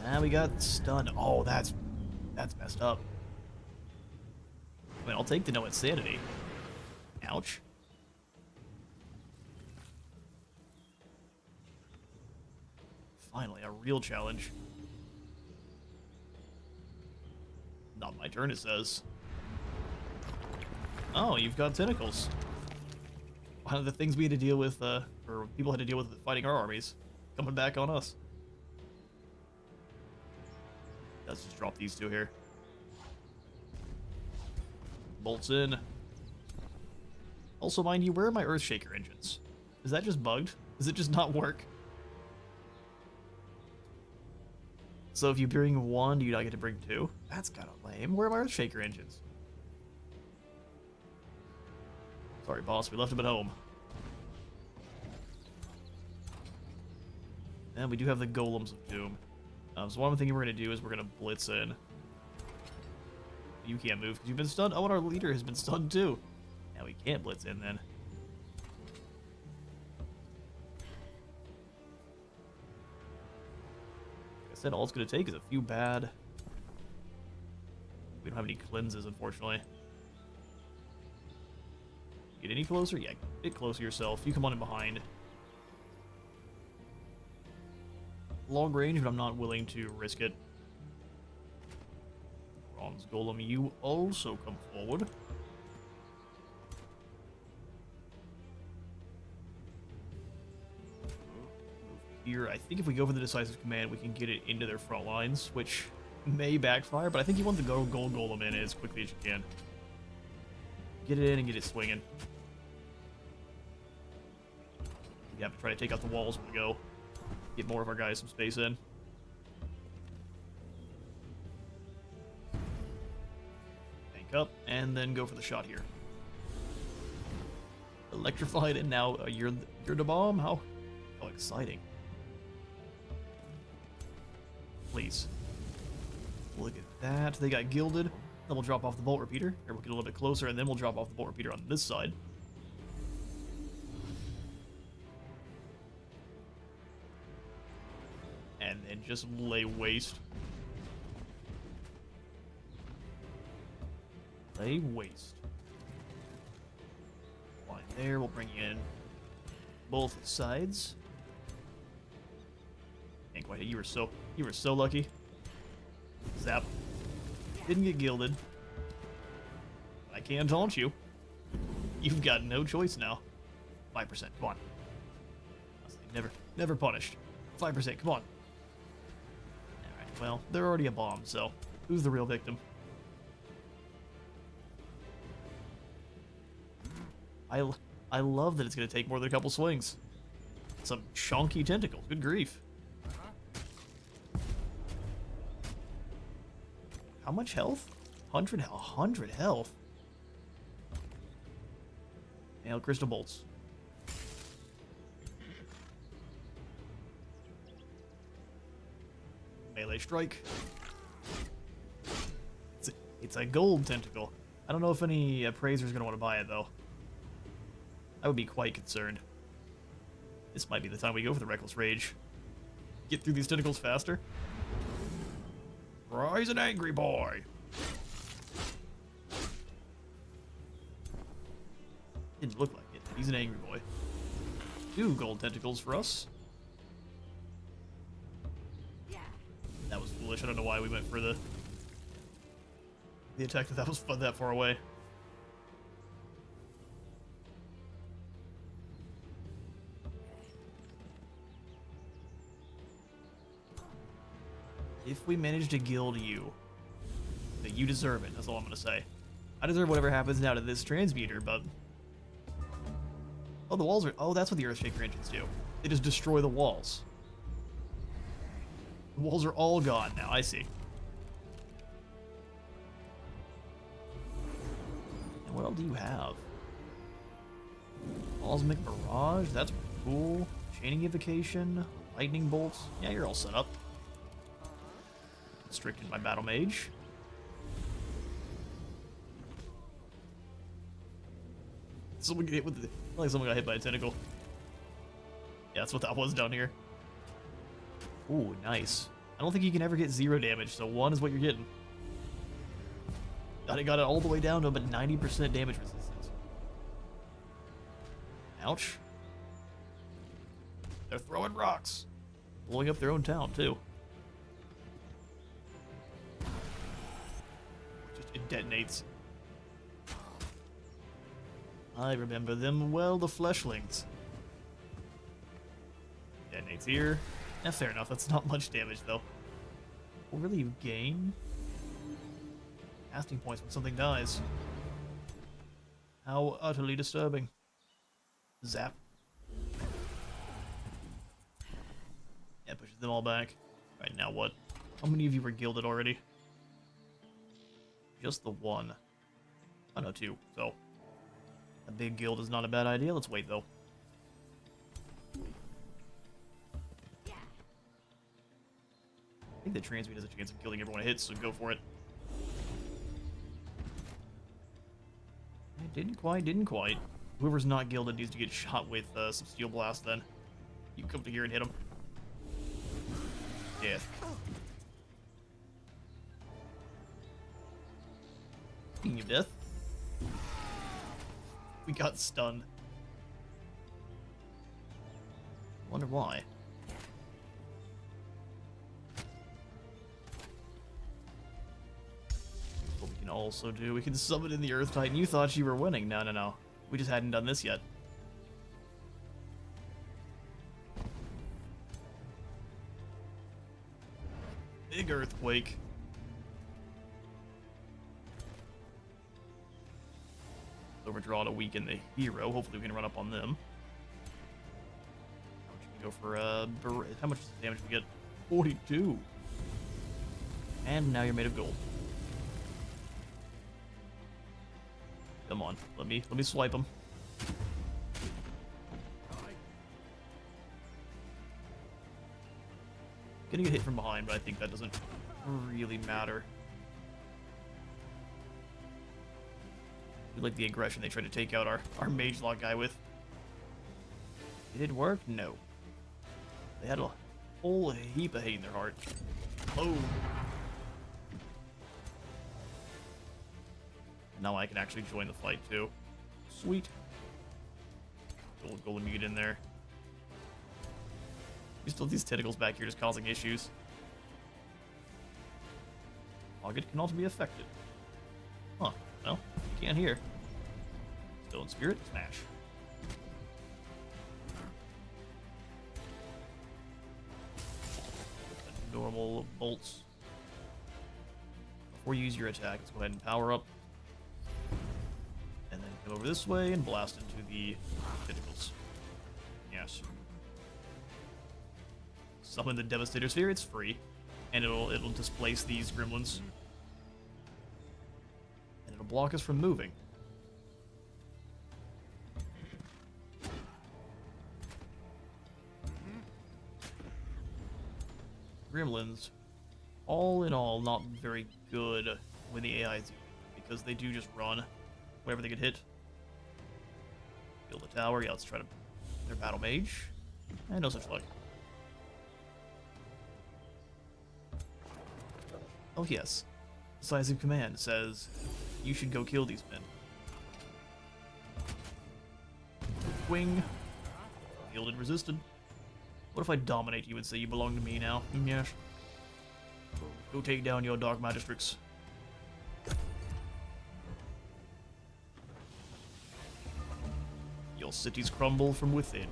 And we got stunned. Oh, that's messed up. I mean, I'll take the no insanity. Ouch. Finally, a real challenge. Not my turn, it says. Oh, you've got tentacles. One of the things we had to deal with, or people had to deal with fighting our armies, coming back on us. Let's just drop these two here. Bolts in. Also, mind you, where are my Earthshaker engines? Is that just bugged? Does it just not work? So if you bring one, do you not get to bring two? That's kind of lame. Where are my Earthshaker engines? Sorry, boss. We left them at home. And we do have the Golems of Doom. So one thing we're going to do is we're going to blitz in. You can't move because you've been stunned. Oh, and our leader has been stunned too. Now we can't blitz in then. Like I said, all it's going to take is a few bad... We don't have any cleanses, unfortunately. Get any closer? Yeah, get closer yourself. You come on in behind. Long range, but I'm not willing to risk it. Bronze Golem, you also come forward. Move here. I think if we go for the Decisive Command, we can get it into their front lines, which may backfire, but I think you want the Gold Golem in as quickly as you can. Get it in and get it swinging. You have to try to take out the walls when we go. Get more of our guys some space in. Bank up, and then go for the shot here. Electrified, and now you're the bomb? How exciting. Please. Look at that. They got gilded. Then we'll drop off the bolt repeater. Or we'll get a little bit closer, and then we'll drop off the bolt repeater on this side. And then just lay waste. Lay waste. Line there, we'll bring you in both sides. Can't quite hit. You were so lucky. Zap. Didn't get gilded. I can taunt you. You've got no choice now. 5%, come on. Never punished. 5%, come on. Well, they're already a bomb, so who's the real victim? I love that it's going to take more than a couple swings. Some chunky tentacles. Good grief. How much health? 100 health. Nail crystal bolts. Melee strike. It's a gold tentacle. I don't know if any appraiser's going to want to buy it, though. I would be quite concerned. This might be the time we go for the Reckless Rage. Get through these tentacles faster. Rise an angry boy. Didn't look like it. He's an angry boy. 2 gold tentacles for us. That was foolish. I don't know why we went for the attack that was that far away. If we manage to gild you, that you deserve it. That's all I'm gonna say. I deserve whatever happens now to this transmuter, but oh, the walls are. Oh, that's what the Earthshaker engines do. They just destroy the walls. The walls are all gone now. I see. And what else do you have? Cosmic Barrage. That's cool. Chaining Evocation. Lightning Bolts. Yeah, you're all set up. Constricted my Battle Mage. Someone get hit with the. Like someone got hit by a tentacle. Yeah, that's what that was down here. Ooh, nice. I don't think you can ever get 0 damage, so 1 is what you're getting. Got it all the way down to about 90% damage resistance. Ouch. They're throwing rocks. Blowing up their own town, too. Just it detonates. I remember them well, the fleshlings. Detonates here. Yeah, fair enough. That's not much damage, though. What really you gain? Casting points when something dies. How utterly disturbing. Zap. Yeah, pushes them all back. Alright, now what? How many of you were gilded already? Just the 1. Oh no, 2. So, a big guild is not a bad idea. Let's wait, though. I think the transmute has a chance of killing everyone it hits, so go for it. Didn't quite. Whoever's not gilded needs to get shot with some Steel Blast, then. You come to here and hit him. Death. Speaking of death, we got stunned. Wonder why. What we can also do, we can summon in the Earth Titan. You thought you were winning. No. We just hadn't done this yet. Big earthquake. Overdraw to weaken the hero. Hopefully we can run up on them. We can go for how much damage we get? 42. And now you're made of gold. Come on, let me swipe him. Gonna get hit from behind, but I think that doesn't really matter. We like the aggression they tried to take out our mage lock guy with. Did it work? No. They had a whole heap of hate in their heart. Oh. Now I can actually join the fight too. Sweet. Golem, get in there. You still have these tentacles back here just causing issues. Target can also be affected. Huh. Well, you can't hear. Stone Spirit, smash. Normal bolts. Before you use your attack, let's go ahead and power up. And then come over this way and blast into the tentacles. Yes. Summon the Devastator Sphere, it's free. And it'll displace these gremlins. And it'll block us from moving. Gremlins, all in all, not very good when the AI is because they do just run whenever they get hit. Build a tower, yeah, let's try to their battle mage. And no such luck. Oh yes, Decisive Command says you should go kill these men. Wing. Gilded resisted. What if I dominate you and say you belong to me now? Yes. Go take down your dark magistrates. Your cities crumble from within.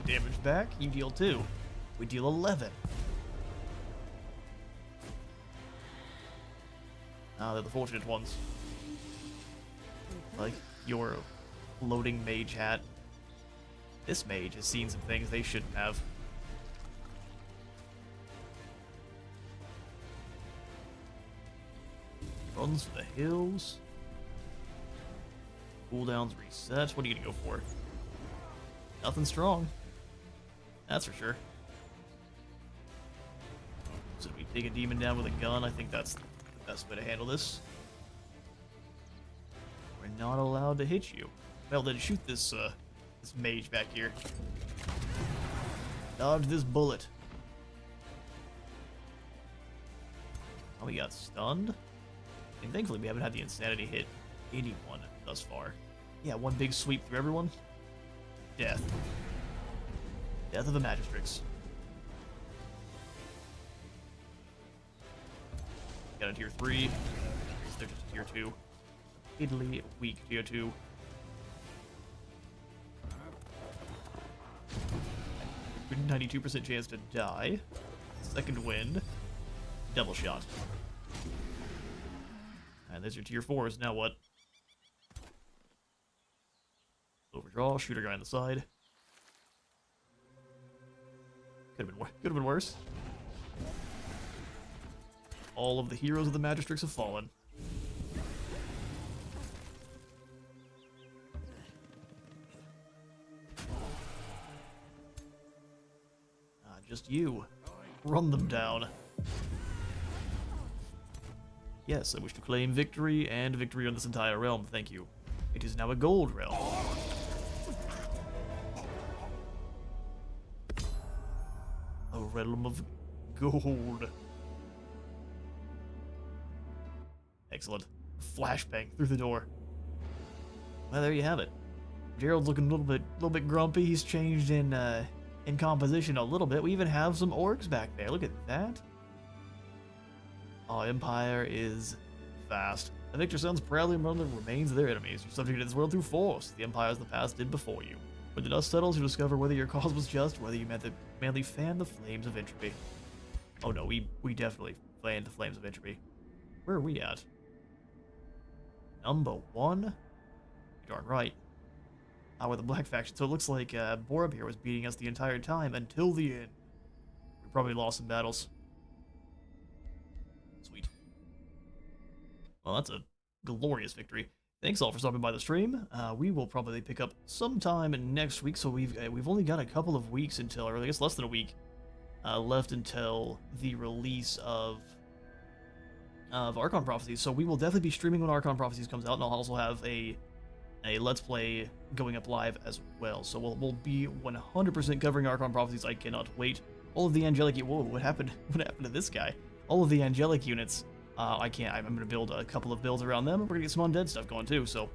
10 damage back, you deal 2. We deal 11. Ah, they're the fortunate ones. Like your floating mage hat. This mage has seen some things they shouldn't have. Runs for the hills. Cooldowns reset. What are you gonna go for? Nothing strong. That's for sure. So we take a demon down with a gun. I think that's the best way to handle this. We're not allowed to hit you. Well, then shoot this this mage back here. Dodge this bullet. Oh, we got stunned. And thankfully we haven't had the insanity hit anyone thus far. Yeah, one big sweep through everyone. Death. Death of the magistrates. Got a tier 3. They're just a tier 2. Italy, weak tier 2. 92% chance to die. Second wind. Double shot. And there's your tier 4s. Now what? Overdraw, shooter guy on the side. Could have been worse. All of the heroes of the magistrates have fallen. Just you. Run them down. Yes, I wish to claim victory and victory on this entire realm. Thank you. It is now a gold realm. A realm of gold. Excellent. Flashbang through the door. Well, there you have it. Gerald's looking a little bit grumpy. He's changed in composition a little bit. We even have some orcs back there. Look at that. Oh, Empire is fast. The victor sons proudly among the remains of their enemies. You're subject to this world through force. The empires of the past did before you. When the dust settles, you discover whether your cause was just, whether you manly fanned the flames of entropy. Oh no, we definitely fanned the flames of entropy. Where are we at? Number 1? You're darn right. We're the Black Faction, so it looks like Borb here was beating us the entire time until the end. We probably lost some battles. Sweet. Well, that's a glorious victory. Thanks all for stopping by the stream. We will probably pick up sometime next week, so we've only got a couple of weeks until, or I guess less than a week, left until the release of Archon Prophecies. So we will definitely be streaming when Archon Prophecies comes out, and I'll also have a Let's Play going up live as well. So we'll be 100% covering Archon Prophecies. I cannot wait. All of the angelic... Whoa, what happened? What happened to this guy? All of the angelic units, I'm going to build a couple of builds around them, and we're going to get some undead stuff going too, so